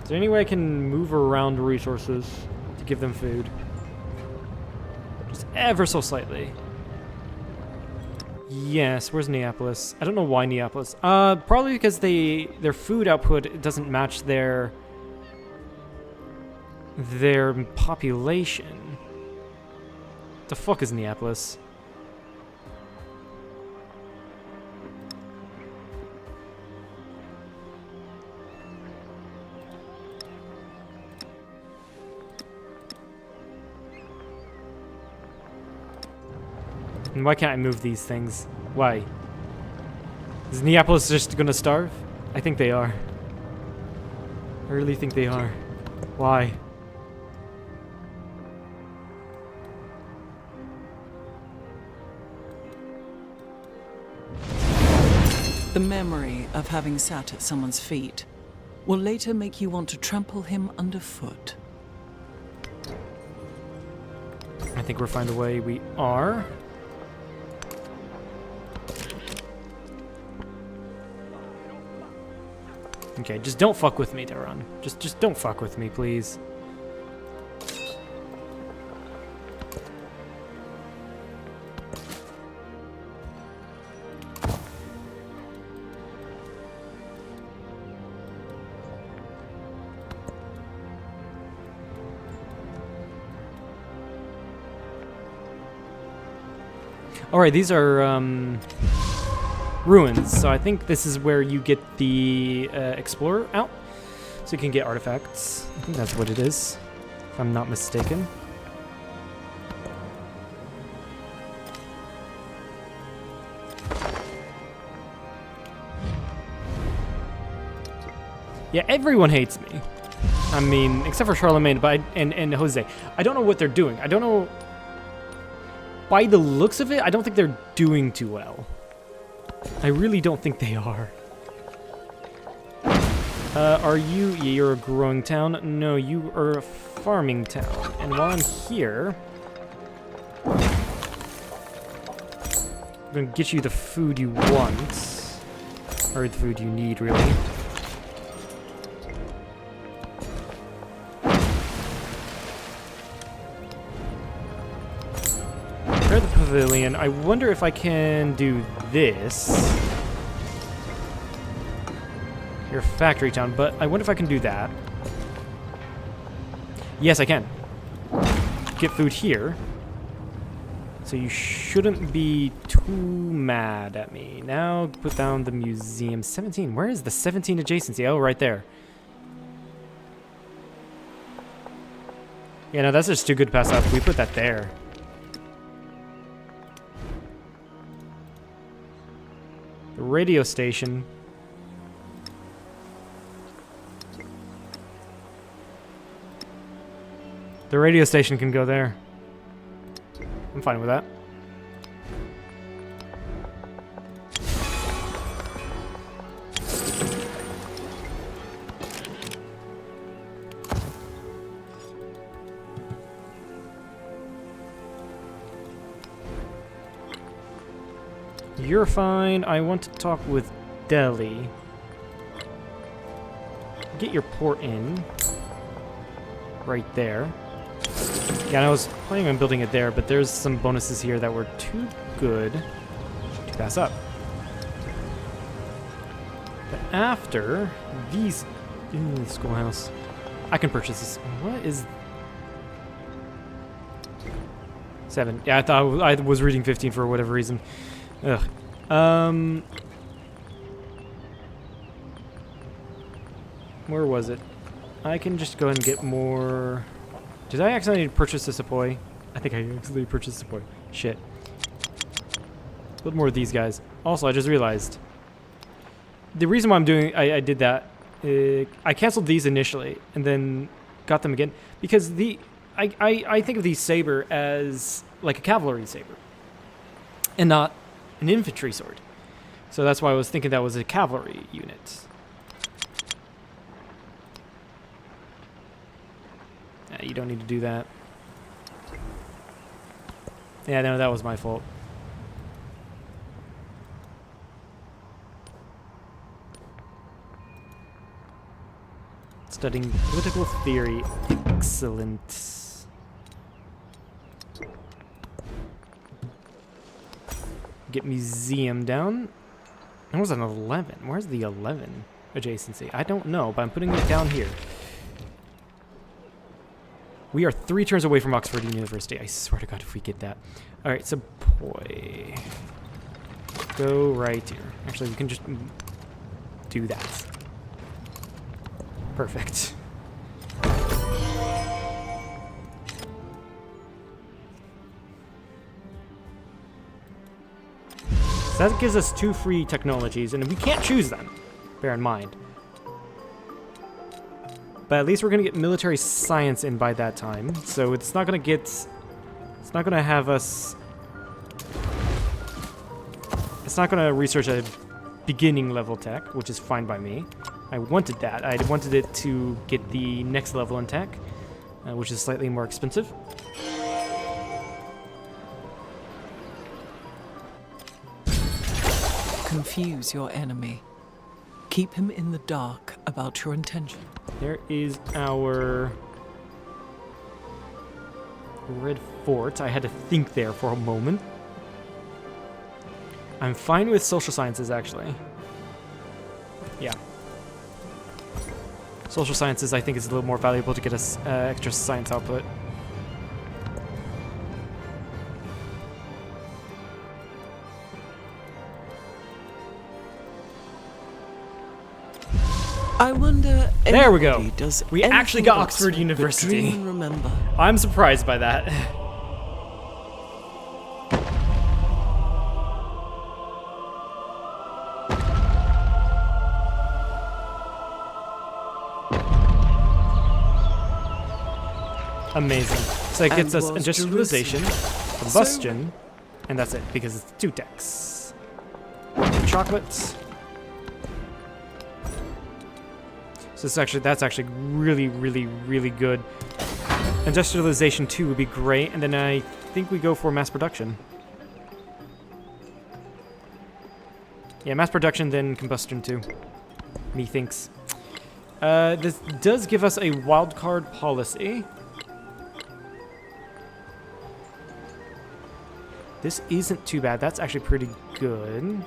Is there any way I can move around resources to give them food? Just ever so slightly. Yes, where's Neapolis? I don't know why Neapolis. Probably because their food output doesn't match their population. The fuck is Neapolis? And why can't I move these things? Why? Is Neapolis just gonna starve? I think they are. I really think they are. Why? The memory of having sat at someone's feet will later make you want to trample him underfoot. I think we're fine the way we are. Okay, just don't fuck with me, Tehran. Just don't fuck with me, please. Alright, these are ruins, so I think this is where you get the explorer out, so you can get artifacts. I think that's what it is, if I'm not mistaken. Yeah, everyone hates me. I mean, except for Charlemagne, but and Jose. I don't know what they're doing. I don't know. By the looks of it, I don't think they're doing too well. I really don't think they are. Are you? Yeah, you're a growing town. No, you are a farming town. And while I'm here, I'm gonna get you the food you want, or the food you need, really. The pavilion. I wonder if I can do this. Your factory town, but I wonder if I can do that. Yes, I can. Get food here. So you shouldn't be too mad at me. Now put down the museum. 17. Where is the 17 adjacency? Oh, right there. Yeah, no, that's just too good to pass up. We put that there. The radio station. The radio station can go there. I'm fine with that. You're fine. I want to talk with Delhi. Get your port in. Right there. Yeah, and I was planning on building it there, but there's some bonuses here that were too good to pass up. But after these... schoolhouse. I can purchase this. What is... 7. Yeah, I thought I was reading 15 for whatever reason. Ugh. Where was it? I can just go ahead and get more... Did I accidentally purchase a sepoy? I think I accidentally purchased a sepoy. Shit. A little more of these guys. Also, I just realized the reason why I'm doing I did that. I canceled these initially and then got them again because I think of the saber as like a cavalry saber and not an infantry sword. So that's why I was thinking that was a cavalry unit. You don't need to do that. Yeah, no, that was my fault. Studying political theory. Excellent. Get museum down. That was an 11. Where's the 11 adjacency? I don't know, but I'm putting it down here. We are 3 turns away from Oxford University. I swear to God if we get that. Alright, so boy. Go right here. Actually, we can just do that. Perfect. So that gives us 2 free technologies, and we can't choose them. Bear in mind. But at least we're going to get military science in by that time. So it's not going to get... It's not going to have us... It's not going to research a beginning level tech, which is fine by me. I wanted that. I wanted it to get the next level in tech, which is slightly more expensive. Confuse your enemy. Keep him in the dark about your intention. There is our red fort. I had to think there for a moment. I'm fine with social sciences, actually. Yeah. Social sciences, I think, is a little more valuable to get us extra science output. I wonder. There we go. Does We actually anything got of Oxford University. Dream and remember. I'm surprised by that. Amazing. So it gets us industrialization, combustion, and that's it, because it's 2 techs. Chocolates. So that's actually really, really, really good. Industrialization 2 would be great, and then I think we go for mass production. Yeah, mass production, then combustion 2. Methinks. This does give us a wildcard policy. This isn't too bad. That's actually pretty good.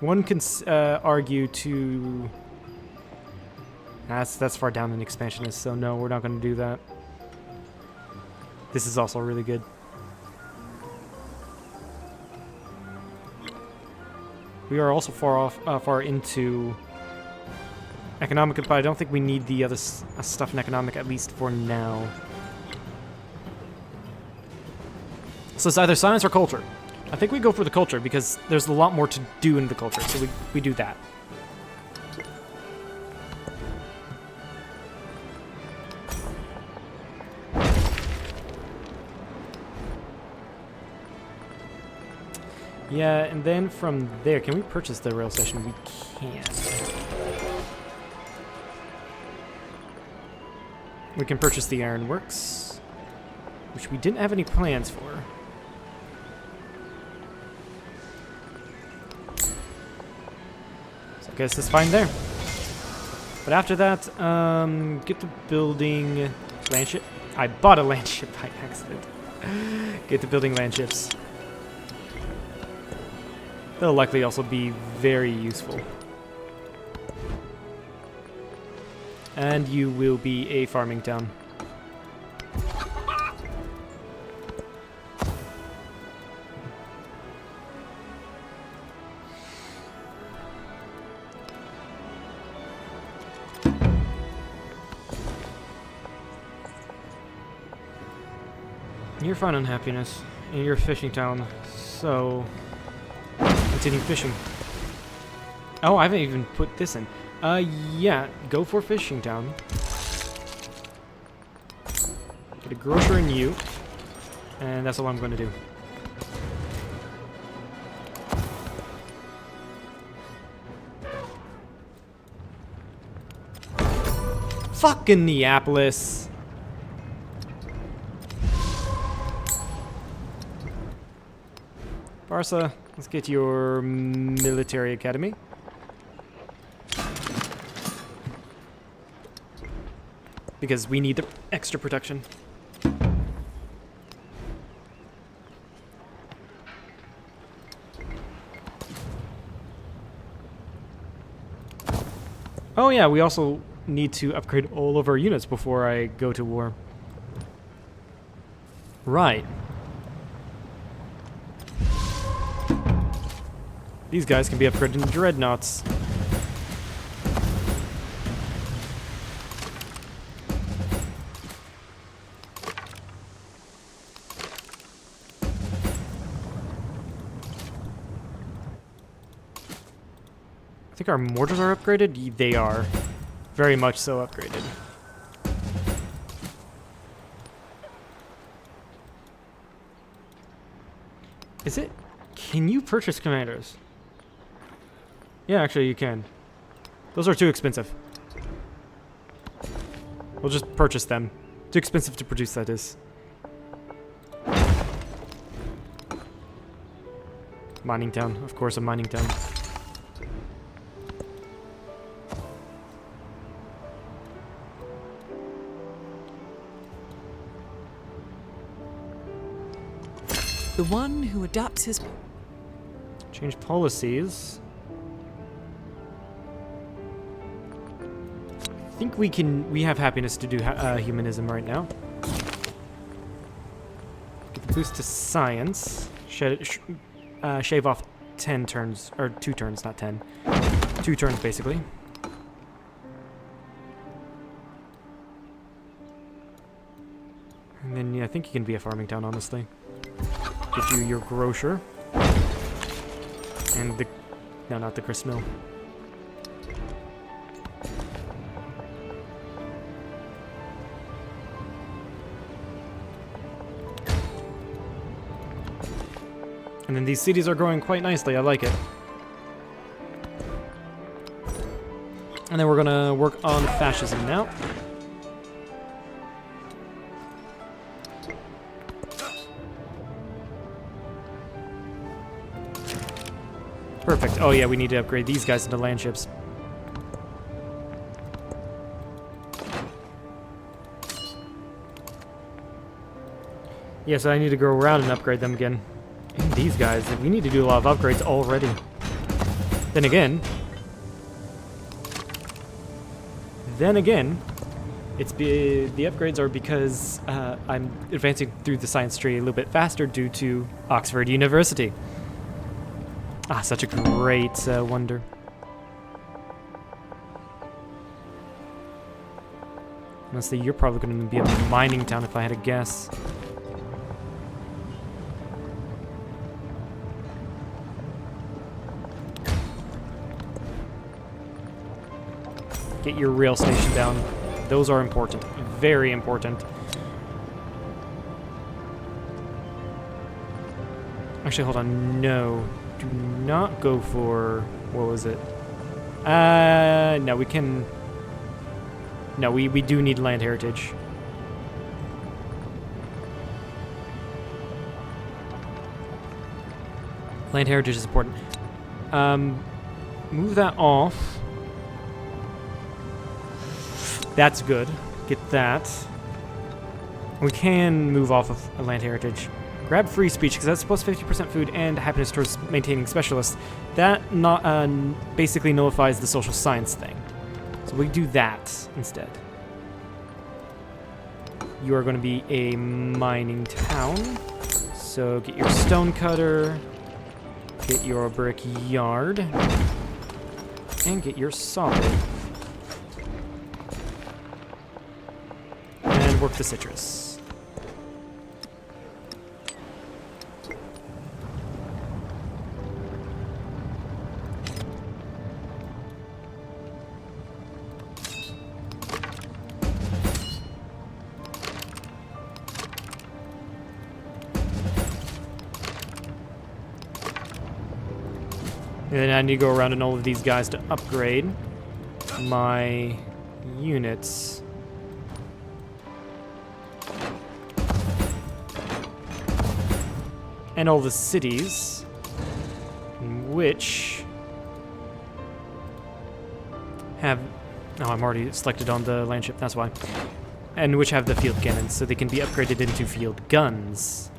One can argue to... That's far down in expansionist, so no, we're not going to do that. This is also really good. We are also far into economic, but I don't think we need the other stuff in economic, at least for now. So it's either science or culture. I think we go for the culture because there's a lot more to do in the culture, so we do that. Yeah, and then from there, can we purchase the rail station? We can. We can purchase the ironworks, which we didn't have any plans for. So I guess it's fine there. But after that, get the building land ship. I bought a land ship by accident. Get the building land ships. They'll likely also be very useful. And you will be a farming town. You're fine on happiness, and you're a fishing town, so continue fishing. Oh, I haven't even put this in. Yeah, go for fishing town. Get a grocer in you, and that's all I'm going to do. Fucking Neapolis! Barca, let's get your military academy. Because we need the extra protection. Oh yeah, we also need to upgrade all of our units before I go to war. Right. These guys can be upgraded into dreadnoughts. I think our mortars are upgraded. They are. Very much so upgraded. Is it? Can you purchase commanders? Yeah, actually you can. Those are too expensive. We'll just purchase them. Too expensive to produce, that is. Mining town. Of course, a mining town. The one who adapts his... Change policies. I think we have happiness to do humanism right now. Get the boost to science. Shave off 10 turns, or 2 turns, not 10. 2 turns, basically. And then, yeah, I think you can be a farming town, honestly. Get you your grocer. And the... No, not the grist mill. And then these cities are growing quite nicely. I like it. And then we're gonna work on fascism now. Perfect. Oh yeah, we need to upgrade these guys into land ships. Yeah, so I need to go around and upgrade them again. And these guys, we need to do a lot of upgrades already. Then again, the upgrades are because I'm advancing through the science tree a little bit faster due to Oxford University. Ah, such a great wonder. Honestly, you're probably going to be a mining town if I had to guess. Get your rail station down. Those are important. Very important. Actually, hold on. No. Do not go for... What was it? No, we can... No, we do need land heritage. Land heritage is important. Move that off. That's good. Get that. We can move off of a land heritage. Grab free speech, because that's plus 50% food and happiness towards maintaining specialists. That not basically nullifies the social science thing. So we do that instead. You are going to be a mining town. So get your stone cutter. Get your brick yard. And get your saw. And work the citrus. And then I need to go around and all of these guys to upgrade my units. And all the cities, which have... Oh, I'm already selected on the land ship, that's why. And which have the field cannons, so they can be upgraded into field guns.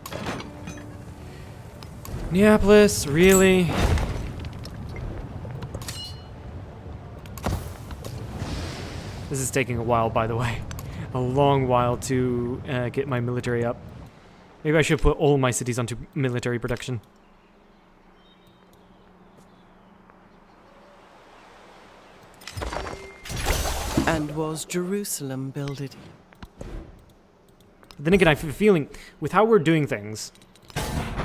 Neapolis, really? This is taking a while, by the way. A long while to get my military up. Maybe I should put all my cities onto military production. And was Jerusalem builded? Then again, I have a feeling, with how we're doing things,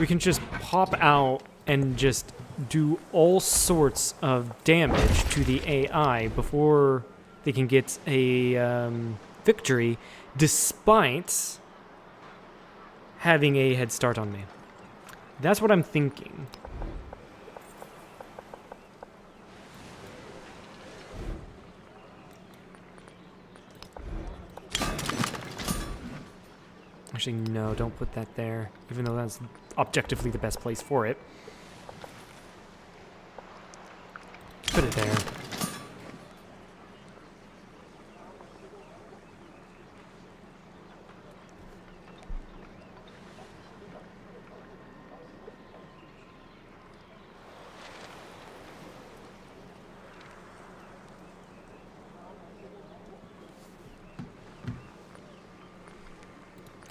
we can just pop out and just do all sorts of damage to the AI before they can get a victory, despite having a head start on me. That's what I'm thinking. Actually, no, don't put that there, even though that's objectively the best place for it. Put it there.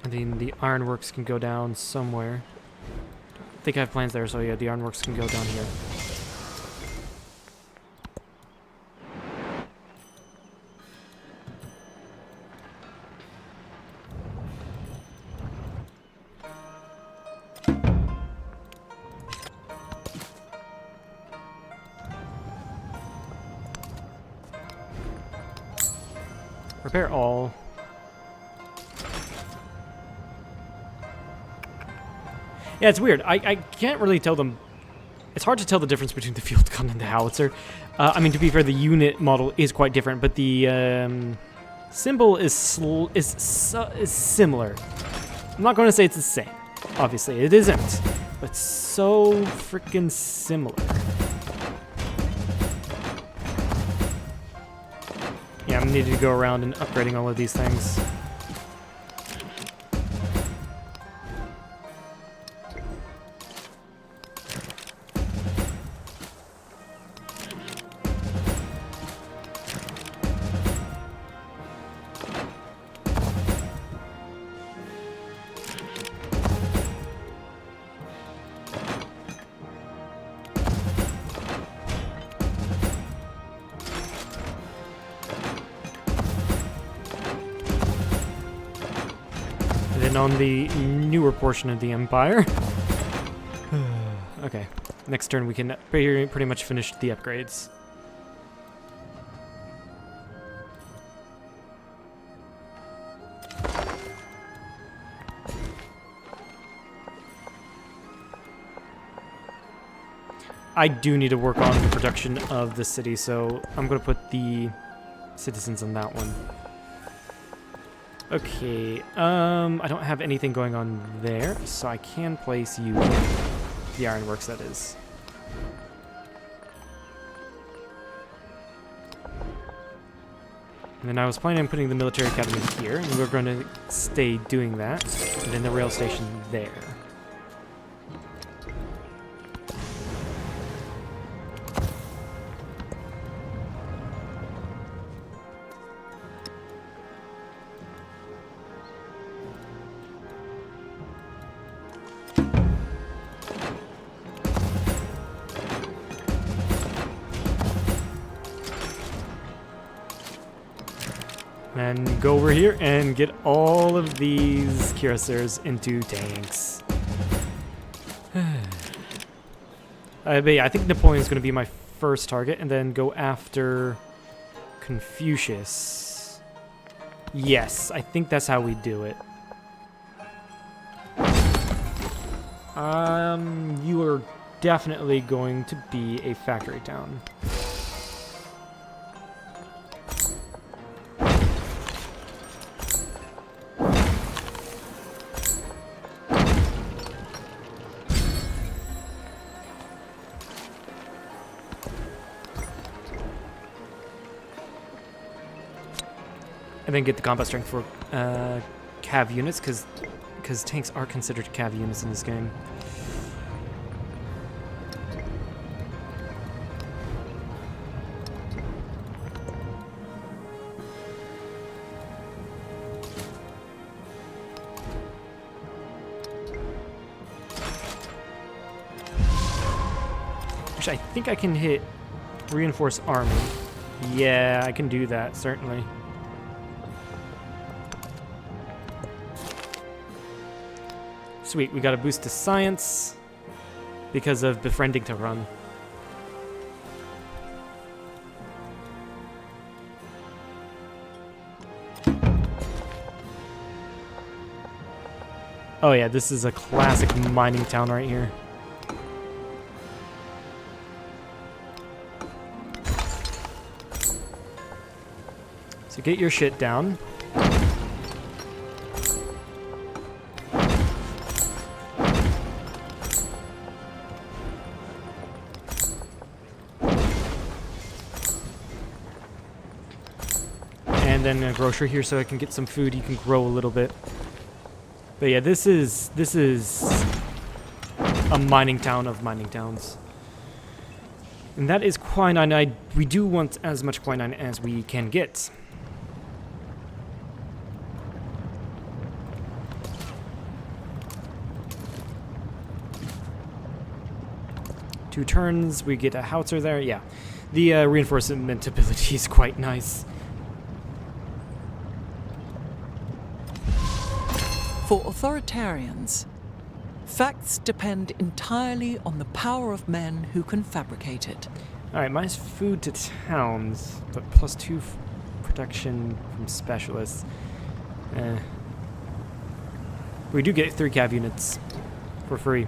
I mean, the ironworks can go down somewhere. I think I have plans there, so yeah, the ironworks can go down here. Repair all. Yeah, it's weird. I can't really tell them. It's hard to tell the difference between the field gun and the howitzer. I mean, to be fair, the unit model is quite different, but the symbol is similar. I'm not going to say it's the same. Obviously, it isn't. But so freaking similar. Yeah, I'm needing to go around and upgrading all of these things. on the newer portion of the Empire. Okay, next turn we can pretty much finish the upgrades. I do need to work on the production of the city, so I'm going to put the citizens on that one. Okay, I don't have anything going on there, so I can place you here. The ironworks, that is. And then I was planning on putting the military academy here, and we're going to stay doing that, and then the rail station there. And go over here and get all of these cuirassiers into tanks. But yeah, I think Napoleon's going to be my first target, and then go after Confucius. Yes, I think that's how we do it. You are definitely going to be a factory town. And then get the combat strength for cav units, because tanks are considered cav units in this game. Which I think I can hit reinforced army. Yeah, I can do that, certainly. Sweet, we got a boost to science because of befriending to run. Oh yeah, this is a classic mining town right here. So get your shit down. And then a grocer here so I can get some food. You can grow a little bit. But yeah, this is a mining town of mining towns. And that is quinine. We do want as much quinine as we can get. Two turns, we get a howitzer there. Yeah, the reinforcement ability is quite nice. For authoritarians, facts depend entirely on the power of men who can fabricate it. Alright, minus food to towns, but plus 2 protection from specialists. We do get 3 cav units for free.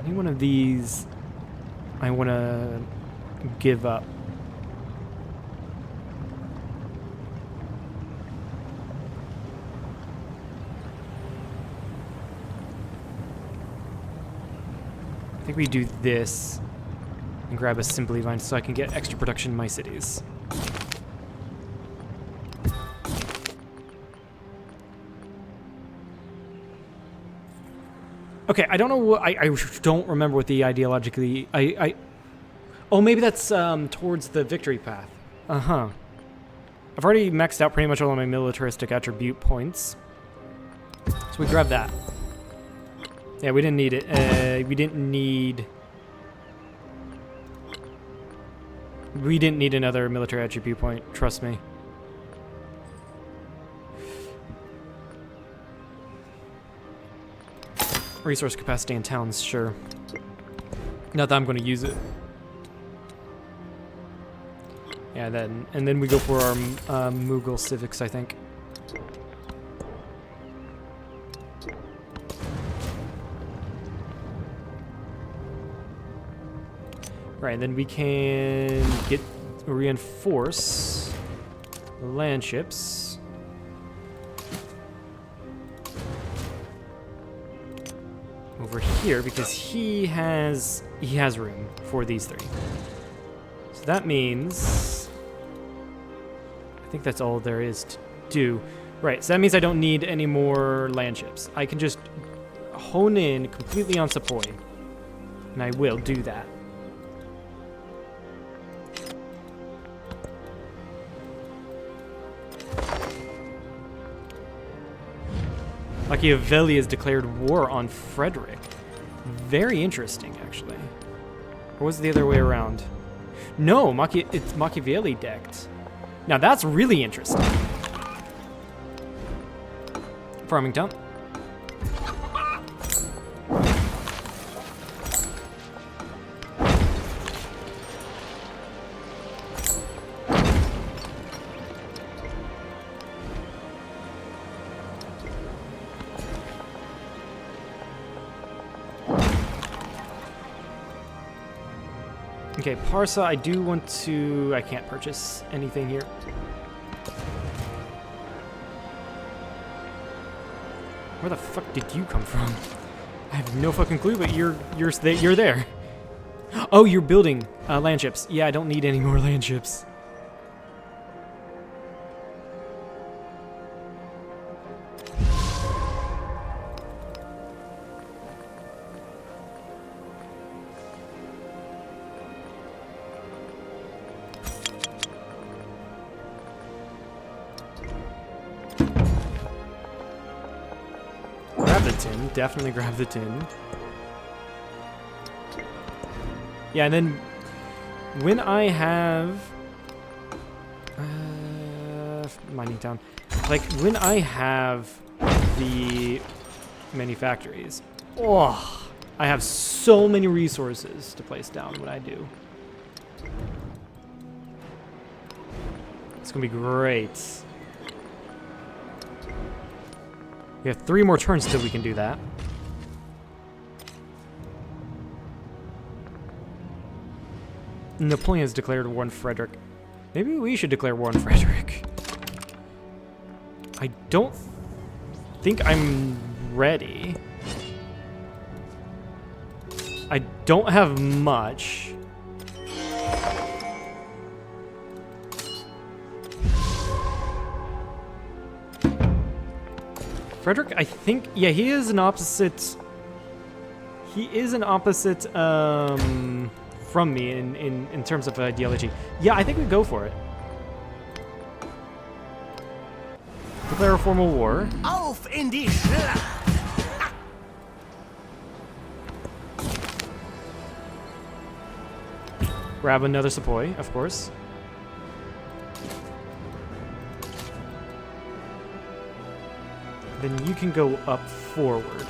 Any one of these I want to give up. I think we do this and grab a Simply Vine so I can get extra production in my cities. Okay, I don't know what I don't remember what the ideologically oh, maybe that's towards the victory path. Uh-huh. I've already maxed out pretty much all of my militaristic attribute points. So we grab that. Yeah, we didn't need it. We didn't need We didn't need another military attribute point, trust me. Resource capacity in towns, sure. Not that I'm going to use it. Yeah, and then we go for our Mughal civics, I think. Right, and then we can reinforce the land ships. Over here, because he has room for these three. So that means I think that's all there is to do. Right, so that means I don't need any more land ships. I can just hone in completely on Sepoy. And I will do that. Machiavelli has declared war on Frederick. Very interesting, actually. Or was it the other way around? No, it's Machiavelli decked. Now that's really interesting. Farming town. Okay, Parsa, I do want to... I can't purchase anything here. Where the fuck did you come from? I have no fucking clue, but you're there. Oh, you're building land ships. Yeah, I don't need any more land ships. Definitely grab the tin. Yeah, and then when I have mining town, like when I have the many factories, oh, I have so many resources to place down when I do. It's gonna be great. We have 3 more turns till we can do that. Napoleon has declared war on Frederick. Maybe we should declare war on Frederick. I don't think I'm ready. I don't have much. Frederick, I think, yeah, he is an opposite. He is an opposite from me in terms of ideology. Yeah, I think we go for it. Declare a formal war. Auf in die Schlacht! Grab another Sepoy, of course. Then you can go up forward.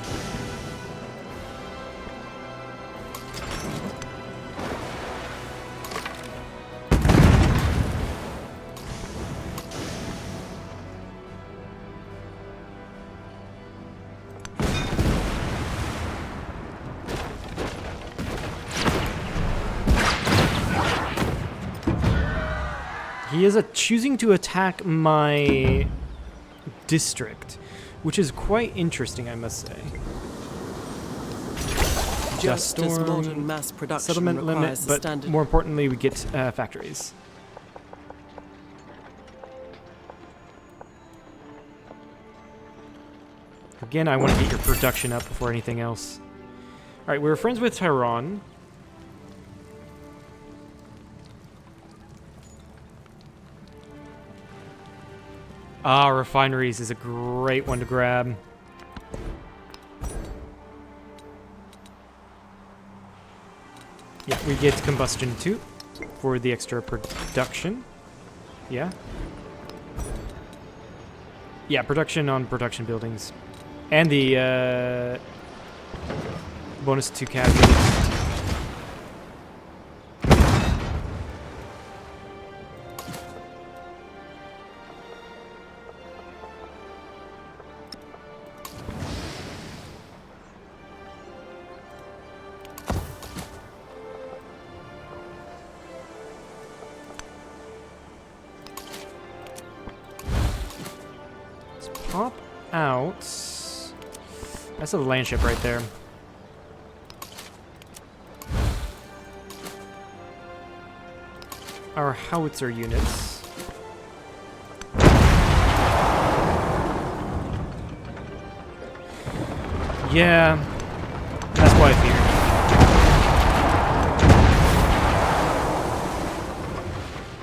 He is choosing to attack my district, which is quite interesting, I must say. Just as modern mass production settlement limit, requires a but standard. more importantly, we get factories. Again, I want to get your production up before anything else. All right, we were friends with Tehran. Ah, refineries is a great one to grab. Yeah, we get combustion too. for the extra production. Yeah? Yeah, production on production buildings. And the bonus to casualties. Pop out. That's a land ship right there. Our howitzer units. Yeah, that's what I feared.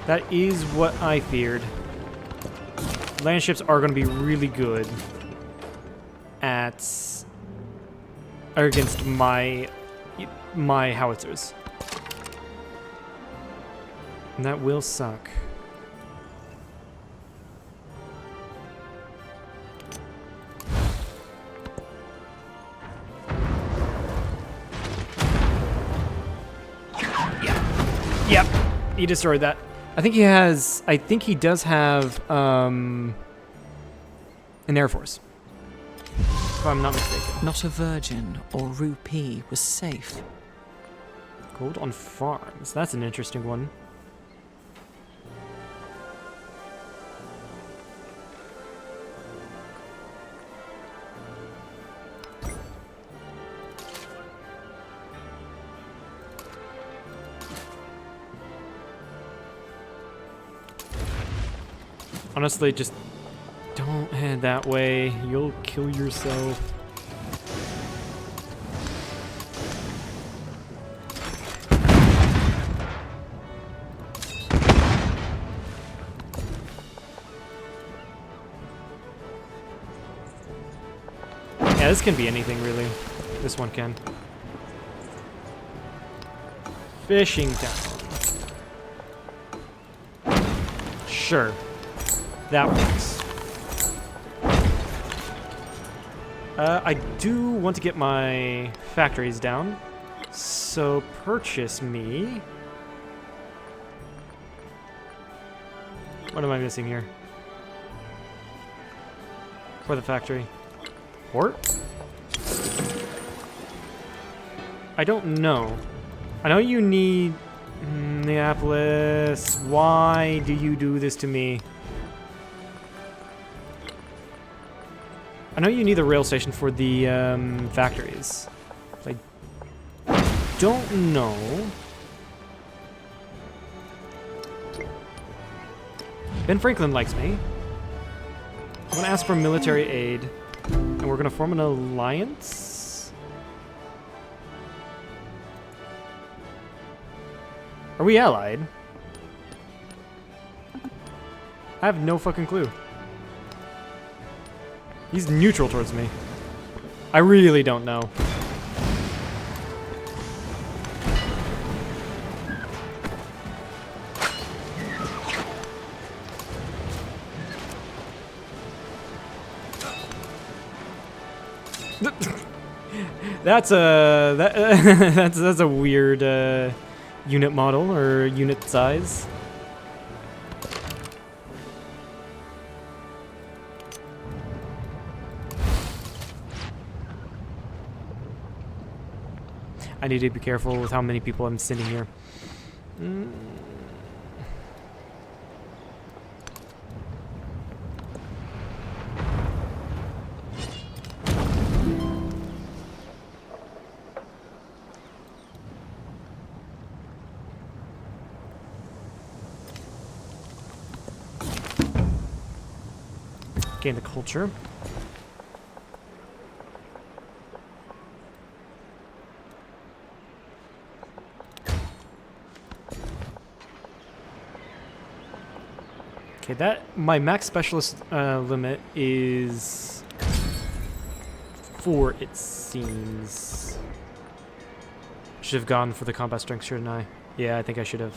That is what I feared. Land ships are going to be really good at or against my howitzers, and that will suck. Yeah. Yep. He destroyed that. I think he does have an Air Force, if I'm not mistaken. Not a virgin or rupee was safe. Gold on farms. That's an interesting one. Honestly, just don't head that way. You'll kill yourself. Yeah, this can be anything, really. This one can. Fishing town. Sure. That works. I do want to get my factories down, so purchase me. What am I missing here? For the factory. Port? I don't know. I know you need Minneapolis. Why do you do this to me? I know you need the rail station for the factories. I don't know. Ben Franklin likes me. I'm gonna ask for military aid, and we're gonna form an alliance. Are we allied? I have no fucking clue. He's neutral towards me. I really don't know. That's a that's a weird unit model or unit size. I need to be careful with how many people I'm sending here. Gain the culture. Okay, that my max specialist limit is 4, it seems. Should have gone for the combat strength, shouldn't I? Yeah, I think I should have.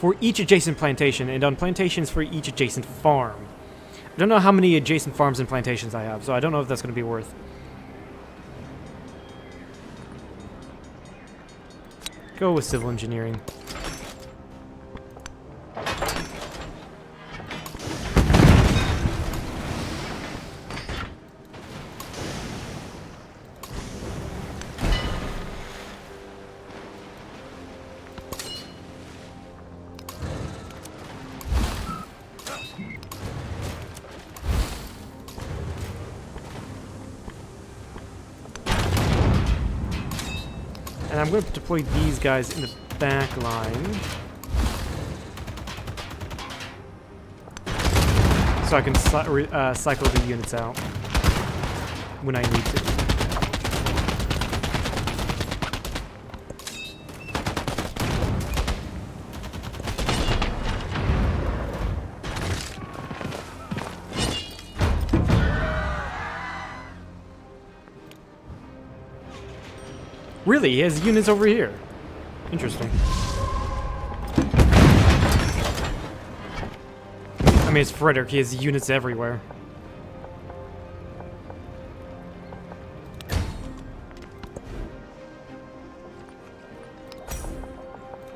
for each adjacent plantation, and on plantations for each adjacent farm. I don't know how many adjacent farms and plantations I have, so I don't know if that's going to be worth. Go with civil engineering. And I'm going to deploy these guys in the back line. So I can cycle the units out when I need to. Really? He has units over here. Interesting. I mean, it's Frederick. He has units everywhere.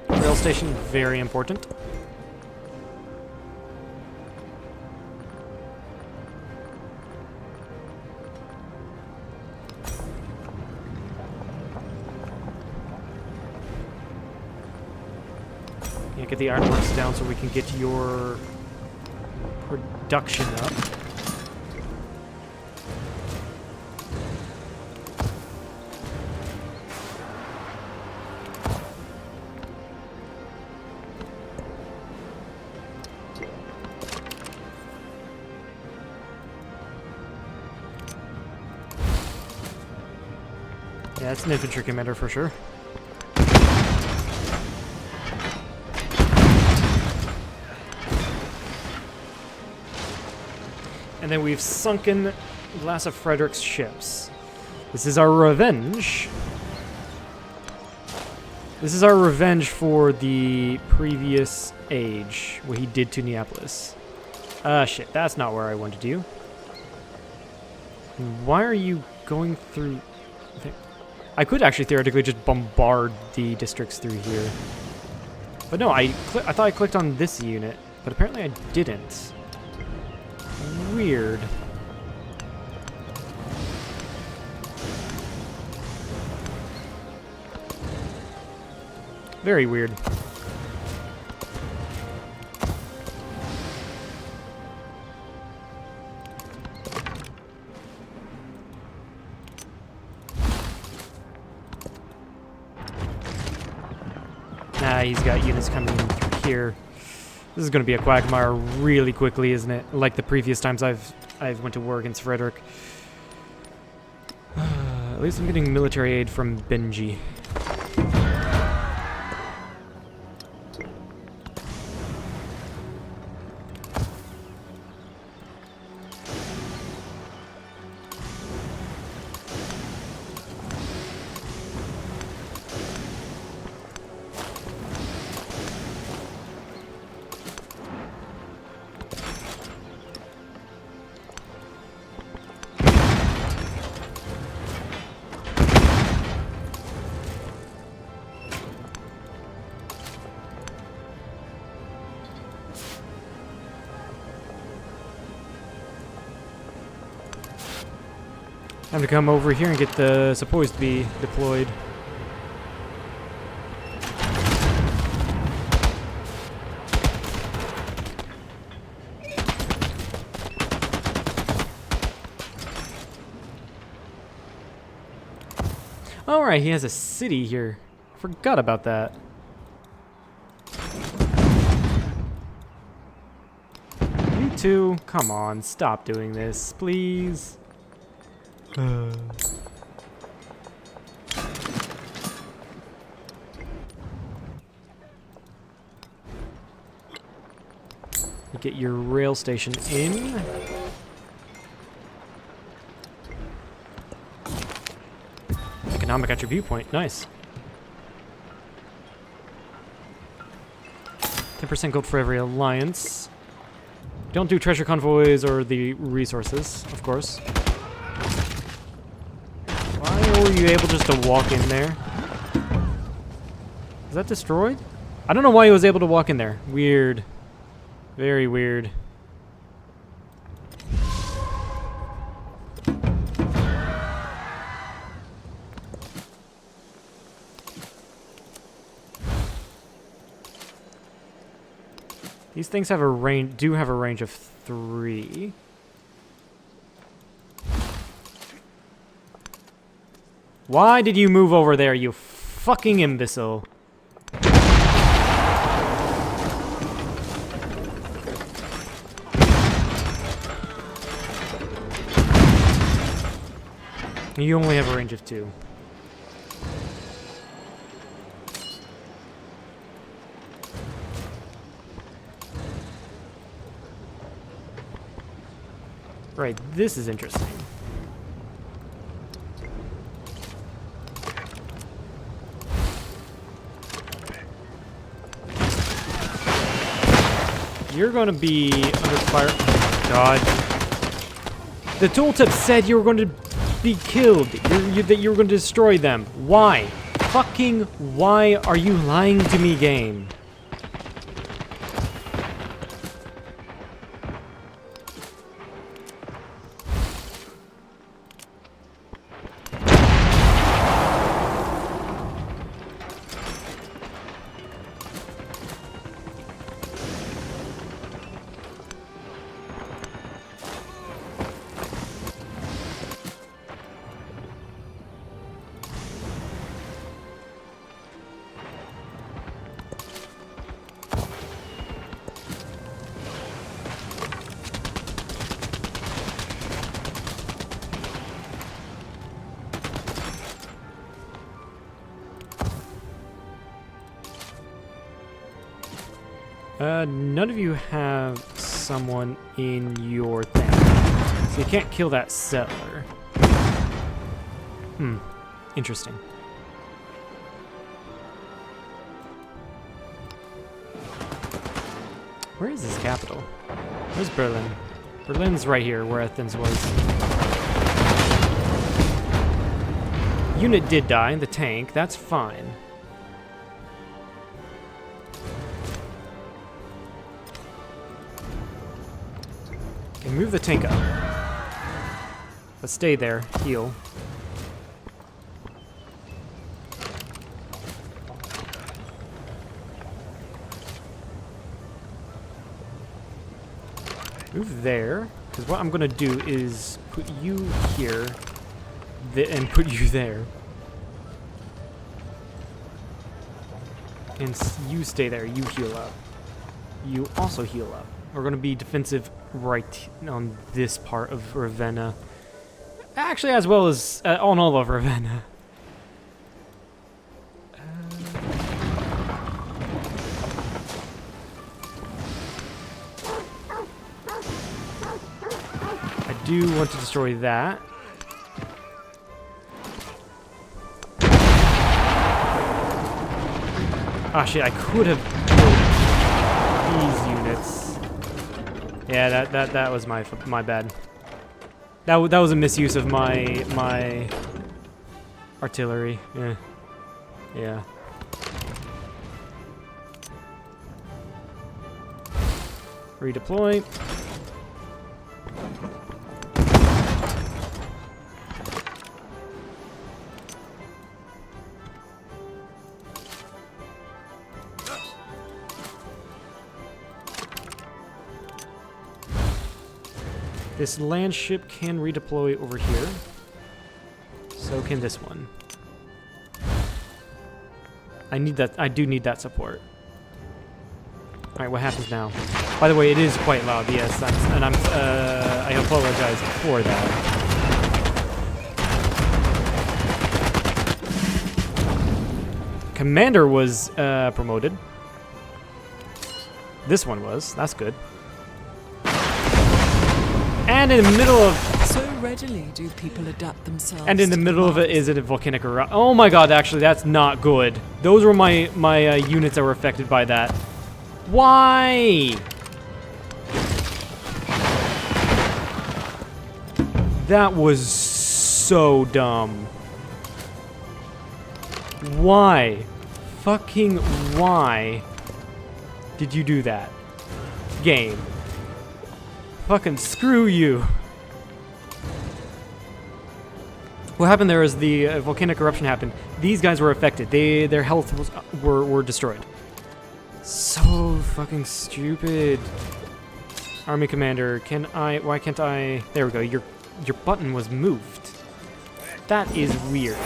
Rail station, very important. Yeah, get the ironworks down so we can get your production up. Yeah, it's an infantry commander for sure. And then we've sunken the last of Frederick's ships. This is our revenge. This is our revenge for the previous age, what he did to Neapolis. Shit, that's not where I wanted you. Why are you going through... I could actually theoretically just bombard the districts through here. But no, I thought I clicked on this unit, but apparently I didn't. Weird. Very weird. Nah, he's got units coming in through here. This is going to be a quagmire really quickly, isn't it? Like the previous times I've went to war against Frederick. At least I'm getting military aid from Benji. Time to come over here and get the supposed to be deployed. Alright, he has a city here. Forgot about that. You two, come on, stop doing this, please. Get your rail station in. Economic attribute point, nice. 10% gold for every alliance. Don't do treasure convoys or the resources, of course. Why were you able just to walk in there? Is that destroyed? I don't know why he was able to walk in there. Weird. Very weird. These things have a range, do have a range of 3. Why did you move over there, you fucking imbecile? You only have a range of 2. Right, this is interesting. You're gonna be under fire. God. The tooltip said you were going to be killed. That you were going to destroy them. Why? Fucking why are you lying to me, game? None of you have someone in your thing. So you can't kill that settler. Interesting. Where is this capital? Where's Berlin? Berlin's right here, where Athens was. Unit did die, the tank, that's fine. Move the tank up. But stay there. Heal. Move there. Because what I'm going to do is put you here and put you there. And you stay there. You heal up. You also heal up. We're going to be defensive right on this part of Ravenna. Actually, as well as on all of Ravenna. I do want to destroy that. Ah, shit, I could have killed these units. Yeah, that was my bad. That was a misuse of my artillery. Yeah. Yeah. Redeploy. This land ship can redeploy over here. So can this one. I need that. I do need that support. All right, what happens now? By the way, it is quite loud. Yes, and I apologize for that. Commander was promoted. This one was. That's good. And in the middle of... So readily do people adapt themselves. And in the middle of it is a volcanic eruption. Oh my god, actually, that's not good. Those were my units that were affected by that. Why? That was so dumb. Why? Fucking why did you do that? Game. Fucking screw you. What happened there is the volcanic eruption happened. These guys were affected. Their health were destroyed. So fucking stupid. Army commander, why can't I? There we go. Your button was moved. That is weird.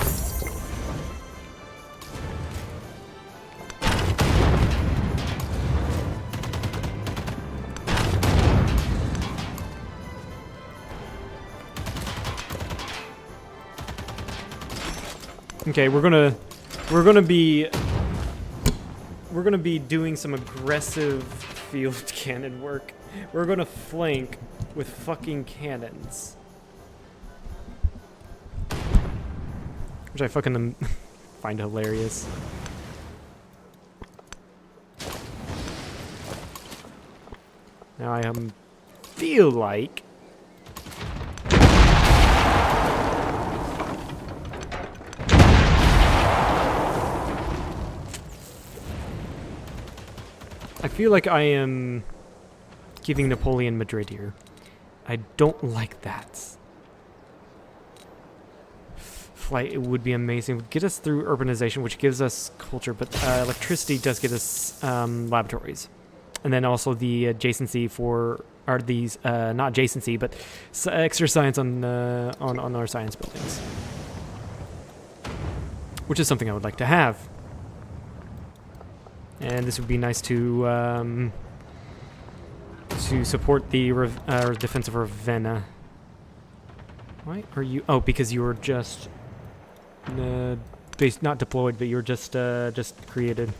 Okay, we're gonna be doing some aggressive field cannon work. We're gonna flank with fucking cannons, which I fucking find hilarious. Now I feel like I am giving Napoleon Madrid here. I don't like that. Flight, it would be amazing. It would get us through urbanization, which gives us culture, but electricity does get us laboratories. And then also the adjacency are these, not adjacency, but extra science on our science buildings. Which is something I would like to have. And this would be nice to support the defense of Ravenna. Why are you? Oh, because you were just not deployed, but you were just created.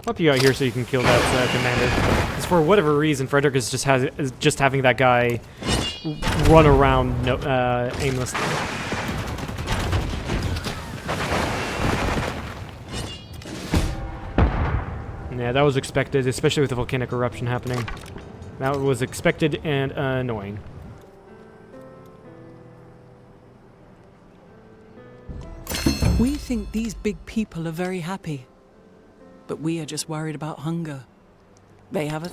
Help you out here so you can kill that commander. Because for whatever reason, Frederick is just having that guy run around aimlessly. Yeah, that was expected, especially with the volcanic eruption happening. That was expected and annoying. We think these big people are very happy. But we are just worried about hunger. They have it.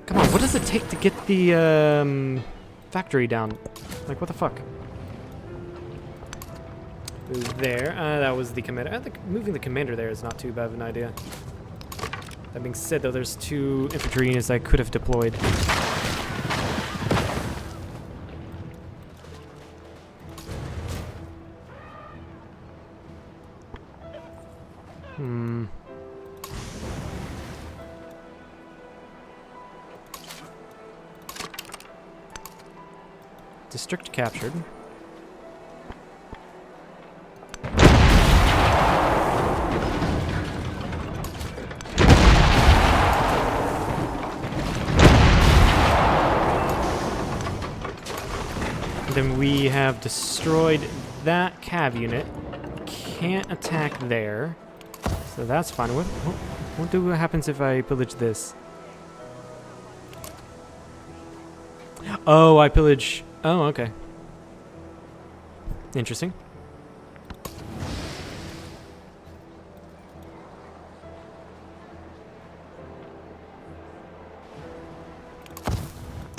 Come on, what does it take to get the factory down? Like, what the fuck? There, that was the commander. I think moving the commander there is not too bad of an idea. That being said, though, there's 2 infantry units I could have deployed. District captured. Then we have destroyed that cav unit. Can't attack there. So that's fine. What happens if I pillage this? Oh, I pillage... Oh, okay. Interesting.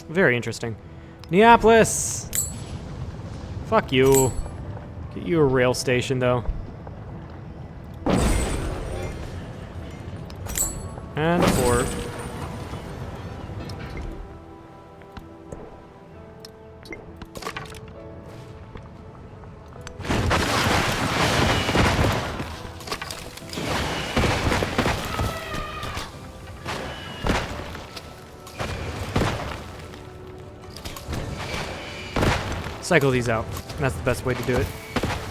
Very interesting. Neapolis! Fuck you. Get you a rail station, though. And a port. cycle these out. And that's the best way to do it.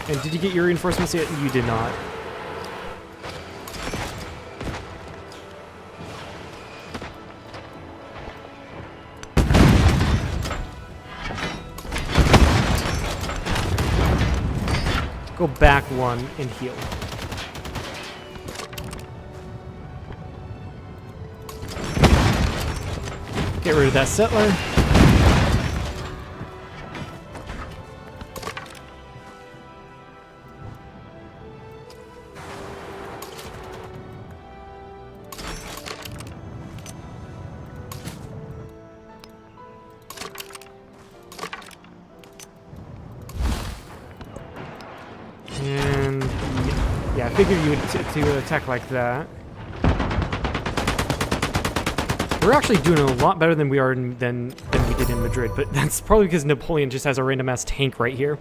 And did you get your reinforcements yet? You did not. Go back one and heal. Get rid of that settler. And yeah, I figured you would to attack like that. We're actually doing a lot better than we are than we did in Madrid, but that's probably because Napoleon just has a random ass tank right here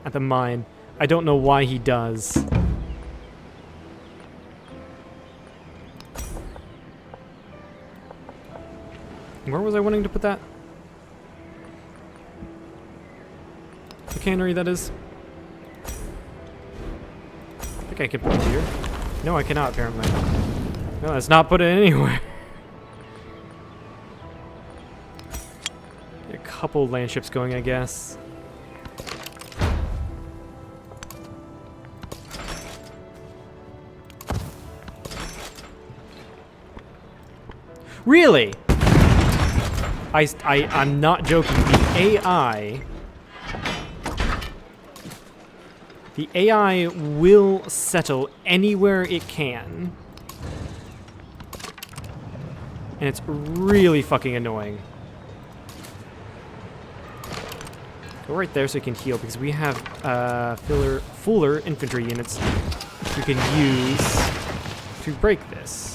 at the mine. I don't know why he does. Where was I wanting to put that? The cannery, that is. I think I can put it here. No, I cannot, apparently. No, let's not put it anywhere. A couple land ships going, I guess. Really? I'm not joking. The AI will settle anywhere it can. And it's really fucking annoying. Go right there so you can heal, because we have fuller infantry units you can use to break this.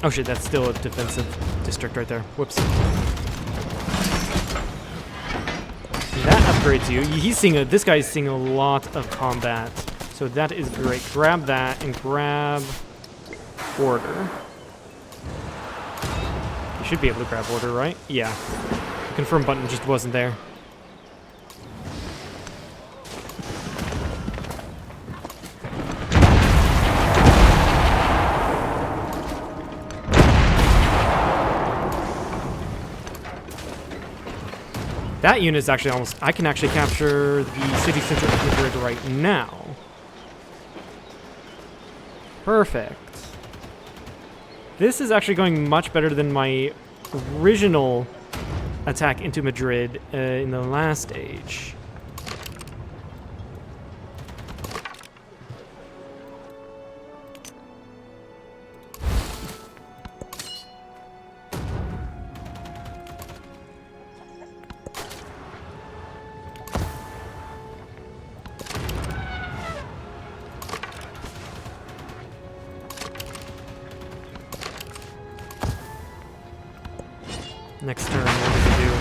Oh shit, that's still a defensive district right there. Whoops. That upgrades you. He's seeing this guy's seeing a lot of combat. So that is great. Grab that and grab order. You should be able to grab order, right? Yeah. The confirm button just wasn't there. That unit is actually almost... I can actually capture the city center of Madrid right now. Perfect. This is actually going much better than my original attack into Madrid in the last stage. Next turn, what does he do?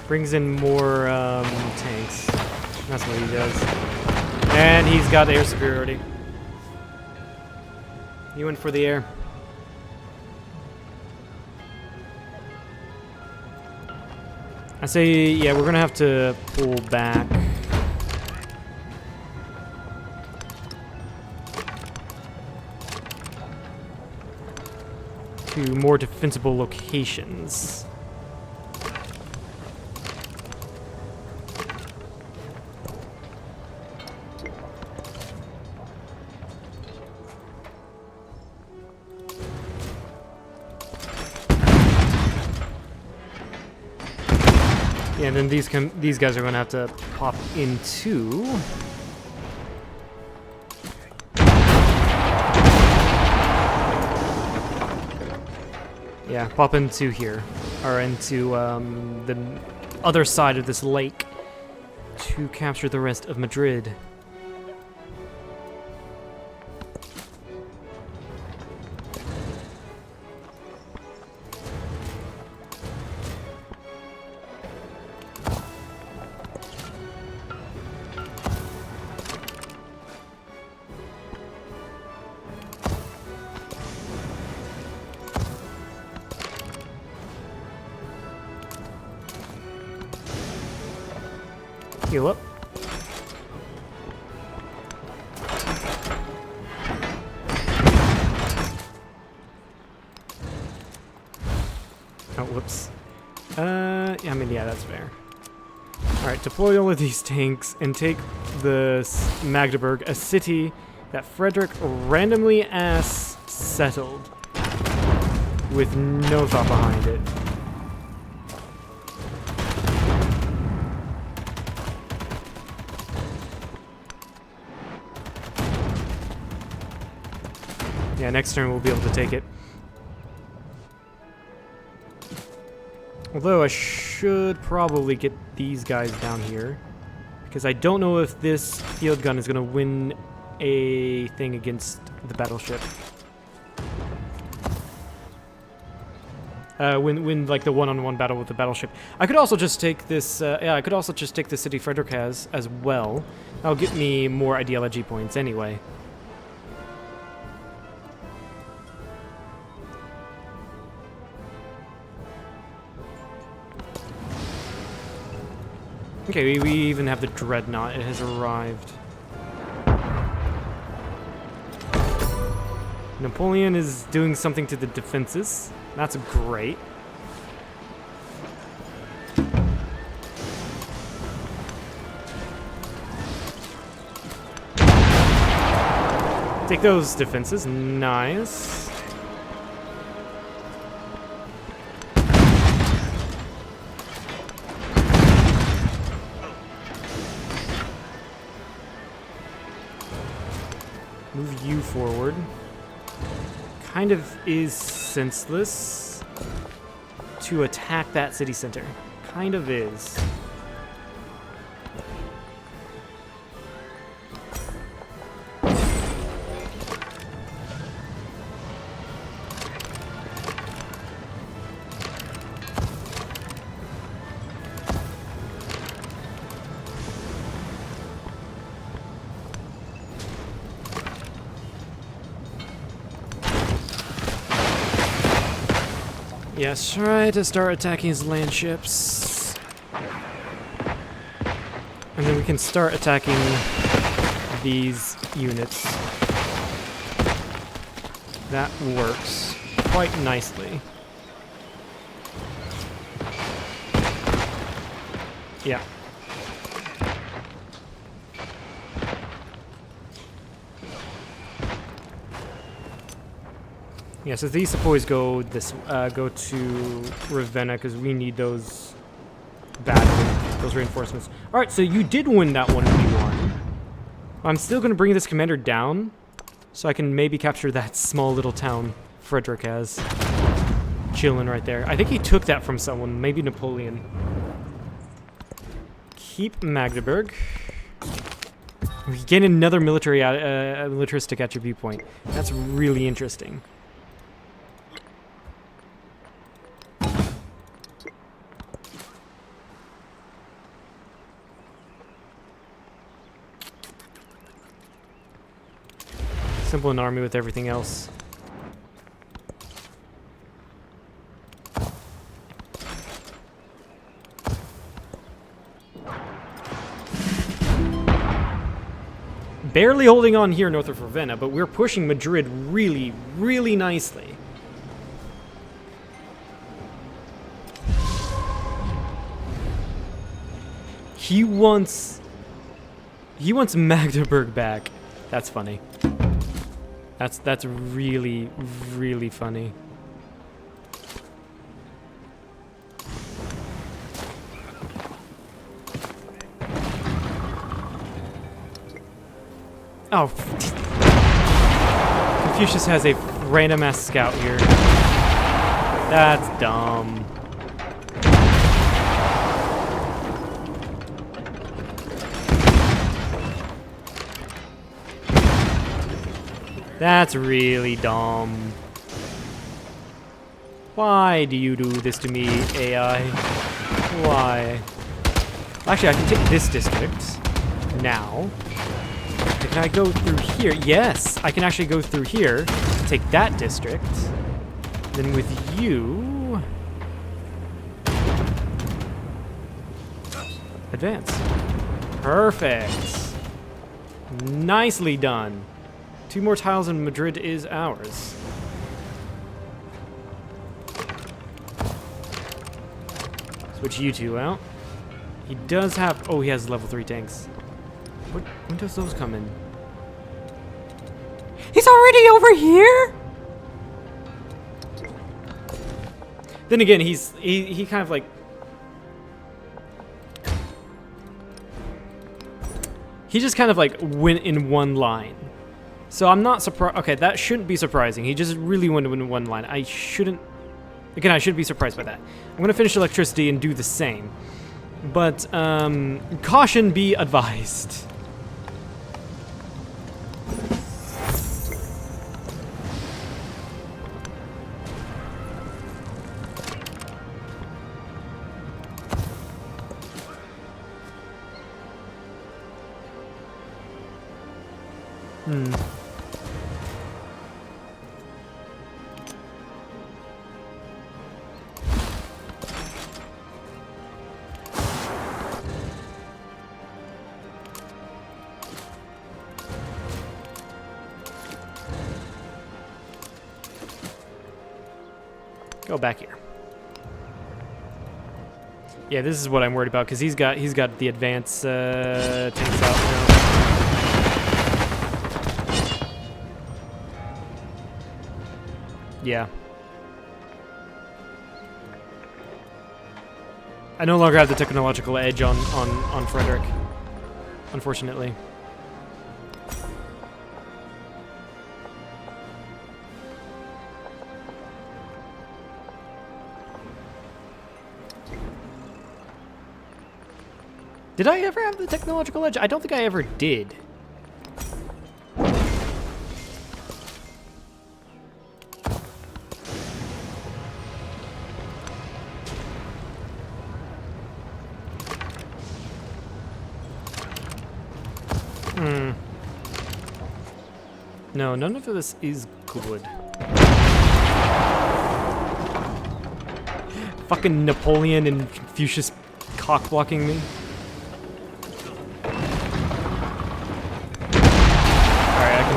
Brings in more tanks. That's what he does. And he's got air superiority. He went for the air. I say, yeah, we're gonna have to pull back. To more defensible locations. Yeah, and then these guys are going to have to pop into. Yeah, pop into here, or into the other side of this lake to capture the rest of Madrid. Heal up. Oh, whoops. Yeah, I mean, yeah, that's fair. Alright, deploy all of these tanks and take the Magdeburg, a city that Frederick randomly settled with no thought behind it. Yeah, next turn we'll be able to take it. Although I should probably get these guys down here, because I don't know if this field gun is going to win a thing against the battleship. Win like the one-on-one battle with the battleship. I could also just take this. Yeah, I could also just take the city Frederick has as well. That'll get me more ideology points anyway. Okay, we even have the Dreadnought. It has arrived. Napoleon is doing something to the defenses. That's great. Take those defenses. Nice. Move you forward. Kind of is senseless to attack that city center. Kind of is. Yes, try to start attacking his land ships. And then we can start attacking these units. That works quite nicely. Yeah. Yeah, so these supplies go go to Ravenna because we need those badly, those reinforcements. All right, so you did win that 1v1. I'm still going to bring this commander down so I can maybe capture that small little town Frederick has. Chilling right there. I think he took that from someone, maybe Napoleon. Keep Magdeburg. We gain another militaristic attribute point. That's really interesting. Simple an army with everything else. Barely holding on here north of Ravenna, but we're pushing Madrid really, really nicely. He wants Magdeburg back. That's funny. That's really, really funny. Oh. Confucius has a random ass scout here. That's dumb. That's really dumb. Why do you do this to me, AI? Why? Actually, I can take this district now. Can I go through here? Yes, I can actually go through here, take that district. Then with you... advance. Perfect. Nicely done. 2 more tiles and Madrid is ours. Switch you two out. He does have... Oh, he has level 3 tanks. When does those come in? He's already over here? Then again, he kind of like... He just kind of like went in one line. So I'm not surprised. Okay, that shouldn't be surprising. He just really went in one line. I shouldn't... Again, I shouldn't be surprised by that. I'm going to finish electricity and do the same. But, caution be advised. Go back here. Yeah, this is what I'm worried about because he's got the advance tanks out now. Yeah. I no longer have the technological edge on Frederick, unfortunately. Did I ever have the technological edge? I don't think I ever did. No, none of this is good. Fucking Napoleon and Confucius cock blocking me.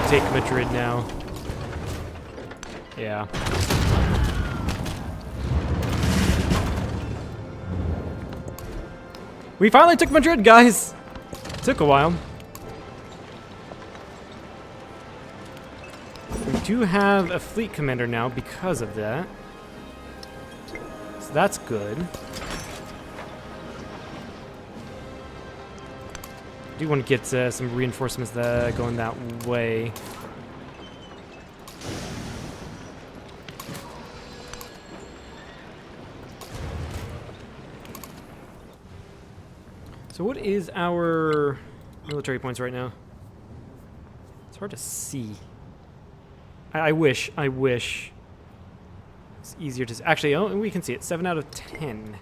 Take Madrid now. Yeah. We finally took Madrid, guys! Took a while. We do have a fleet commander now because of that. So that's good. I do want to get some reinforcements going that way. So what is our military points right now? It's hard to see. I wish it's easier to see. Actually, oh, we can see it. 7 out of 10.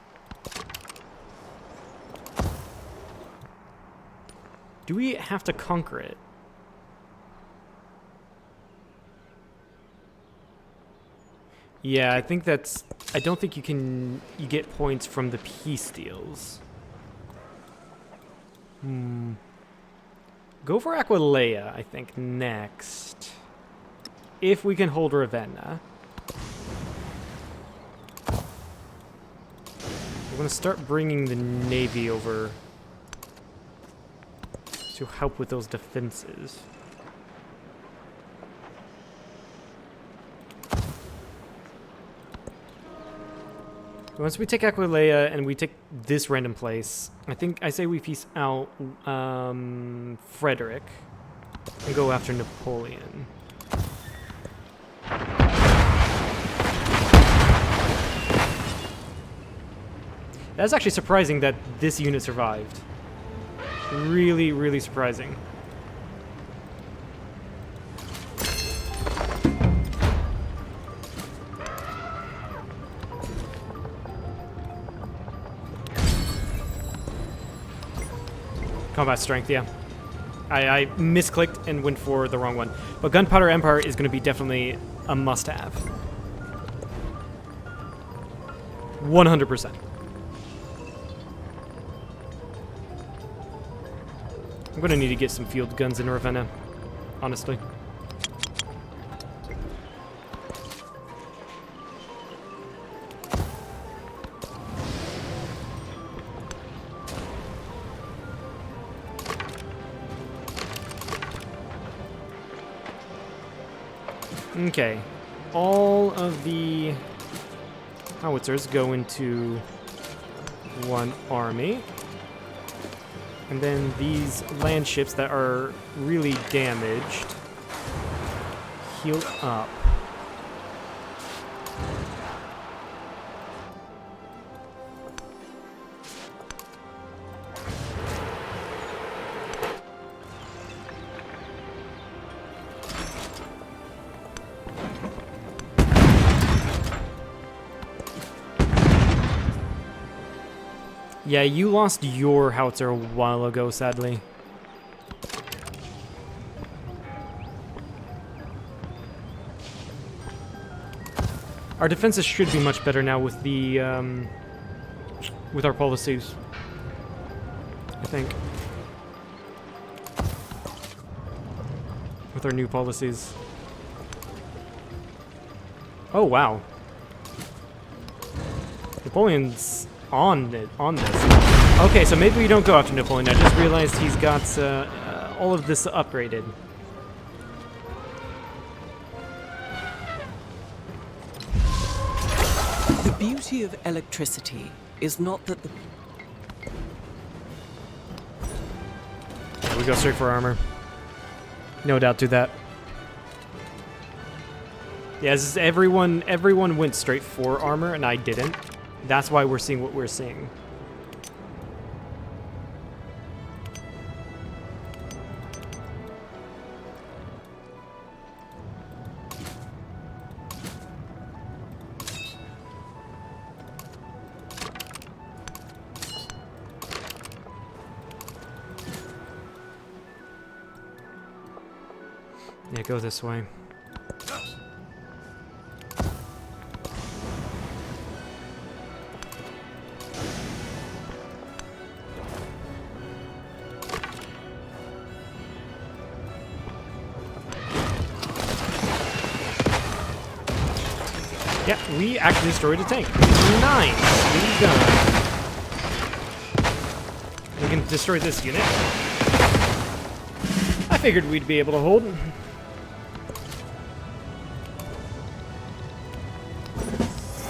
Do we have to conquer it? Yeah, I think that's... I don't think you get points from the peace deals. Go for Aquileia, I think, next. If we can hold Ravenna. We're going to start bringing the navy over to help with those defenses. Once we take Aquileia and we take this random place, I say we peace out Frederick and go after Napoleon. That's actually surprising that this unit survived. Really, really surprising. Combat strength, yeah. I misclicked and went for the wrong one. But Gunpowder Empire is going to be definitely a must-have. 100%. I'm gonna need to get some field guns in Ravenna, honestly. Okay, all of the howitzers go into one army. And then these land ships that are really damaged heal up. Yeah, you lost your howitzer a while ago, sadly. Our defenses should be much better now with the, with our policies, I think. With our new policies. Oh, wow. Napoleon's on this. Okay, so maybe we don't go after Napoleon. I just realized he's got all of this upgraded. The beauty of electricity is not that the... Yeah, we go straight for armor. No doubt do that. Yeah, this is everyone went straight for armor and I didn't. That's why we're seeing what we're seeing. Yeah, go this way. Yeah, we actually destroyed a tank. Nice! We done. We can destroy this unit. I figured we'd be able to hold.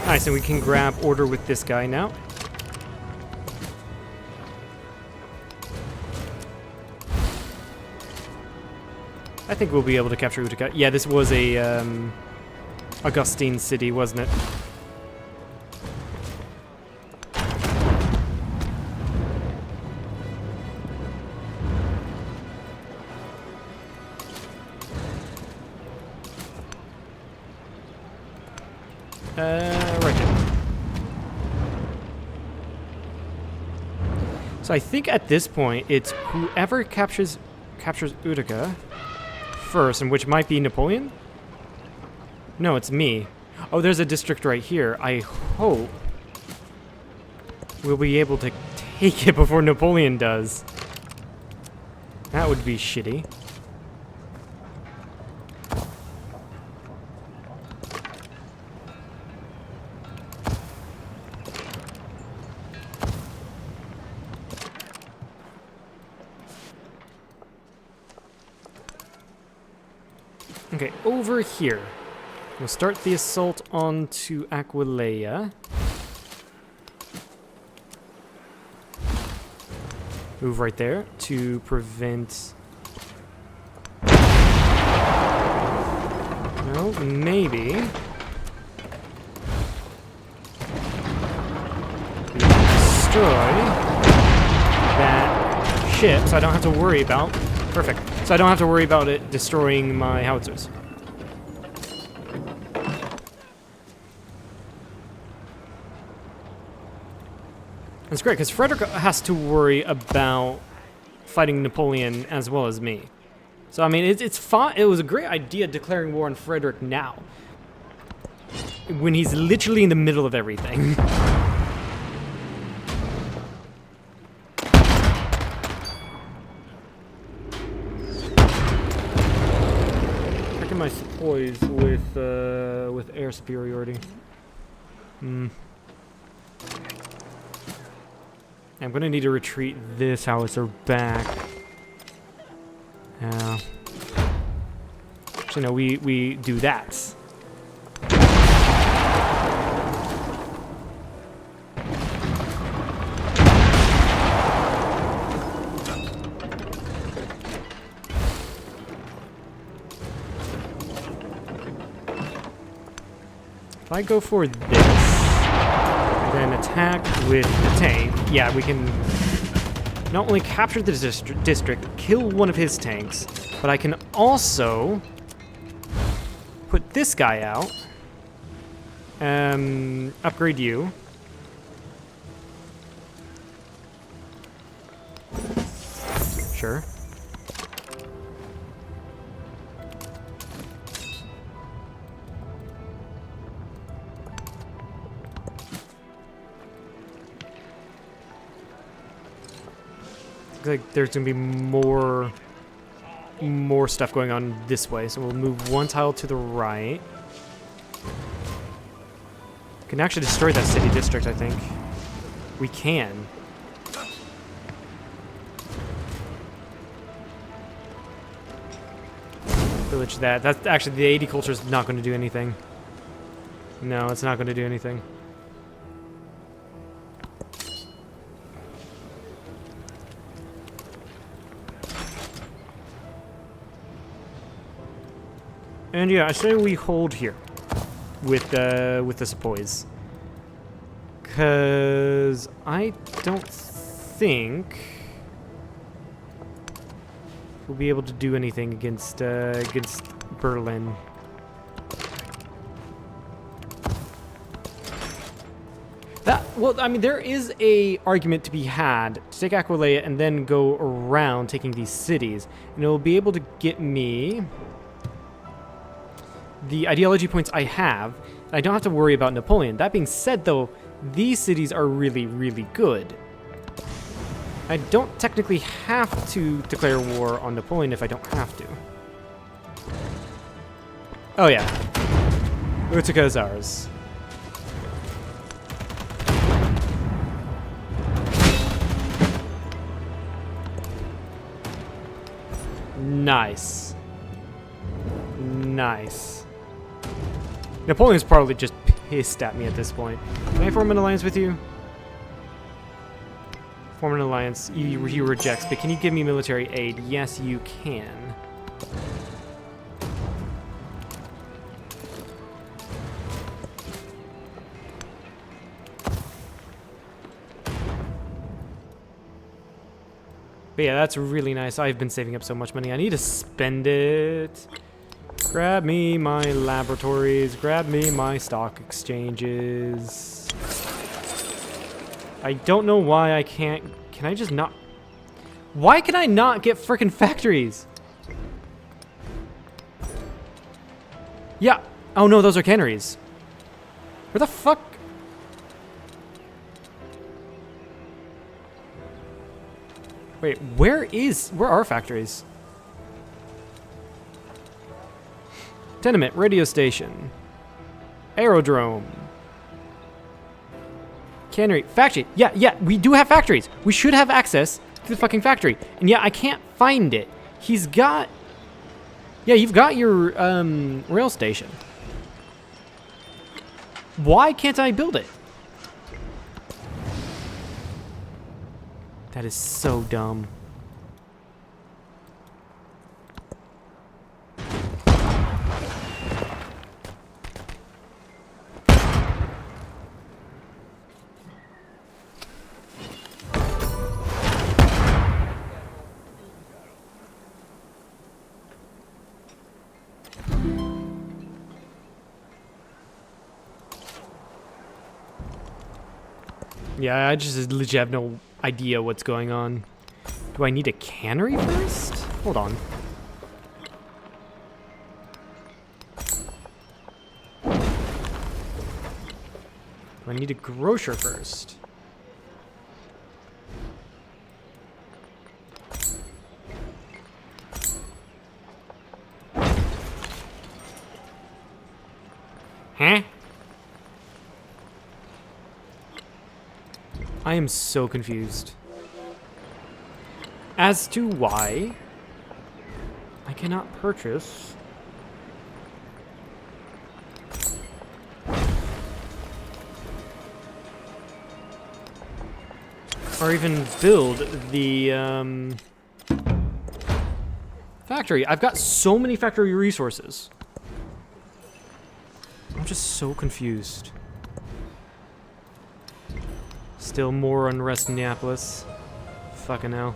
Nice, and we can grab order with this guy now. I think we'll be able to capture Utica. Yeah, this was a Augustine city, wasn't it? Right here. So I think at this point, it's whoever captures Utica first, and which might be Napoleon? No, it's me. Oh, there's a district right here. I hope we'll be able to take it before Napoleon does. That would be shitty. Okay, over here. We'll start the assault onto Aquileia. Move right there to prevent... Well, maybe... destroy that ship, so I don't have to worry about... Perfect. So I don't have to worry about it destroying my howitzers. That's great, because Frederick has to worry about fighting Napoleon as well as me. So, I mean, it's fine. It was a great idea declaring war on Frederick now, when he's literally in the middle of everything. sepoys with air superiority. I'm gonna need to retreat this howitzer back. Yeah. Actually, no, we do that. If I go for this, and then attack with the tank, yeah, we can not only capture the district, kill one of his tanks, but I can also put this guy out, upgrade you. Sure. Like there's gonna be more stuff going on this way, so we'll move one tile to the right. We can actually destroy that city district, I think. We can. Village that. That's actually, the 80 culture is not going to do anything. No, it's not going to do anything. And yeah, I say we hold here with the sepoys, cause I don't think we'll be able to do anything against Berlin. Well, I mean, there is a argument to be had to take Aquileia and then go around taking these cities, and it will be able to get me the ideology points I have, and I don't have to worry about Napoleon. That being said, though, these cities are really, really good. I don't technically have to declare war on Napoleon if I don't have to. Oh yeah, Utica is ours. Nice. Nice. Napoleon's probably just pissed at me at this point. Can I form an alliance with you? Form an alliance. He rejects, but can you give me military aid? Yes, you can. But yeah, that's really nice. I've been saving up so much money. I need to spend it. Grab me my laboratories. Grab me my stock exchanges. I don't know why I can't... Can I just not... Why can I not get frickin' factories? Yeah. Oh no, those are canneries. Where the fuck... Wait, where are factories? Tenement, radio station, aerodrome, cannery, factory. Yeah, we do have factories. We should have access to the fucking factory. And yeah, I can't find it. He's got... Yeah, you've got your rail station. Why can't I build it? That is so dumb. Yeah, I just legit have no idea what's going on. Do I need a cannery first? Hold on. Do I need a grocer first? I am so confused as to why I cannot purchase or even build the factory. I've got so many factory resources. I'm just so confused. Still more unrest in Neapolis. Fucking hell.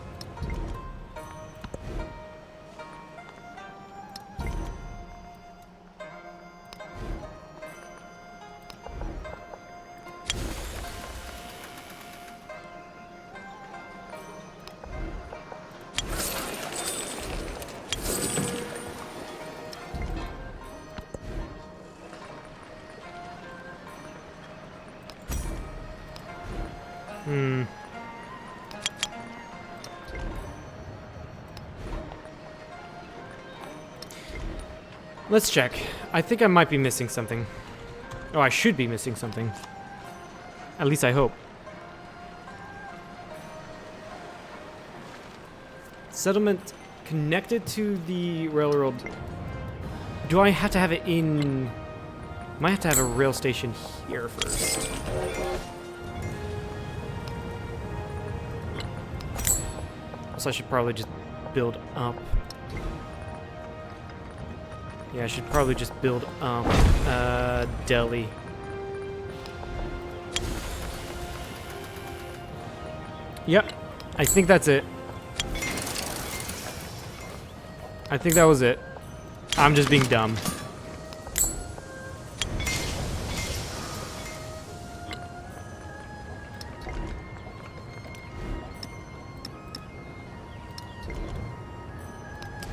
Let's check. I think I might be missing something. Oh, I should be missing something. At least I hope. Settlement connected to the railroad. Do I have to have it in... Might have to have a rail station here first. So I should probably just build up. Yeah, I should probably just build up Delhi. Yep, I think that's it. I think that was it. I'm just being dumb.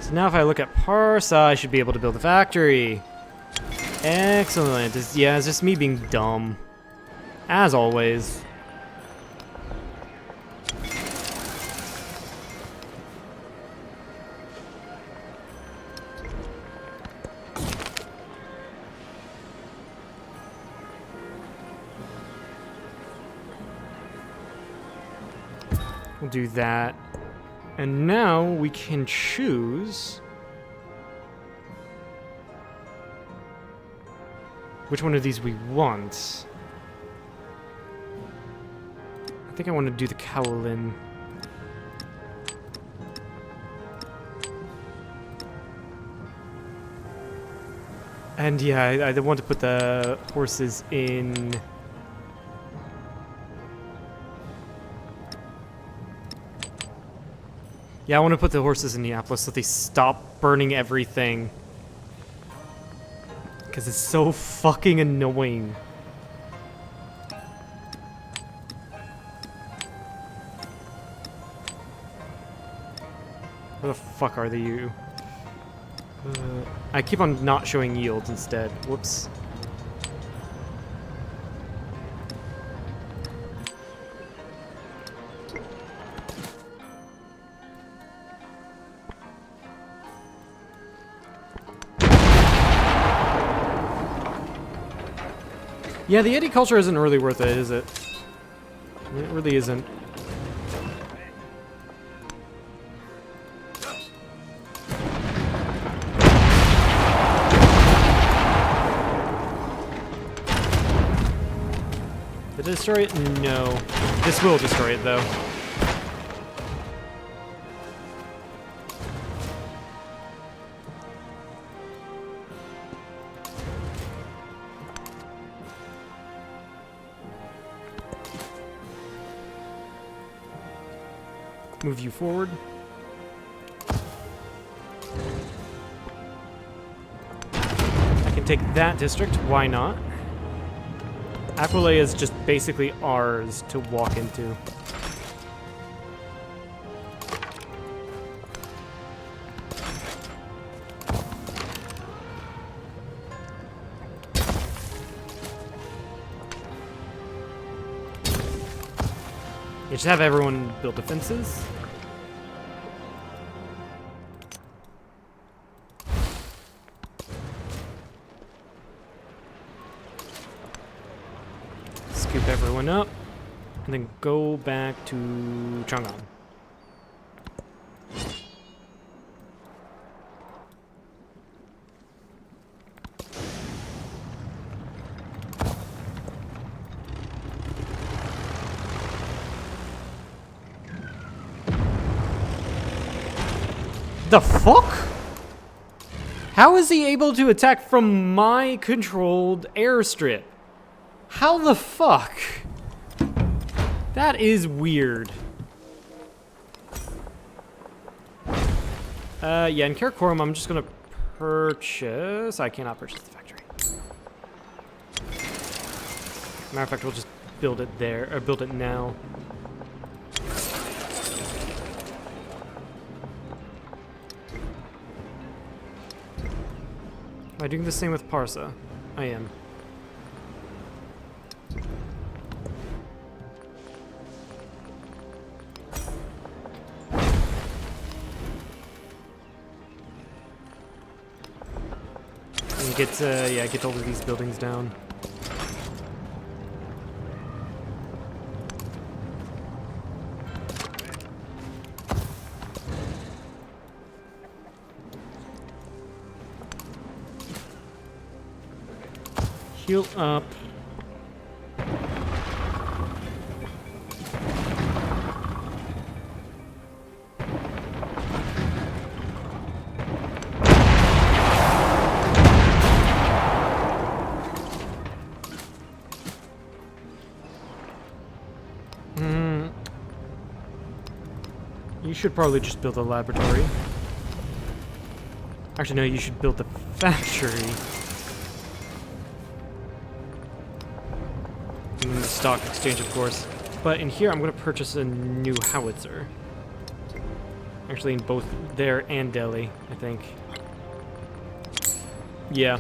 So now if I look at Parsa, I should be able to build a factory. Excellent. Yeah, it's just me being dumb. As always. We'll do that. And now we can choose which one of these we want. I think I want to do the Kowloon. And yeah, I want to put the horses in... Yeah, I want to put the horses in Neapolis so they stop burning everything. Because it's so fucking annoying. Where the fuck are you? I keep on not showing yields instead. Whoops. Yeah, the Eddie culture isn't really worth it, is it? It really isn't. Did it destroy it? No. This will destroy it, though. Move you forward. I can take that district, why not? Aquileia is just basically ours to walk into. You just have everyone build defenses. Scoop everyone up. and then go back to Chang'an. The fuck? How is he able to attack from my controlled airstrip? How the fuck? That is weird. Yeah, in Karakoram, I'm just gonna purchase. I cannot purchase the factory. Matter of fact, we'll just build it there, or build it now. Am I doing the same with Parsa? I am. And get all of these buildings down. Heal up. You should probably just build a laboratory. Actually, no, you should build the factory. And then the stock exchange, of course. But in here, I'm going to purchase a new howitzer. Actually, in both there and Delhi, I think. Yeah.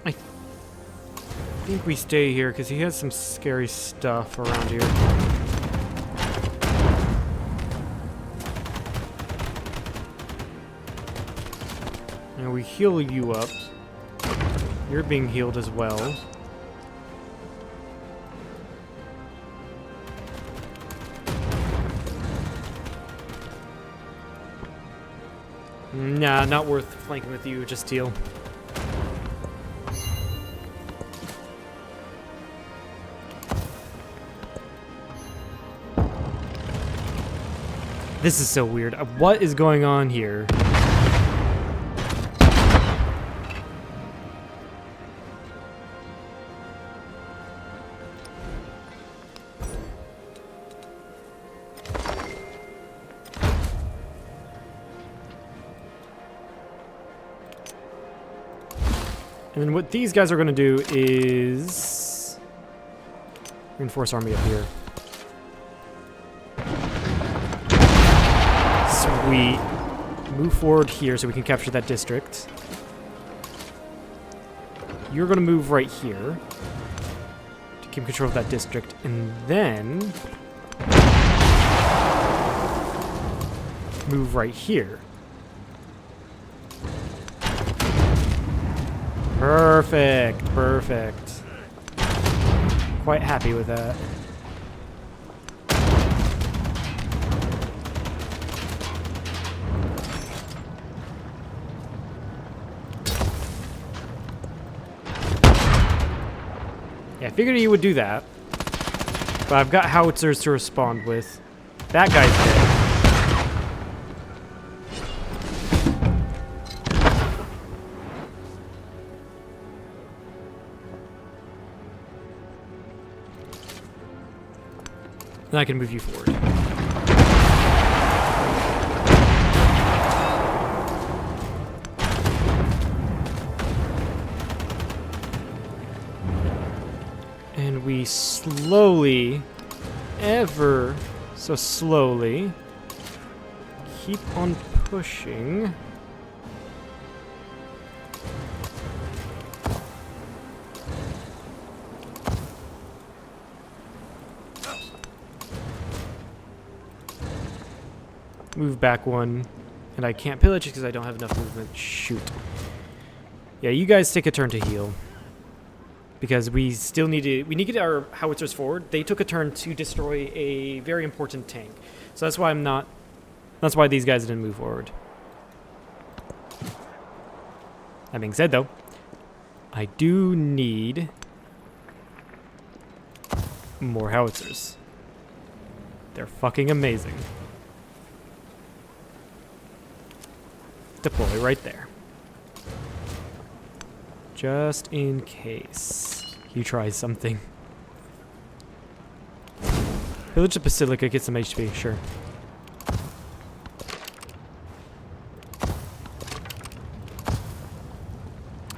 I think we stay here because he has some scary stuff around here. And we heal you up. You're being healed as well. Nah, not worth flanking with you, just heal. This is so weird. What is going on here? And then what these guys are going to do is reinforce army up here. We move forward here so we can capture that district. You're going to move right here to keep control of that district, and then move right here. Perfect, perfect. Quite happy with that. Yeah, I figured he would do that. But I've got howitzers to respond with. That guy's dead. Then I can move you forward. And we slowly, ever so slowly, keep on pushing. move back one. And I can't pillage because I don't have enough movement. Shoot. Yeah, you guys take a turn to heal. Because we still need to... We need to get our howitzers forward. They took a turn to destroy a very important tank. So that's why I'm not... That's why these guys didn't move forward. That being said, though, I do need more howitzers. They're fucking amazing. Deploy right there. Just in case he tries something. Pillage the Basilica, get some HP, sure.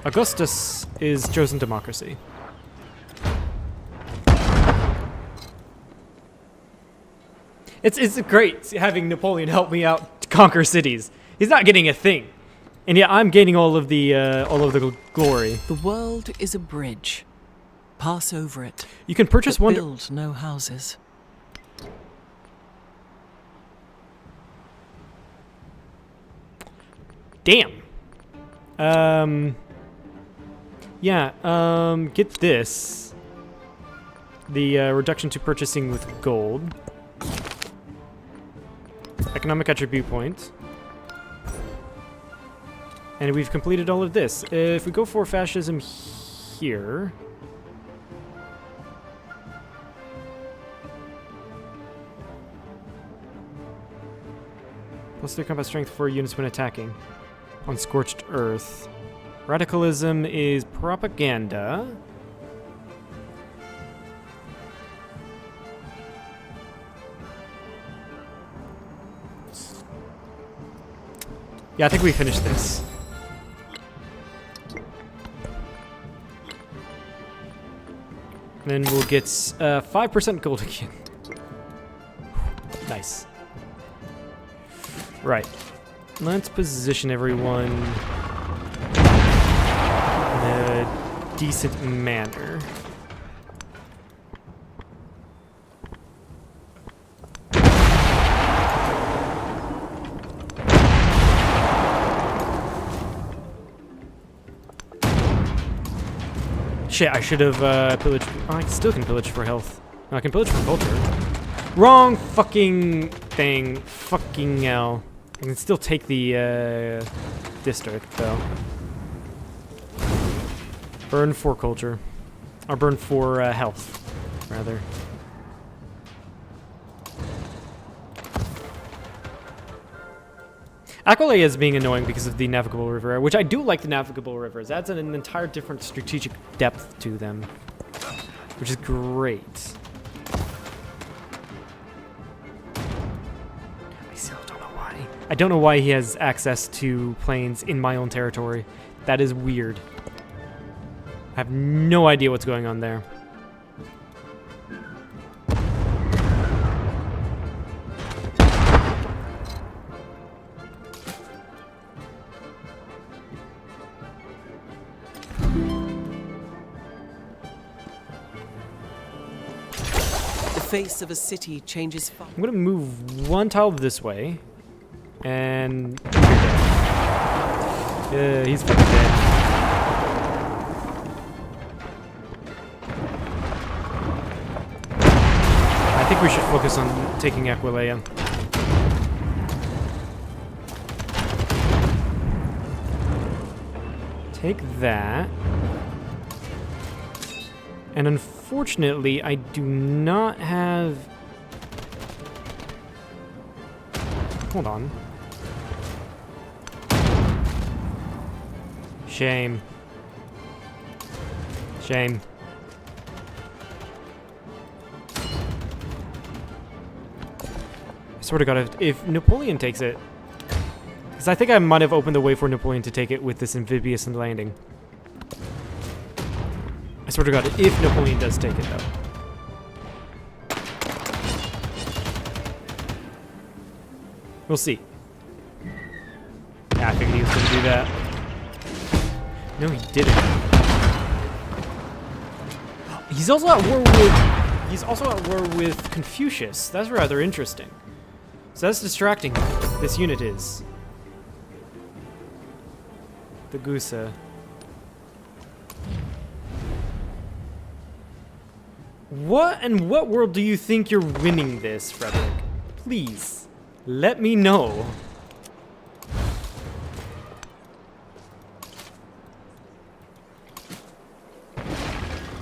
Augustus is chosen democracy. It's great having Napoleon help me out to conquer cities. He's not getting a thing, and yet I'm gaining all of the glory. The world is a bridge. Pass over it. You can purchase but one. Build no houses. Damn. Yeah. Get this. The reduction to purchasing with gold. Economic attribute point. And we've completed all of this. If we go for fascism here... Plus 3 combat strength for units when attacking. On Scorched Earth. Radicalism is propaganda. Yeah, I think we finished this. And then we'll get 5% gold again. Nice. Right. Let's position everyone in a decent manner. Shit, I should have pillaged. Oh, I still can pillage for health. No, I can pillage for culture. Wrong fucking thing. Fucking hell. I can still take the district, though. Burn for culture. Or burn for health, rather. Aquilea is being annoying because of the navigable river, which I do like the navigable rivers. Adds an entire different strategic depth to them, which is great. I still don't know why. I don't know why he has access to planes in my own territory. That is weird. I have no idea what's going on there. The face of a city changes fast. I'm gonna move one tile this way, and you're dead. Yeah, he's fucking dead. I think we should focus on taking Aquilea. Take that. And unfortunately, I do not have... Hold on. Shame. Shame. I swear to God, if Napoleon takes it... Because I think I might have opened the way for Napoleon to take it with this amphibious landing. I swear to God, if Napoleon does take it, though. We'll see. Yeah, I figured he was going to do that. No, he didn't. He's also at war with... He's also at war with Confucius. That's rather interesting. So that's distracting. this unit is. The Gusa. What in what world do you think you're winning this, Frederick? Please, let me know.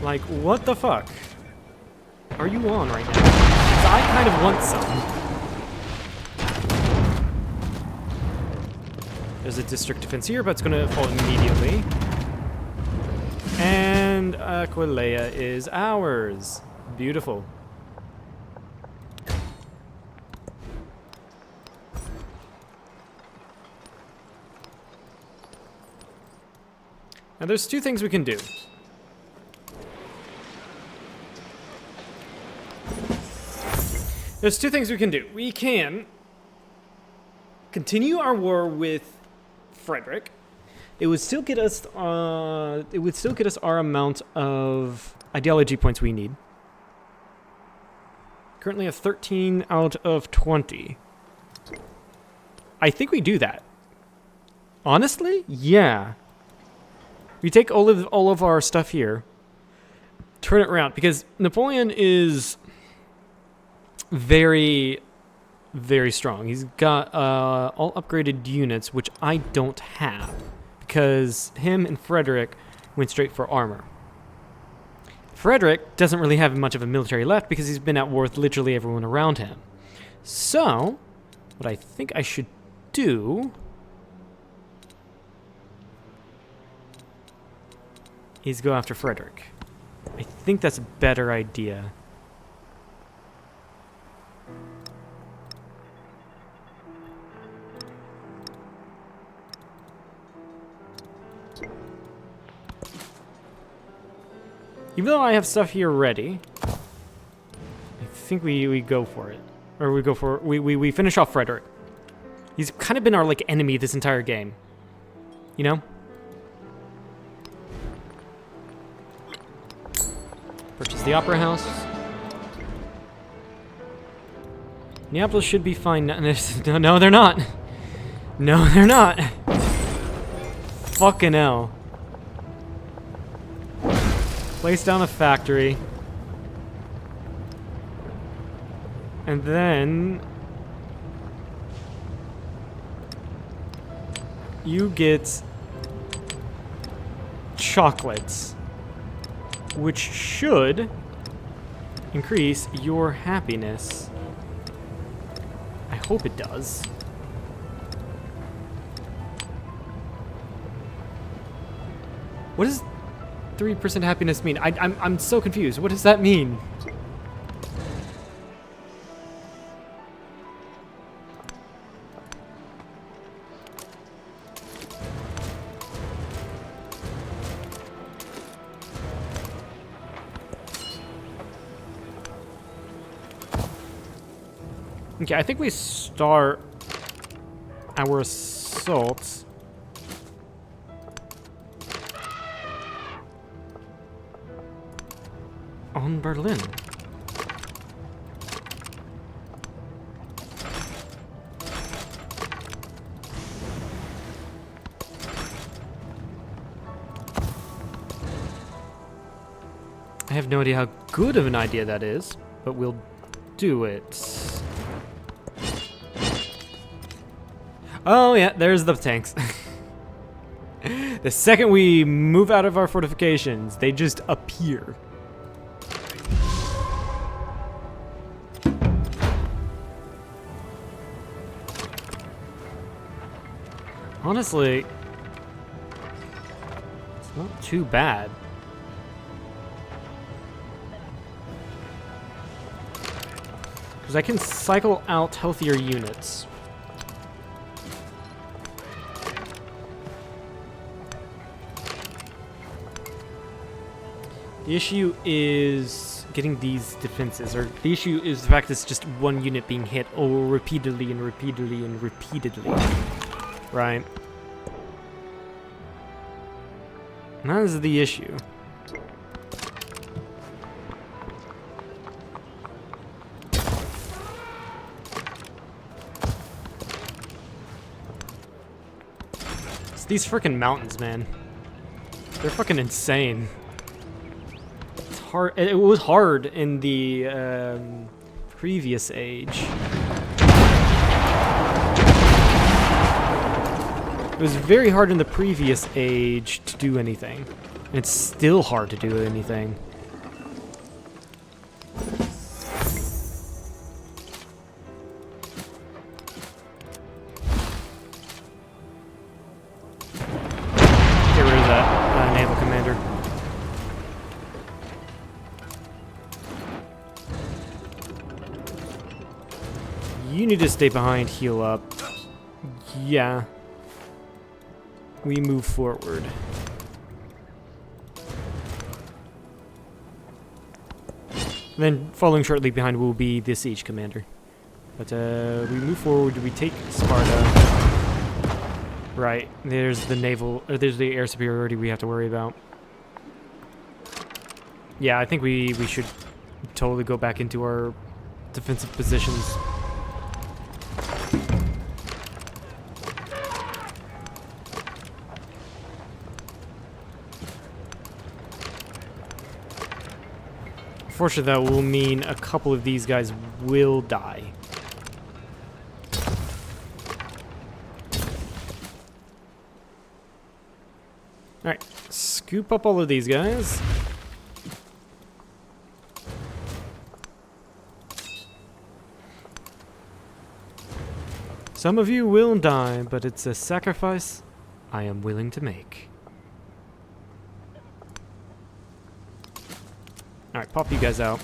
Like, what the fuck are you on right now? 'Cause I kind of want some. There's a district defense here, but it's going to fall immediately. And Aquileia is ours. Beautiful. Now there's two things we can do. There's two things we can do. We can continue our war with Frederick. It would still get us. It would still get us our amount of ideology points we need. Currently have 13 out of 20. I think we do that. Honestly, yeah. We take all of our stuff here, turn it around, because Napoleon is very, very strong. He's got all upgraded units, which I don't have, because him and Frederick went straight for armor. Frederick doesn't really have much of a military left because he's been at war with literally everyone around him. So, what I think I should do is go after Frederick. I think that's a better idea. Even though I have stuff here ready, I think we go for it. Or we finish off Frederick. He's kind of been our like enemy this entire game. You know? Purchase the Opera House. Neapolis should be fine. No, they're not. No, they're not. Fucking hell. Place down a factory. And then you get chocolates, which should increase your happiness. I hope it does. What does 3% happiness mean? I'm so confused. What does that mean? Okay, I think we start our assault on Berlin. I have no idea how good of an idea that is, but we'll do it. Oh yeah, there's the tanks. The second we move out of our fortifications, they just appear. Honestly, it's not too bad. Because I can cycle out healthier units. The issue is getting these defenses, or the issue is the fact that it's just one unit being hit repeatedly and repeatedly and repeatedly. Right? And that is the issue. These freaking mountains, man. They're fucking insane. It's hard. It was hard in the previous age. It was very hard in the previous age to do anything. And it's still hard to do anything. Get rid of that naval commander. You need to stay behind, heal up. Yeah. We move forward. Then following shortly behind will be the siege commander. But we move forward, we take Sparta. Right, there's the naval, or there's the air superiority we have to worry about. Yeah, I think we should totally go back into our defensive positions. Unfortunately, that will mean a couple of these guys will die. Alright, scoop up all of these guys. Some of you will die, but it's a sacrifice I am willing to make. Alright, pop you guys out.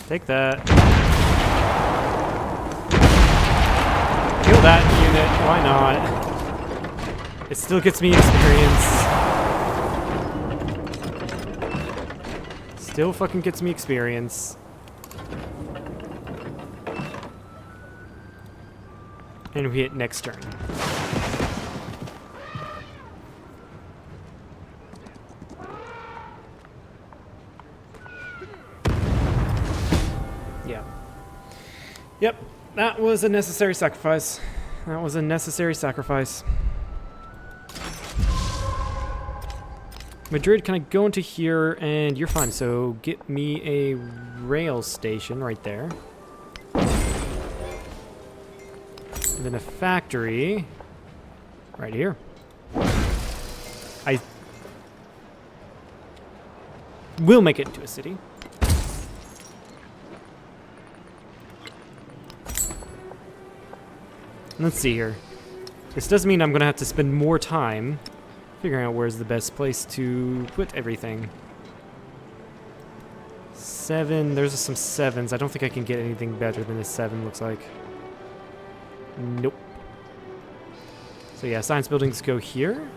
Take that. Kill that unit, why not? It still gets me experience. Still fucking gets me experience. And we hit next turn. Yeah. Yep, that was a necessary sacrifice. That was a necessary sacrifice. Madrid, can I go into here? And you're fine, so get me a rail station right there. And then a factory right here. I will make it into a city. Let's see here. This does mean I'm going to have to spend more time figuring out where's the best place to put everything. 7. There's some 7s. I don't think I can get anything better than a 7, looks like. Nope. So yeah, science buildings go here.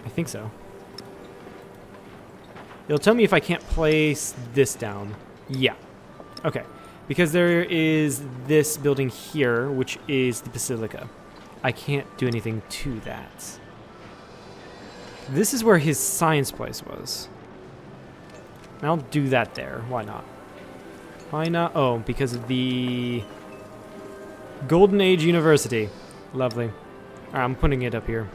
I think so. It'll tell me if I can't place this down. Yeah. Okay. Because there is this building here, which is the Basilica. I can't do anything to that. This is where his science place was. I'll do that there. Why not? Why not? Oh, because of the Golden Age University. Lovely. Alright, I'm putting it up here.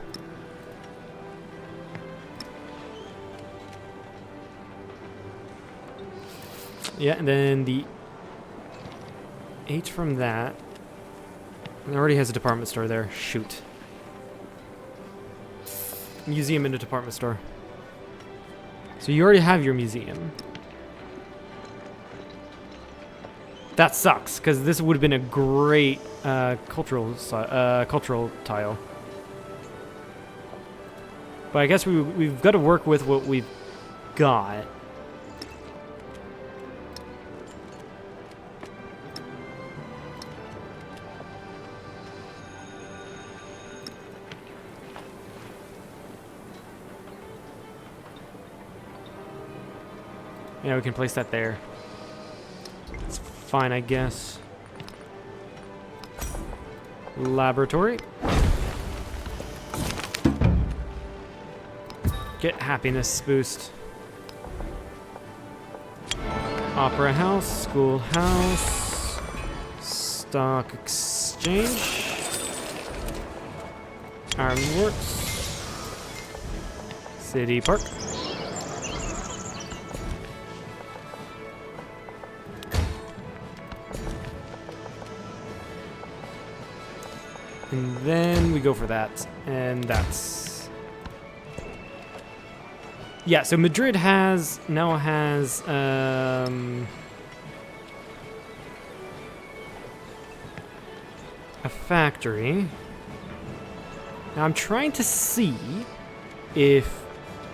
Yeah, and then the 8 from that. It already has a department store there. Shoot. Museum and a department store. So you already have your museum. That sucks, because this would have been a great cultural tile. But I guess we've got to work with what we've got. Yeah, we can place that there. It's fine, I guess. Laboratory. Get happiness boost. Opera house, schoolhouse, stock exchange, ironworks, city park. And then we go for that, and that's... Yeah, so Madrid now has, a factory. Now I'm trying to see if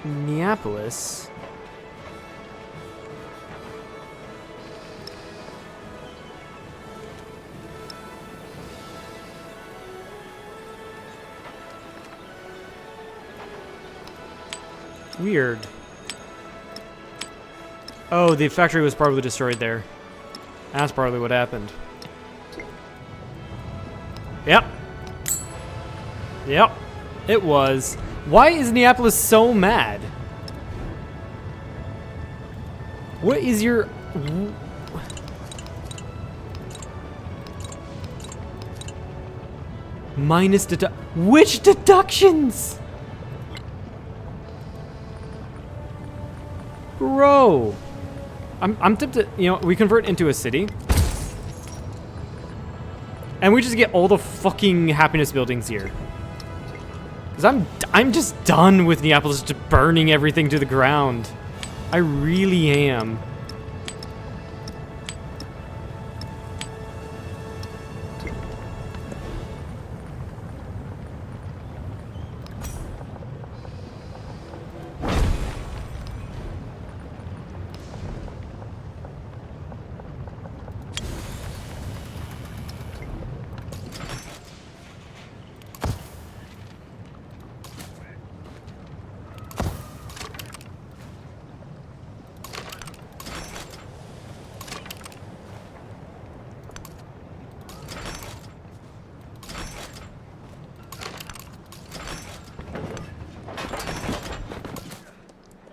Neapolis... Weird. Oh, the factory was probably destroyed there. That's probably what happened. Yep. Yep. It was. Why is Neapolis so mad? What is your... Minus which deductions? Bro, I'm tempted. You know, we convert into a city, and we just get all the fucking happiness buildings here. Cause I'm just done with Neapolis just burning everything to the ground. I really am.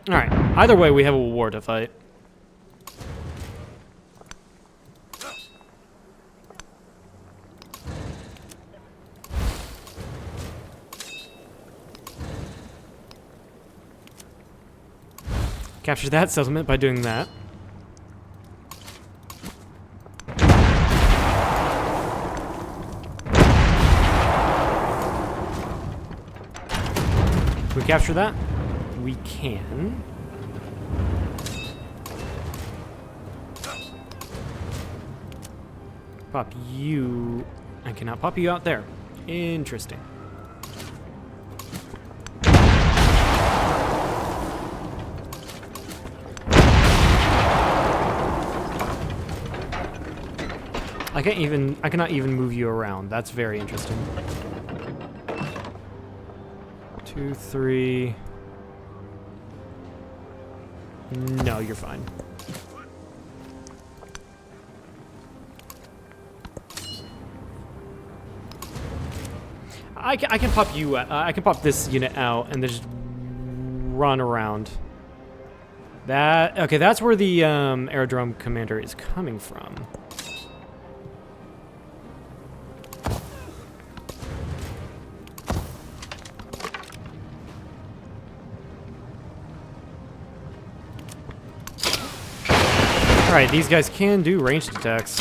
Alright, either way, we have a war to fight. Capture that settlement by doing that. Can we capture that? We can. Pop you. I cannot pop you out there. Interesting. I cannot even move you around. That's very interesting. 2, 3. No, you're fine. I can pop you. I can pop this unit out and then just run around. That okay? That's where the aerodrome commander is coming from. Alright, these guys can do ranged attacks.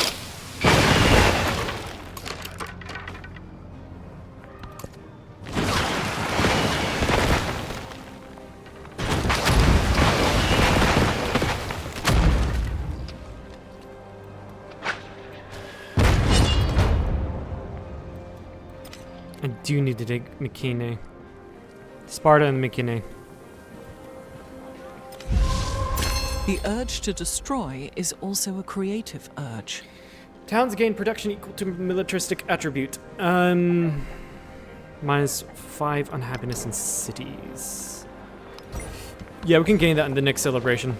I do need to take Mykene. Sparta and Mykene. The urge to destroy is also a creative urge. Towns gain production equal to militaristic attribute. -5 unhappiness in cities. Yeah, we can gain that in the next celebration.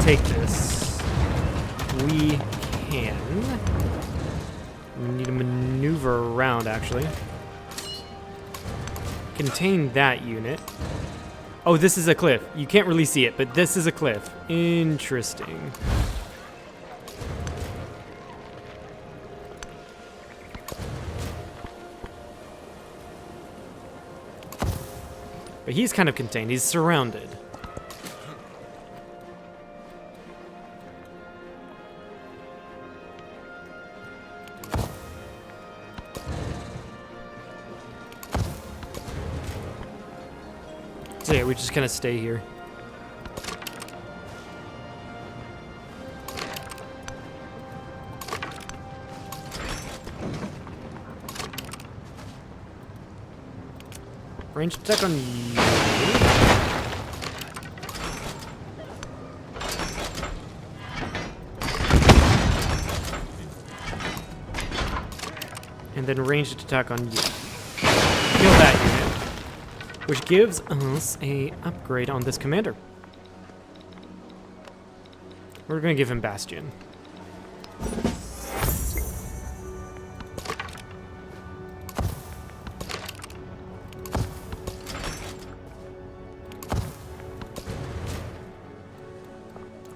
take this. We can. We need to maneuver around, actually. Contain that unit. Oh, this is a cliff. You can't really see it, but this is a cliff. Interesting. But he's kind of contained. He's surrounded. So yeah, we just kind of stay here. Range attack on you. And then ranged attack on you. Kill that unit. Which gives us a upgrade on this commander. We're gonna give him Bastion.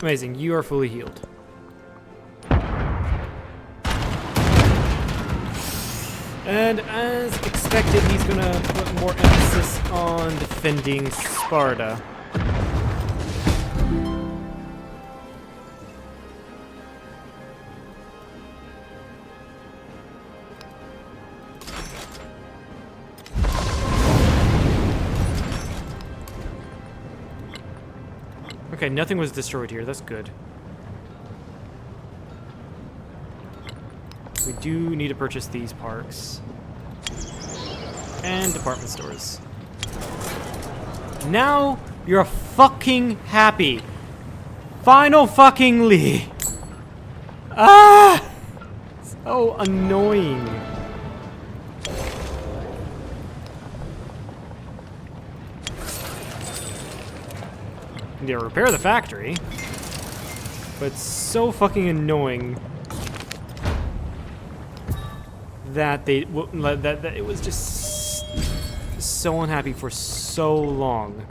Amazing, you are fully healed. And as expected, he's gonna put more emphasis on defending Sparta. Okay, nothing was destroyed here. That's good. We do need to purchase these parks. And department stores. Now you're fucking happy. Final fucking Lee. Ah! So annoying. Need to repair the factory. But it's so fucking annoying that they that it was just so unhappy for so long.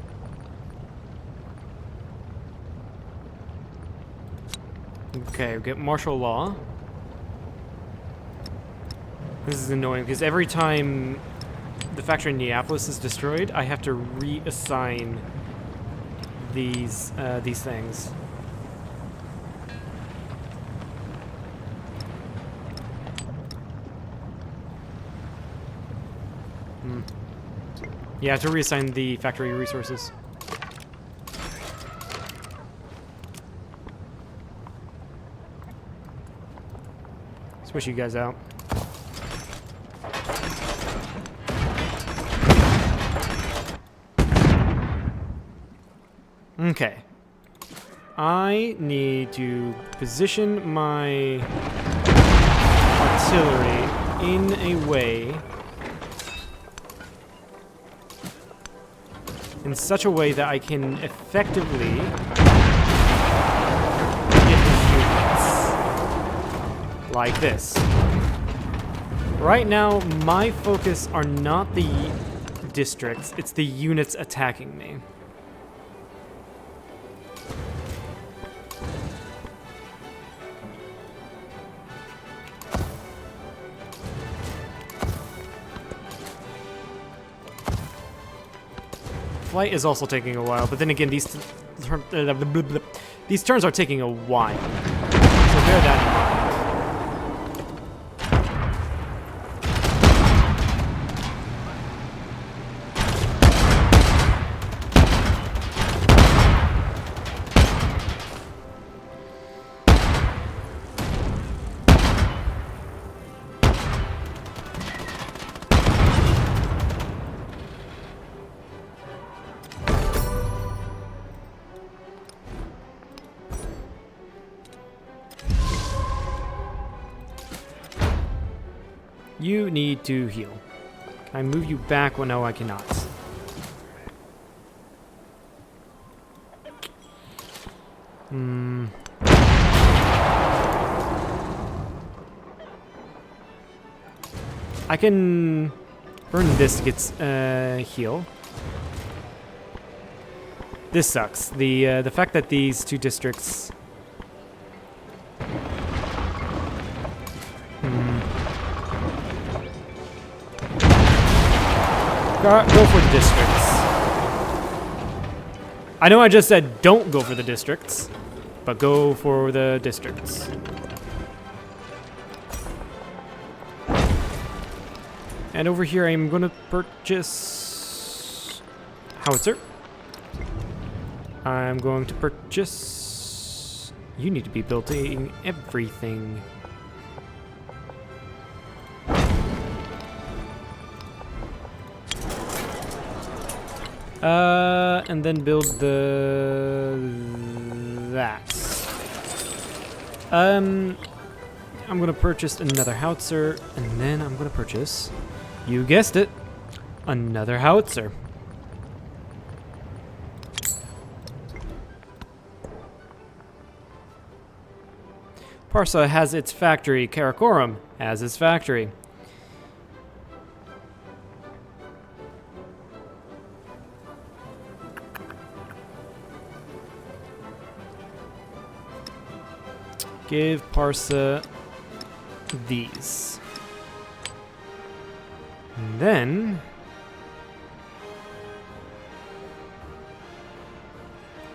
Okay, we get martial law. This is annoying because every time the factory in Neapolis is destroyed, I have to reassign these things. Yeah, to reassign the factory resources. Switch you guys out. Okay. I need to position my artillery in a way, in such a way that I can effectively get his units. Like this. Right now, my focus are not the districts, it's the units attacking me. Flight is also taking a while, but then again, these turns are taking a while. So bear that in mind. You need to heal. Can I move you back? Well, no, I cannot. I can burn this to get heal. This sucks. The fact that these two districts. Go for the districts. I know I just said don't go for the districts, but go for the districts. And over here I'm going to purchase howitzer. I'm going to purchase... You need to be building everything. And then build that. I'm gonna purchase another howitzer, and then I'm gonna purchase, you guessed it, another howitzer. Parsa has its factory. Karakorum has its factory. Give Parsa these. And then...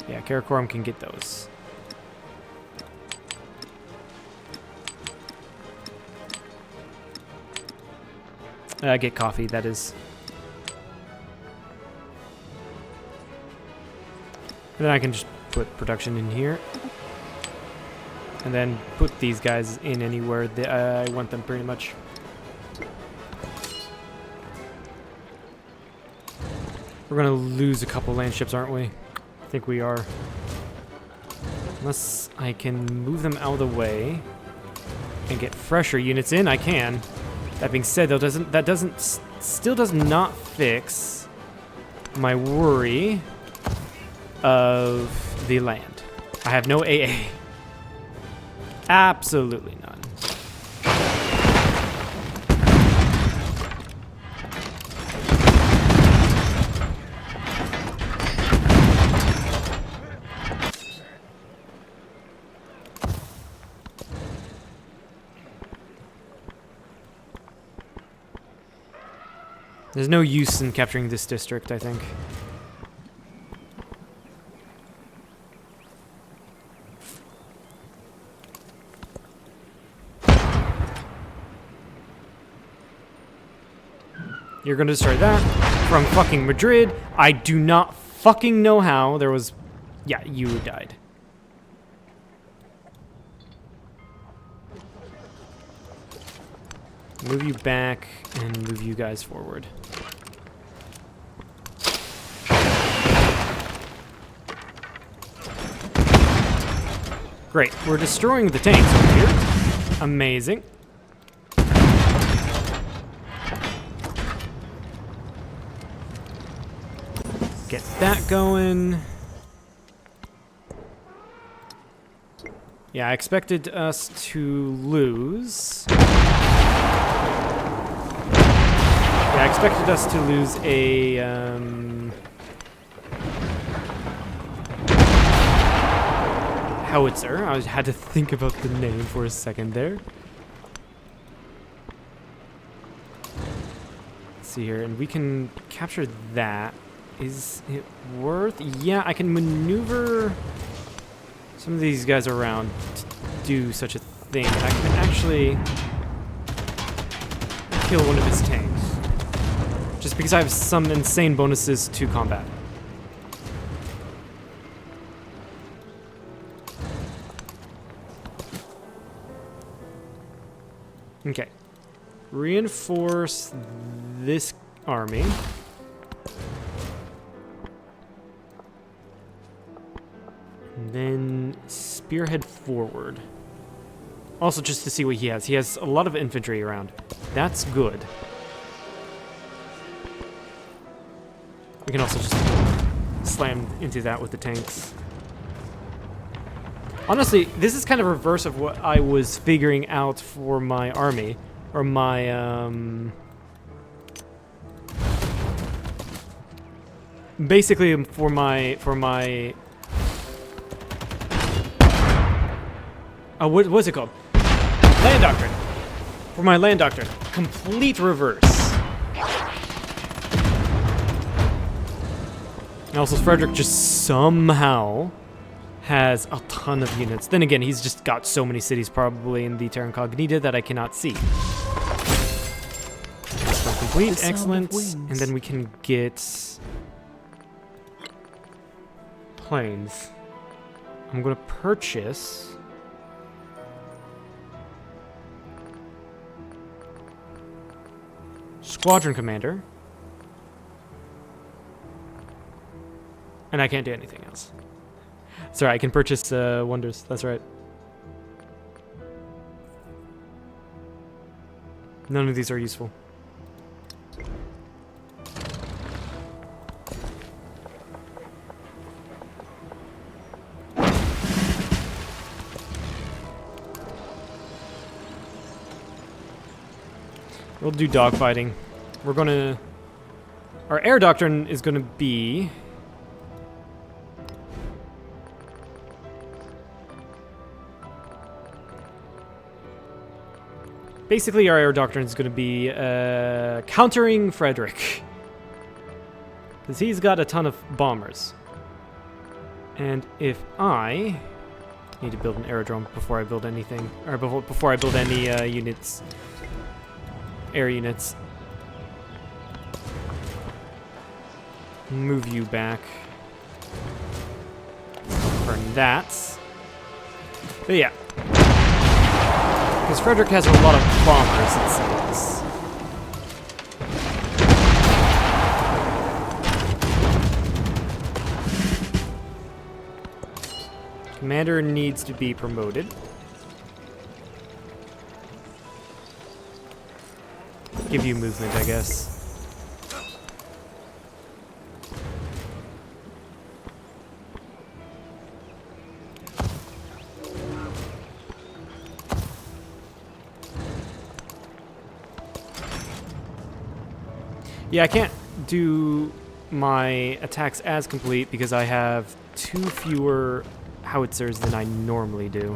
yeah, Karakorum can get those. Get coffee, that is. And then I can just put production in here. And then put these guys in anywhere that I want them, pretty much. We're gonna lose a couple land ships, aren't we? I think we are. Unless I can move them out of the way and get fresher units in, I can. That being said, though, still does not fix my worry of the land. I have no AA. Absolutely none. There's no use in capturing this district, I think. You're gonna destroy that from fucking Madrid. I do not fucking know how. There was... yeah, you died. Move you back and move you guys forward. Great, we're destroying the tanks over here. Amazing. Get that going. Yeah, I expected us to lose. Yeah, I expected us to lose a, howitzer. I had to think about the name for a second there. Let's see here, and we can capture that. Is it worth? Yeah, I can maneuver some of these guys around to do such a thing. And I can actually kill one of his tanks. Just because I have some insane bonuses to combat. Okay. Reinforce this army. And then spearhead forward. Also, just to see what he has. He has a lot of infantry around. That's good. We can also just slam into that with the tanks. Honestly, this is kind of reverse of what I was figuring out for my army. Or my, basically, for my... what was it called? Land Doctrine. For my Land Doctrine. Complete reverse. And also, Frederick just somehow has a ton of units. Then again, he's just got so many cities probably in the Terra Incognita that I cannot see. So complete, excellent. And then we can get planes. I'm going to purchase Squadron Commander. And I can't do anything else. Sorry, I can purchase wonders. That's right. None of these are useful. We'll do dogfighting. We're gonna... Our air doctrine is gonna be... Basically, our air doctrine is going to be countering Frederick. Because he's got a ton of bombers. And if I need to build an aerodrome before I build anything, or before I build any units, air units. Move you back. Burn that. But yeah. Because Frederick has a lot of bombers, it seems. Commander needs to be promoted. Give you movement, I guess. Yeah, I can't do my attacks as complete because I have 2 fewer howitzers than I normally do.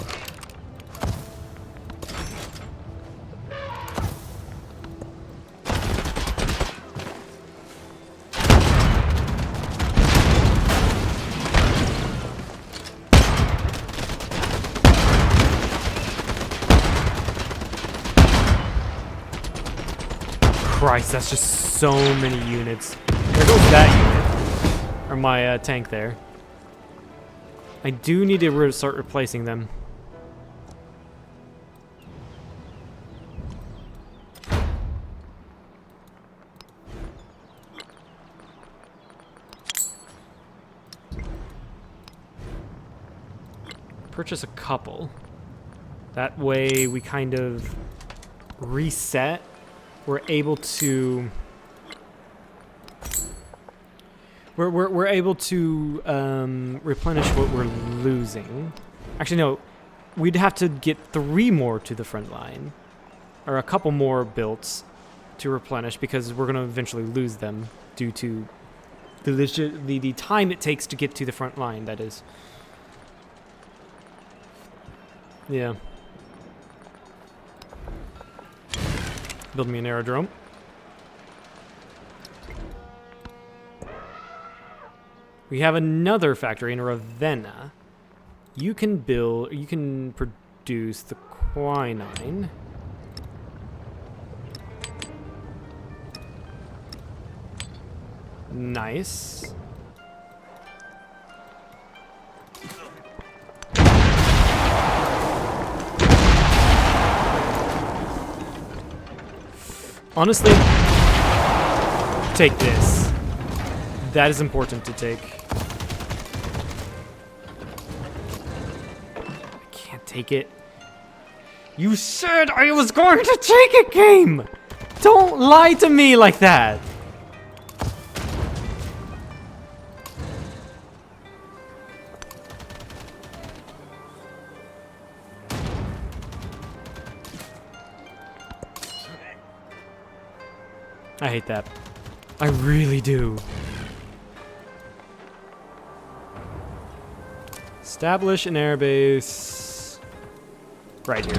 Christ, that's just so many units. There goes that unit. Or my tank there. I do need to start replacing them. Purchase a couple. That way we kind of reset. We're able to... We're able to replenish what we're losing. Actually, no. We'd have to get 3 more to the front line. Or a couple more built to replenish because we're going to eventually lose them due to the time it takes to get to the front line, that is. Yeah. Build me an aerodrome. We have another factory in Ravenna. You can produce the quinine. Nice. Honestly, take this. That is important to take. I can't take it. You said I was going to take it, game! Don't lie to me like that! I hate that. I really do. Establish an airbase right here.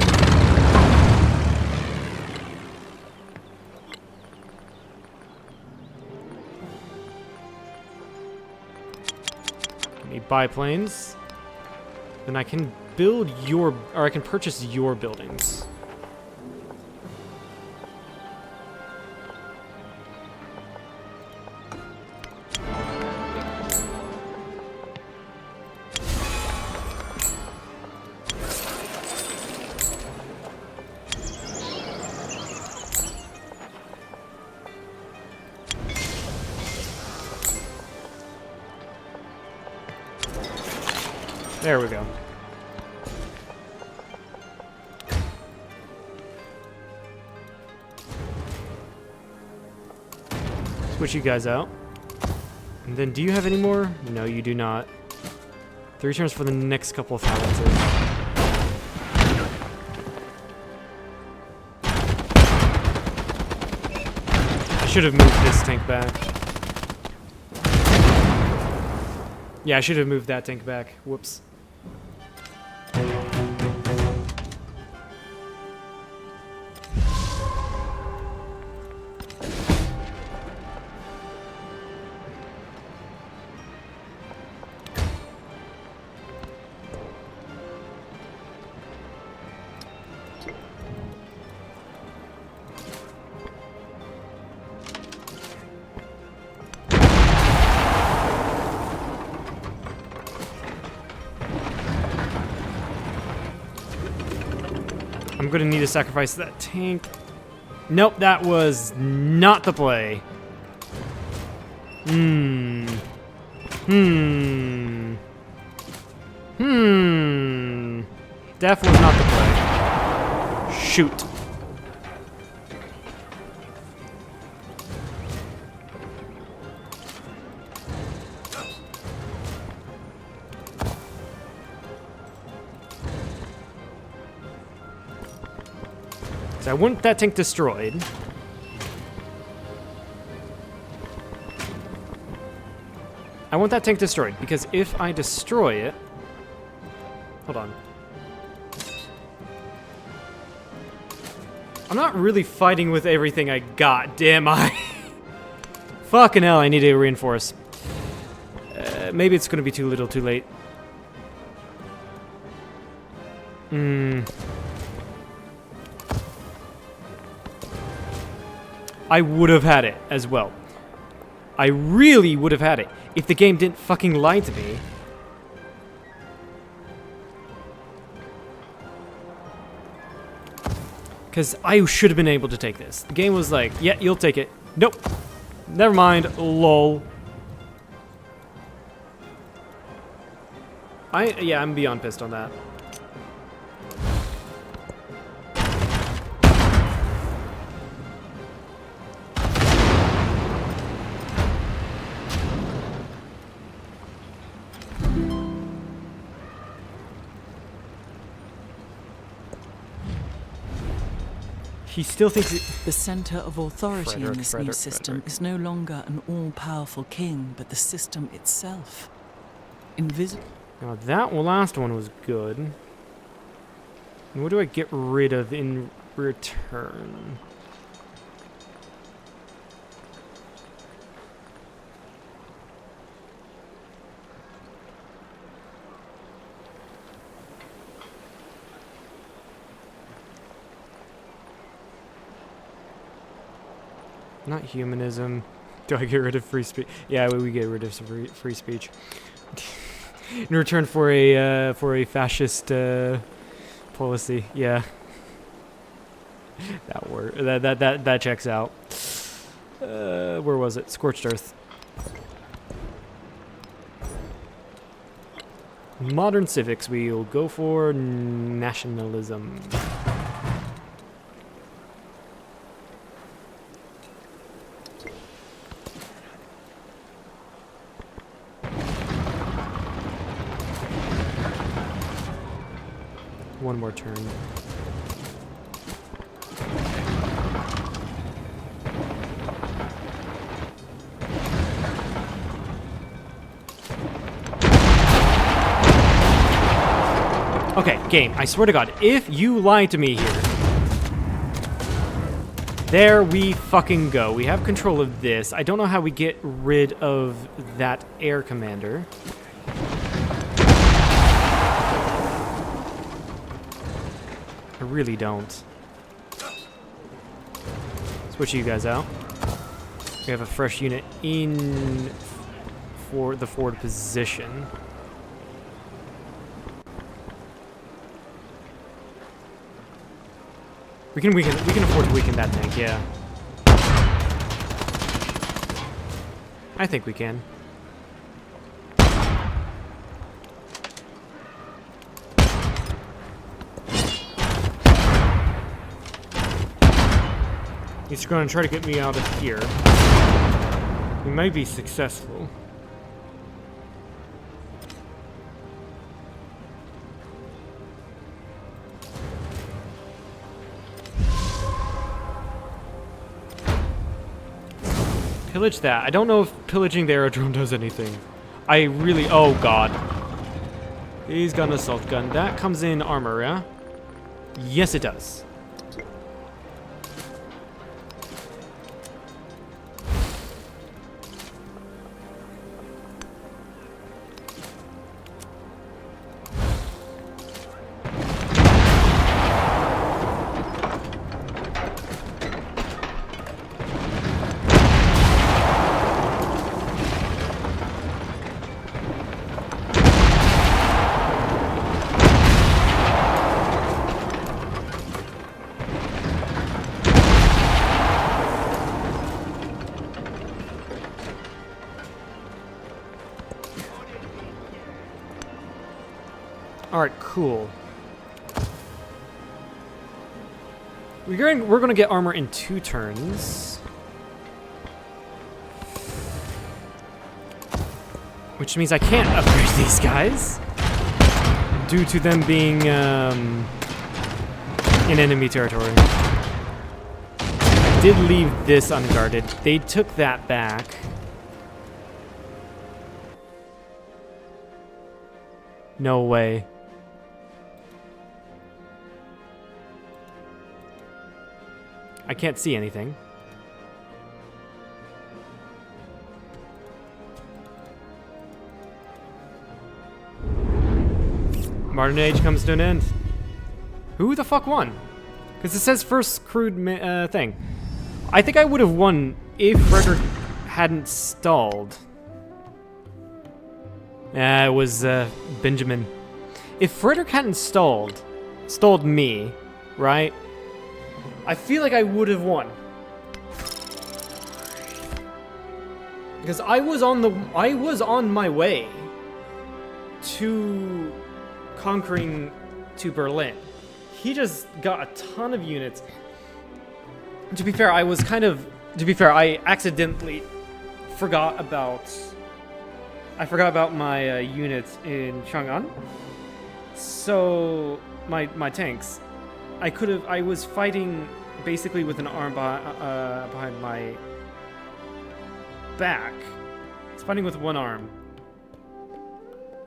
Give me biplanes. Then I can build your, or I can purchase your buildings. There we go. Switch you guys out. And then do you have any more? No, you do not. 3 turns for the next couple of howitzers. I should have moved this tank back. Yeah, I should have moved that tank back. Whoops. I'm gonna need to sacrifice that tank. Nope, that was not the play. Definitely not the play. Shoot. So I want that tank destroyed. I want that tank destroyed because if I destroy it... Hold on. I'm not really fighting with everything I got, damn I. Fucking hell, I need to reinforce. Maybe it's gonna be too little too late. I would have had it as well. I really would have had it if the game didn't fucking lie to me. Because I should have been able to take this. The game was like, yeah, you'll take it. Nope. Never mind. Lol. Yeah, I'm beyond pissed on that. He still thinks The center of authority in this new system is no longer an all-powerful king, but the system itself. Invisible. Now that last one was good. And what do I get rid of in return? Not humanism. Do I get rid of free speech? Yeah, we get rid of some free speech. In return for a fascist policy. Yeah. That checks out. Where was it? Scorched Earth. Modern civics. We'll go for nationalism. One more turn. Okay, game, I swear to God, if you lie to me here... There we fucking go. We have control of this. I don't know how we get rid of that air commander. I really don't. Switch you guys out. We have a fresh unit in for the forward position. We can afford to weaken that tank, yeah. I think we can. He's going to try to get me out of here. We might be successful. Pillage that. I don't know if pillaging the aerodrome does anything. I really... Oh, God. He's got an assault gun. That comes in armor, yeah? Yes, it does. Alright, cool. We're gonna get armor in 2 turns. Which means I can't upgrade these guys. Due to them being in enemy territory. Did leave this unguarded. They took that back. No way. I can't see anything. Modern Age comes to an end. Who the fuck won? Because it says first crude thing. I think I would have won if Frederick hadn't stalled. It was Benjamin. If Frederick hadn't stalled me, right? I feel like I would have won. Because I was on my way to conquering to Berlin. He just got a ton of units. To be fair, I accidentally forgot about my units in Chang'an. So my tanks. I was fighting basically with an arm behind my back. I was fighting with one arm.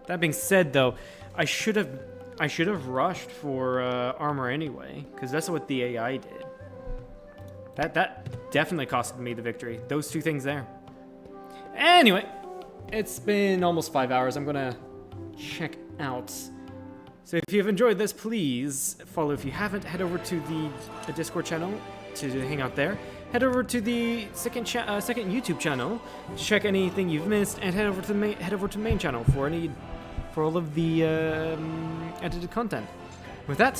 That being said, though, I should have rushed for armor anyway, because that's what the AI did. That definitely costed me the victory. Those 2 things there. Anyway, it's been almost 5 hours. I'm gonna check out. So if you've enjoyed this, please follow. If you haven't, head over to the Discord channel to hang out there. Head over to the second YouTube channel to check anything you've missed, and head over to the main channel for all of the edited content. With that,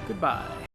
goodbye.